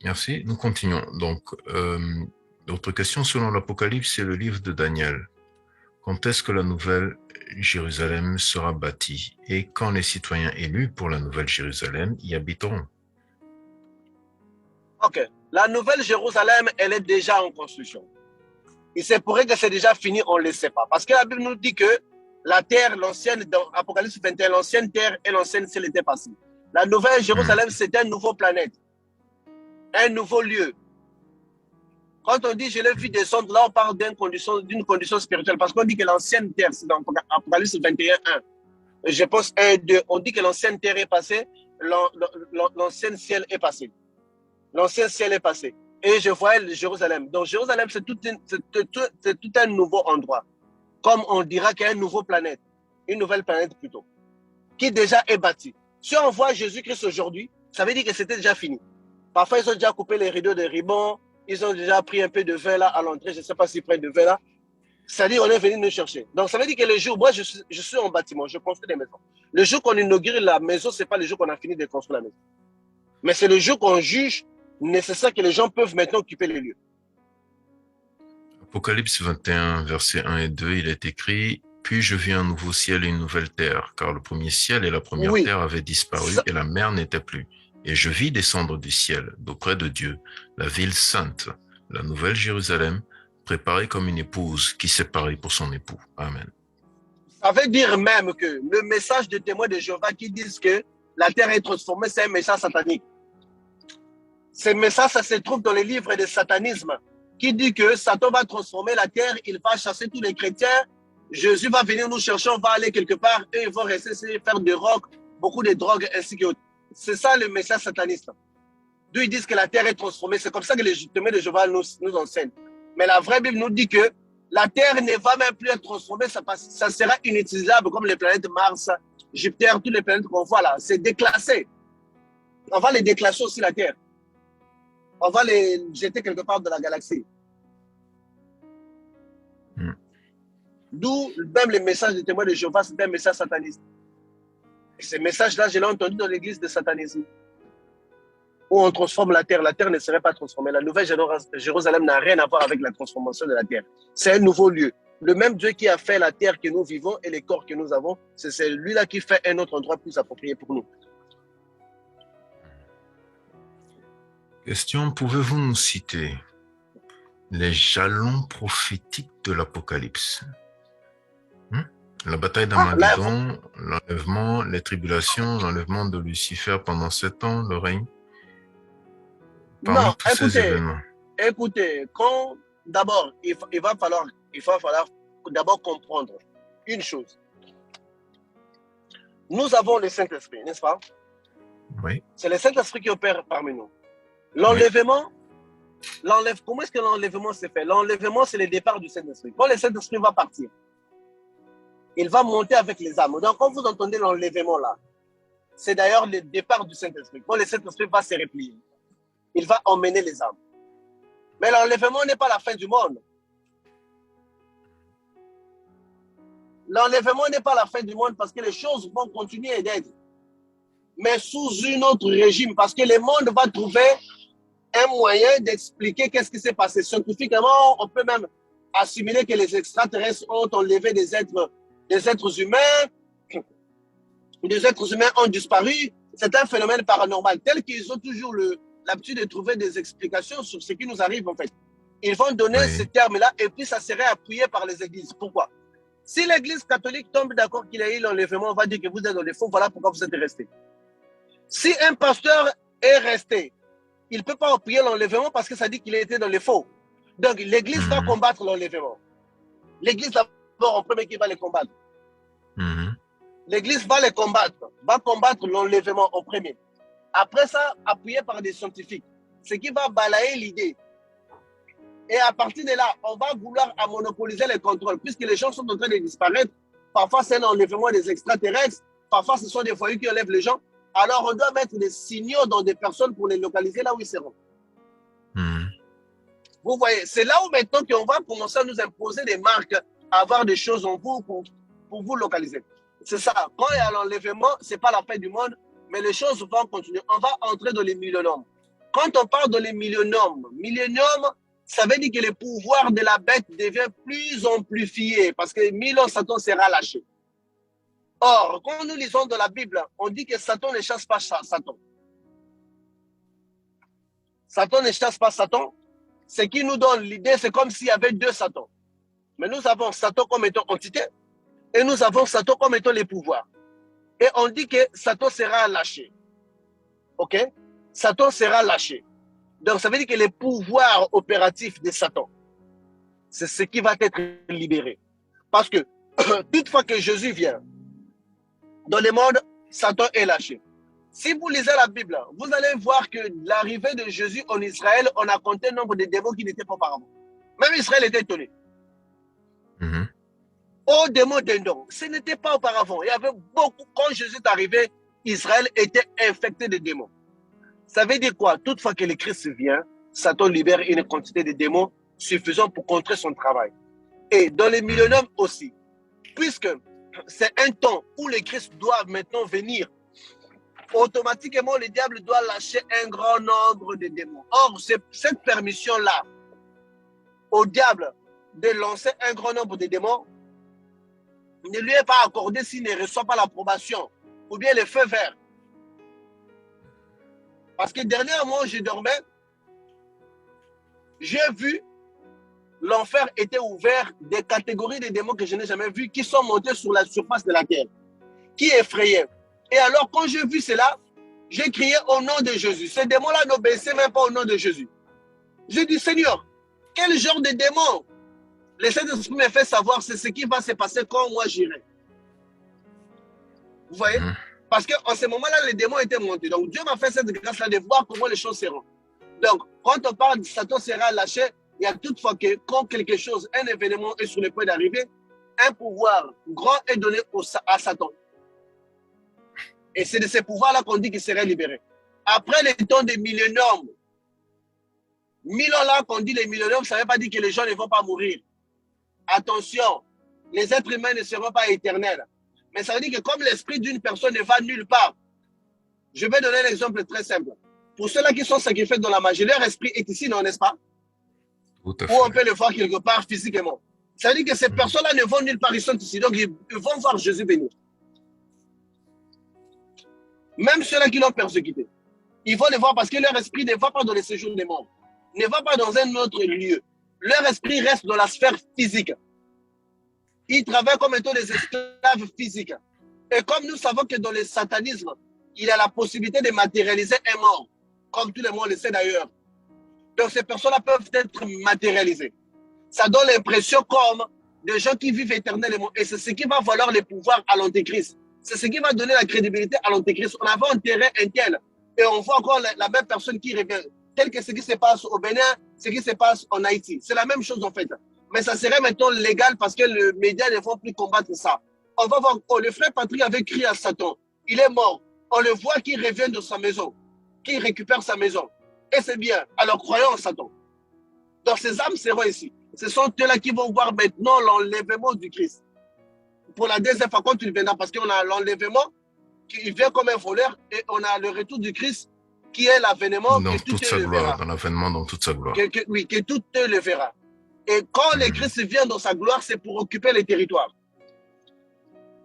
Merci, nous continuons. Donc, d'autres questions selon l'Apocalypse et le livre de Daniel. Quand est-ce que la nouvelle Jérusalem sera bâtie et quand les citoyens élus pour la nouvelle Jérusalem y habiteront? Ok, la nouvelle Jérusalem, elle est déjà en construction. Il se pourrait que c'est déjà fini, on ne le sait pas. Parce que la Bible nous dit que la terre, l'ancienne, dans Apocalypse 21, l'ancienne terre et l'ancienne ciel étaient passées. La nouvelle Jérusalem, c'est un nouveau planète, un nouveau lieu. Quand on dit je l'ai vu descendre, là on parle d'une condition spirituelle. Parce qu'on dit que l'ancienne terre, c'est dans Apocalypse 21, 1. Je pense 1, 2. On dit que l'ancienne terre est passée, l'ancien ciel est passé. L'ancien ciel est passé. Et je voyais Jérusalem. Donc Jérusalem, c'est tout un nouveau endroit. Comme on dira qu'il y a une nouvelle planète plutôt, qui déjà est bâtie. Si on voit Jésus-Christ aujourd'hui, ça veut dire que c'était déjà fini. Parfois, ils ont déjà coupé les rideaux de ribbon, ils ont déjà pris un peu de vin là à l'entrée, je ne sais pas s'ils prennent de vin là. C'est-à-dire, on est venu nous chercher. Donc, ça veut dire que le jour, moi, je suis en bâtiment, je construis des maisons. Le jour qu'on inaugure la maison, ce n'est pas le jour qu'on a fini de construire la maison. Mais c'est le jour qu'on juge nécessaire que les gens peuvent maintenant occuper les lieux. Apocalypse 21, versets 1 et 2, il est écrit « Puis je vis un nouveau ciel et une nouvelle terre, car le premier ciel et la première terre avaient disparu et la mer n'était plus. Et je vis descendre du ciel, d'auprès de Dieu, la ville sainte, la nouvelle Jérusalem, préparée comme une épouse qui s'est parée pour son époux. Amen. » Ça veut dire même que le message de témoins de Jéhovah qui disent que la terre est transformée, c'est un message satanique. Ce message, ça se trouve dans les livres de satanisme, qui dit que Satan va transformer la terre, il va chasser tous les chrétiens, Jésus va venir nous chercher, on va aller quelque part, et ils vont rester faire de rock, beaucoup de drogue, ainsi que... C'est ça le message sataniste. D'où ils disent que la terre est transformée. C'est comme ça que les témoins de Jéhovah nous enseignent. Mais la vraie Bible nous dit que la terre ne va même plus être transformée, ça sera inutilisable comme les planètes Mars, Jupiter, toutes les planètes qu'on voit là. C'est déclassé. On va les déclasser aussi la terre. On va les jeter quelque part dans la galaxie. D'où même les messages des témoins de Jéhovah, c'est un message sataniste. Et ces messages-là, je l'ai entendu dans l'église de satanisme. Où on transforme la terre ne serait pas transformée. La nouvelle Jérusalem n'a rien à voir avec la transformation de la terre. C'est un nouveau lieu. Le même Dieu qui a fait la terre que nous vivons et les corps que nous avons, c'est celui-là qui fait un autre endroit plus approprié pour nous. Question, pouvez-vous nous citer les jalons prophétiques de l'Apocalypse? La bataille d'Armageddon, l'enlèvement, les tribulations, l'enlèvement de Lucifer pendant 7 ans, le règne. Non, écoutez, d'abord, il va falloir d'abord comprendre une chose. Nous avons le Saint-Esprit, n'est-ce pas? Oui. C'est le Saint-Esprit qui opère parmi nous. L'enlèvement, Comment est-ce que l'enlèvement se fait? L'enlèvement, c'est le départ du Saint-Esprit. Quand le Saint-Esprit va partir, il va monter avec les âmes. Donc, quand vous entendez l'enlèvement là, c'est d'ailleurs le départ du Saint-Esprit. Quand le Saint-Esprit va se replier, il va emmener les âmes. Mais l'enlèvement n'est pas la fin du monde. L'enlèvement n'est pas la fin du monde parce que les choses vont continuer d'être. Mais sous un autre régime, parce que le monde va trouver un moyen d'expliquer qu'est-ce qui s'est passé. Scientifiquement, on peut même assimiler que les extraterrestres ont enlevé des êtres humains. Des êtres humains ont disparu. C'est un phénomène paranormal, tel qu'ils ont toujours l'habitude de trouver des explications sur ce qui nous arrive en fait. Ils vont donner ce terme-là et puis ça serait appuyé par les églises. Pourquoi? Si l'église catholique tombe d'accord qu'il y a eu l'enlèvement, on va dire que vous êtes dans les faux, voilà pourquoi vous êtes restés. Si un pasteur est resté, il ne peut pas appuyer l'enlèvement parce que ça dit qu'il était dans les faux. Donc l'église va combattre l'enlèvement. L'église d'abord en premier qui va les combattre. L'église va les combattre, va combattre l'enlèvement en premier. Après ça, appuyé par des scientifiques, ce qui va balayer l'idée. Et à partir de là, on va vouloir monopoliser les contrôles, puisque les gens sont en train de disparaître. Parfois, c'est un enlèvement des extraterrestres. Parfois, ce sont des foyers qui enlèvent les gens. Alors, on doit mettre des signaux dans des personnes pour les localiser là où ils seront. Vous voyez, c'est là où maintenant qu'on va commencer à nous imposer des marques, à avoir des choses en vous pour vous localiser. C'est ça. Quand il y a l'enlèvement, ce n'est pas la fin du monde, mais les choses vont continuer. On va entrer dans les milléniums. Quand on parle de les milléniums, ça veut dire que le pouvoir de la bête devient plus amplifié parce que 1000 ans, Satan sera lâché. Or, quand nous lisons dans la Bible, on dit que Satan ne chasse pas Satan. Satan ne chasse pas Satan. Ce qui nous donne l'idée, c'est comme s'il y avait deux Satans. Mais nous avons Satan comme étant entité et nous avons Satan comme étant les pouvoirs. Et on dit que Satan sera lâché. OK? Satan sera lâché. Donc, ça veut dire que les pouvoirs opératifs de Satan, c'est ce qui va être libéré. Parce que toutefois que Jésus vient, dans le monde, Satan est lâché. Si vous lisez la Bible, vous allez voir que l'arrivée de Jésus en Israël, on a compté le nombre de démons qui n'étaient pas auparavant. Même Israël était étonné. Oh, démons d'Endor, ce n'était pas auparavant. Il y avait beaucoup. Quand Jésus est arrivé, Israël était infecté de démons. Ça veut dire quoi? Toutefois que le Christ vient, Satan libère une quantité de démons suffisante pour contrer son travail. Et dans les milléniums aussi, puisque c'est un temps où le Christ doit maintenant venir, automatiquement le diable doit lâcher un grand nombre de démons. Or, cette permission-là au diable de lancer un grand nombre de démons ne lui est pas accordée s'il ne reçoit pas l'approbation ou bien le feu vert. Parce que dernièrement, je dormais, j'ai vu l'enfer était ouvert, des catégories de démons que je n'ai jamais vues qui sont montés sur la surface de la terre, qui effrayaient. Et alors, quand j'ai vu cela, j'ai crié au nom de Jésus. Ces démons-là n'obéissaient même pas au nom de Jésus. J'ai dit, Seigneur, quel genre de démon? Le Saint-Esprit me fait savoir c'est ce qui va se passer quand moi j'irai. Vous voyez? Parce qu'en ce moment-là, les démons étaient montés. Donc, Dieu m'a fait cette grâce-là de voir comment les choses seront. Donc, quand on parle de Satan sera lâché, il y a toutefois que quand quelque chose, un événement est sur le point d'arriver, un pouvoir grand est donné à Satan. Et c'est de ces pouvoirs-là qu'on dit qu'il serait libéré. Après les temps des milléniums, 1000 ans là, qu'on dit les milléniums, ça ne veut pas dire que les gens ne vont pas mourir. Attention, les êtres humains ne seront pas éternels. Mais ça veut dire que comme l'esprit d'une personne ne va nulle part, je vais donner un exemple très simple. Pour ceux-là qui sont sacrifiés dans la magie, leur esprit est ici, non, n'est-ce pas? Ou on peut le voir quelque part physiquement. Ça veut dire que ces personnes-là ne vont nulle part, ils sont ici. Donc, ils vont voir Jésus venir. Même ceux-là qui l'ont persécuté. Ils vont le voir parce que leur esprit ne va pas dans les séjours des morts. Ne va pas dans un autre lieu. Leur esprit reste dans la sphère physique. Ils travaillent comme étant des esclaves physiques. Et comme nous savons que dans le satanisme, il y a la possibilité de matérialiser un mort, comme tout le monde le sait d'ailleurs. Donc ces personnes-là peuvent être matérialisées. Ça donne l'impression comme des gens qui vivent éternellement. Et c'est ce qui va valoir le pouvoir à l'Antéchrist. C'est ce qui va donner la crédibilité à l'Antéchrist. On avait enterré un tel. Et on voit encore la même personne qui revient. Tel que ce qui se passe au Bénin, ce qui se passe en Haïti. C'est la même chose en fait. Mais ça serait maintenant légal parce que les médias ne vont plus combattre ça. On va voir, oh, le frère Patrick avait crié à Satan. Il est mort. On le voit qu'il revient de sa maison, qu'il récupère sa maison. Et c'est bien. Alors croyons en Satan. Donc ces âmes seront ici. Ce sont eux-là qui vont voir maintenant l'enlèvement du Christ. Pour la deuxième fois, quand il viendra, parce qu'on a l'enlèvement, il vient comme un voleur, et on a le retour du Christ, qui est l'avènement. Dans toute sa gloire, dans l'avènement, dans toute sa gloire. Oui, que tout le verra. Et quand le Christ vient dans sa gloire, c'est pour occuper les territoires.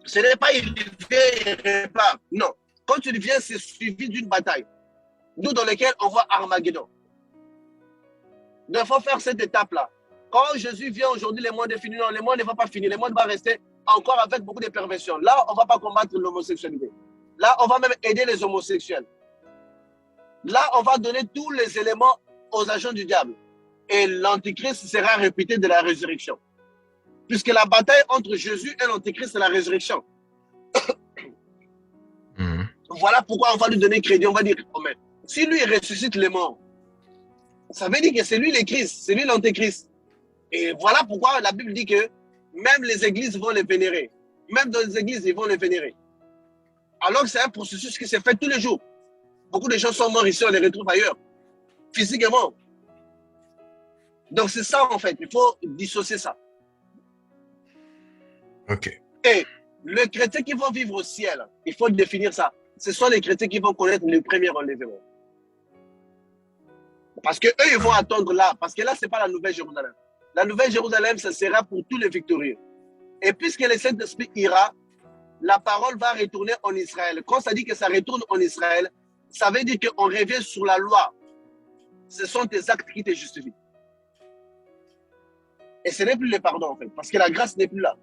Ce n'est pas il vient et repart. Non. Quand il vient, c'est suivi d'une bataille. Nous, dans laquelle on voit Armageddon. Donc, il faut faire cette étape-là. Quand Jésus vient aujourd'hui, le monde est fini. Non, le monde ne va pas finir. Le monde va rester encore avec beaucoup de perversions. Là, on ne va pas combattre l'homosexualité. Là, on va même aider les homosexuels. Là, on va donner tous les éléments aux agents du diable. Et l'antichrist sera répété de la résurrection. Puisque la bataille entre Jésus et l'antichrist, c'est la résurrection. Voilà pourquoi on va lui donner crédit. On va dire, oh, mais si lui ressuscite les morts, ça veut dire que c'est lui le Christ, c'est lui l'antéchrist. Et voilà pourquoi la Bible dit que même les églises vont les vénérer. Même dans les églises, ils vont les vénérer. Alors que c'est un processus qui se fait tous les jours. Beaucoup de gens sont morts ici, on les retrouve ailleurs, physiquement. Donc c'est ça en fait, il faut dissocier ça. Ok. Et les chrétiens qui vont vivre au ciel, il faut définir ça. Ce sont les chrétiens qui vont connaître le premier enlèvement. Parce qu'eux, ils vont attendre là. Parce que là, ce n'est pas la Nouvelle Jérusalem. La Nouvelle Jérusalem, ça sera pour tous les victorieux. Et puisque le Saint-Esprit ira, la parole va retourner en Israël. Quand ça dit que ça retourne en Israël, ça veut dire qu'on revient sur la loi. Ce sont tes actes qui te justifient. Et ce n'est plus le pardon, en fait. Parce que la grâce n'est plus là.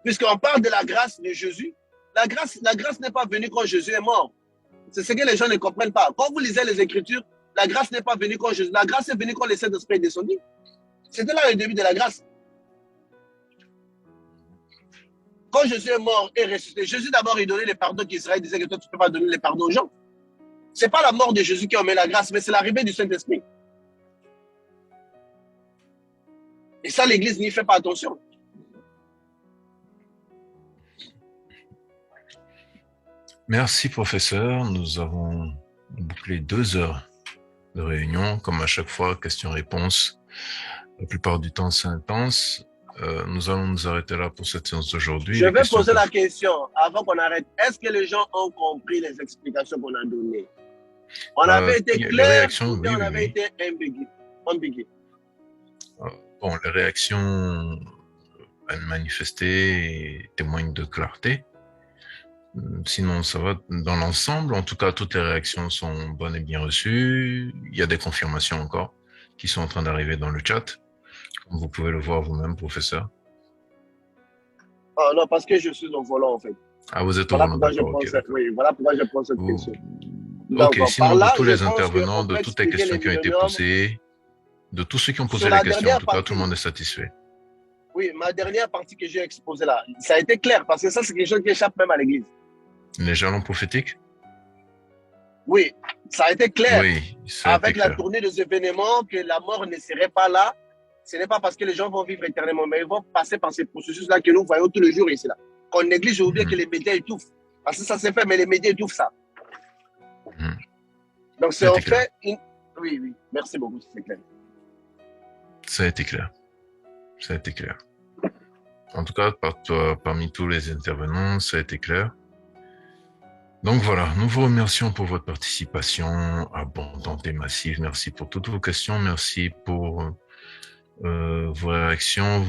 Puisqu'on parle de la grâce de Jésus, la grâce n'est pas venue quand Jésus est mort. C'est ce que les gens ne comprennent pas. Quand vous lisez les Écritures, la grâce n'est pas venue quand Jésus. La grâce est venue quand le Saint-Esprit est descendu. C'était là le début de la grâce. Quand Jésus est mort et ressuscité, Jésus d'abord il donnait les pardons qu'Israël disait que toi tu ne peux pas donner les pardons aux gens. Ce n'est pas la mort de Jésus qui en met la grâce, mais c'est l'arrivée du Saint-Esprit. Et ça, l'Église n'y fait pas attention. Merci, professeur. Nous avons bouclé 2 heures de réunion. Comme à chaque fois, questions-réponses. La plupart du temps, c'est intense. Nous allons nous arrêter là pour cette séance d'aujourd'hui. Je vais poser la question avant qu'on arrête. Est-ce que les gens ont compris les explications qu'on a données? On avait été clair ou on avait été ambigu? Bon, les réactions manifestées et témoignent de clarté. Sinon, ça va dans l'ensemble. En tout cas, toutes les réactions sont bonnes et bien reçues. Il y a des confirmations encore qui sont en train d'arriver dans le chat. Comme vous pouvez le voir vous-même, professeur. Ah non, parce que je suis au volant, en fait. Ah, vous êtes au volant, d'accord. Oui, voilà pourquoi je prends cette question. Donc, sinon, de tous les intervenants, de toutes les questions qui ont été posées, de tous ceux qui ont posé les questions, en tout cas, tout le monde est satisfait. Oui, ma dernière partie que j'ai exposée là, ça a été clair, parce que ça, c'est quelque chose qui échappe même à l'Église. Les jalons prophétiques? Oui, ça a été clair. Oui, avec la tournée des événements, que la mort ne serait pas là. Ce n'est pas parce que les gens vont vivre éternellement, mais ils vont passer par ces processus-là que nous voyons tous les jours ici. Qu'on néglige ou bien que les médias étouffent. Parce que ça s'est fait, mais les médias étouffent ça. Donc, c'est en fait... Oui, oui. Merci beaucoup, c'est clair. Ça a été clair. Ça a été clair. En tout cas, parmi tous les intervenants, ça a été clair. Donc voilà, nous vous remercions pour votre participation abondante et massive. Merci pour toutes vos questions. Merci pour vos réactions,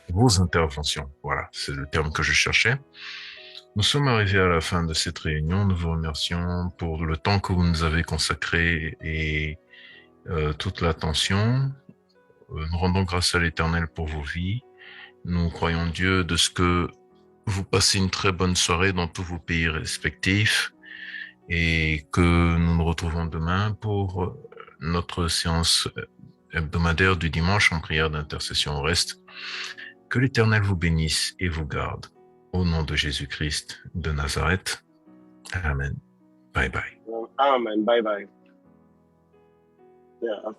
vos interventions. Voilà, c'est le terme que je cherchais. Nous sommes arrivés à la fin de cette réunion. Nous vous remercions pour le temps que vous nous avez consacré et toute l'attention. Nous rendons grâce à l'Éternel pour vos vies. Nous croyons Dieu de ce que vous passez une très bonne soirée dans tous vos pays respectifs et que nous nous retrouvons demain pour notre séance hebdomadaire du dimanche en prière d'intercession au reste. Que l'Éternel vous bénisse et vous garde. Au nom de Jésus-Christ de Nazareth. Amen. Bye bye. Amen. Bye bye. Yeah.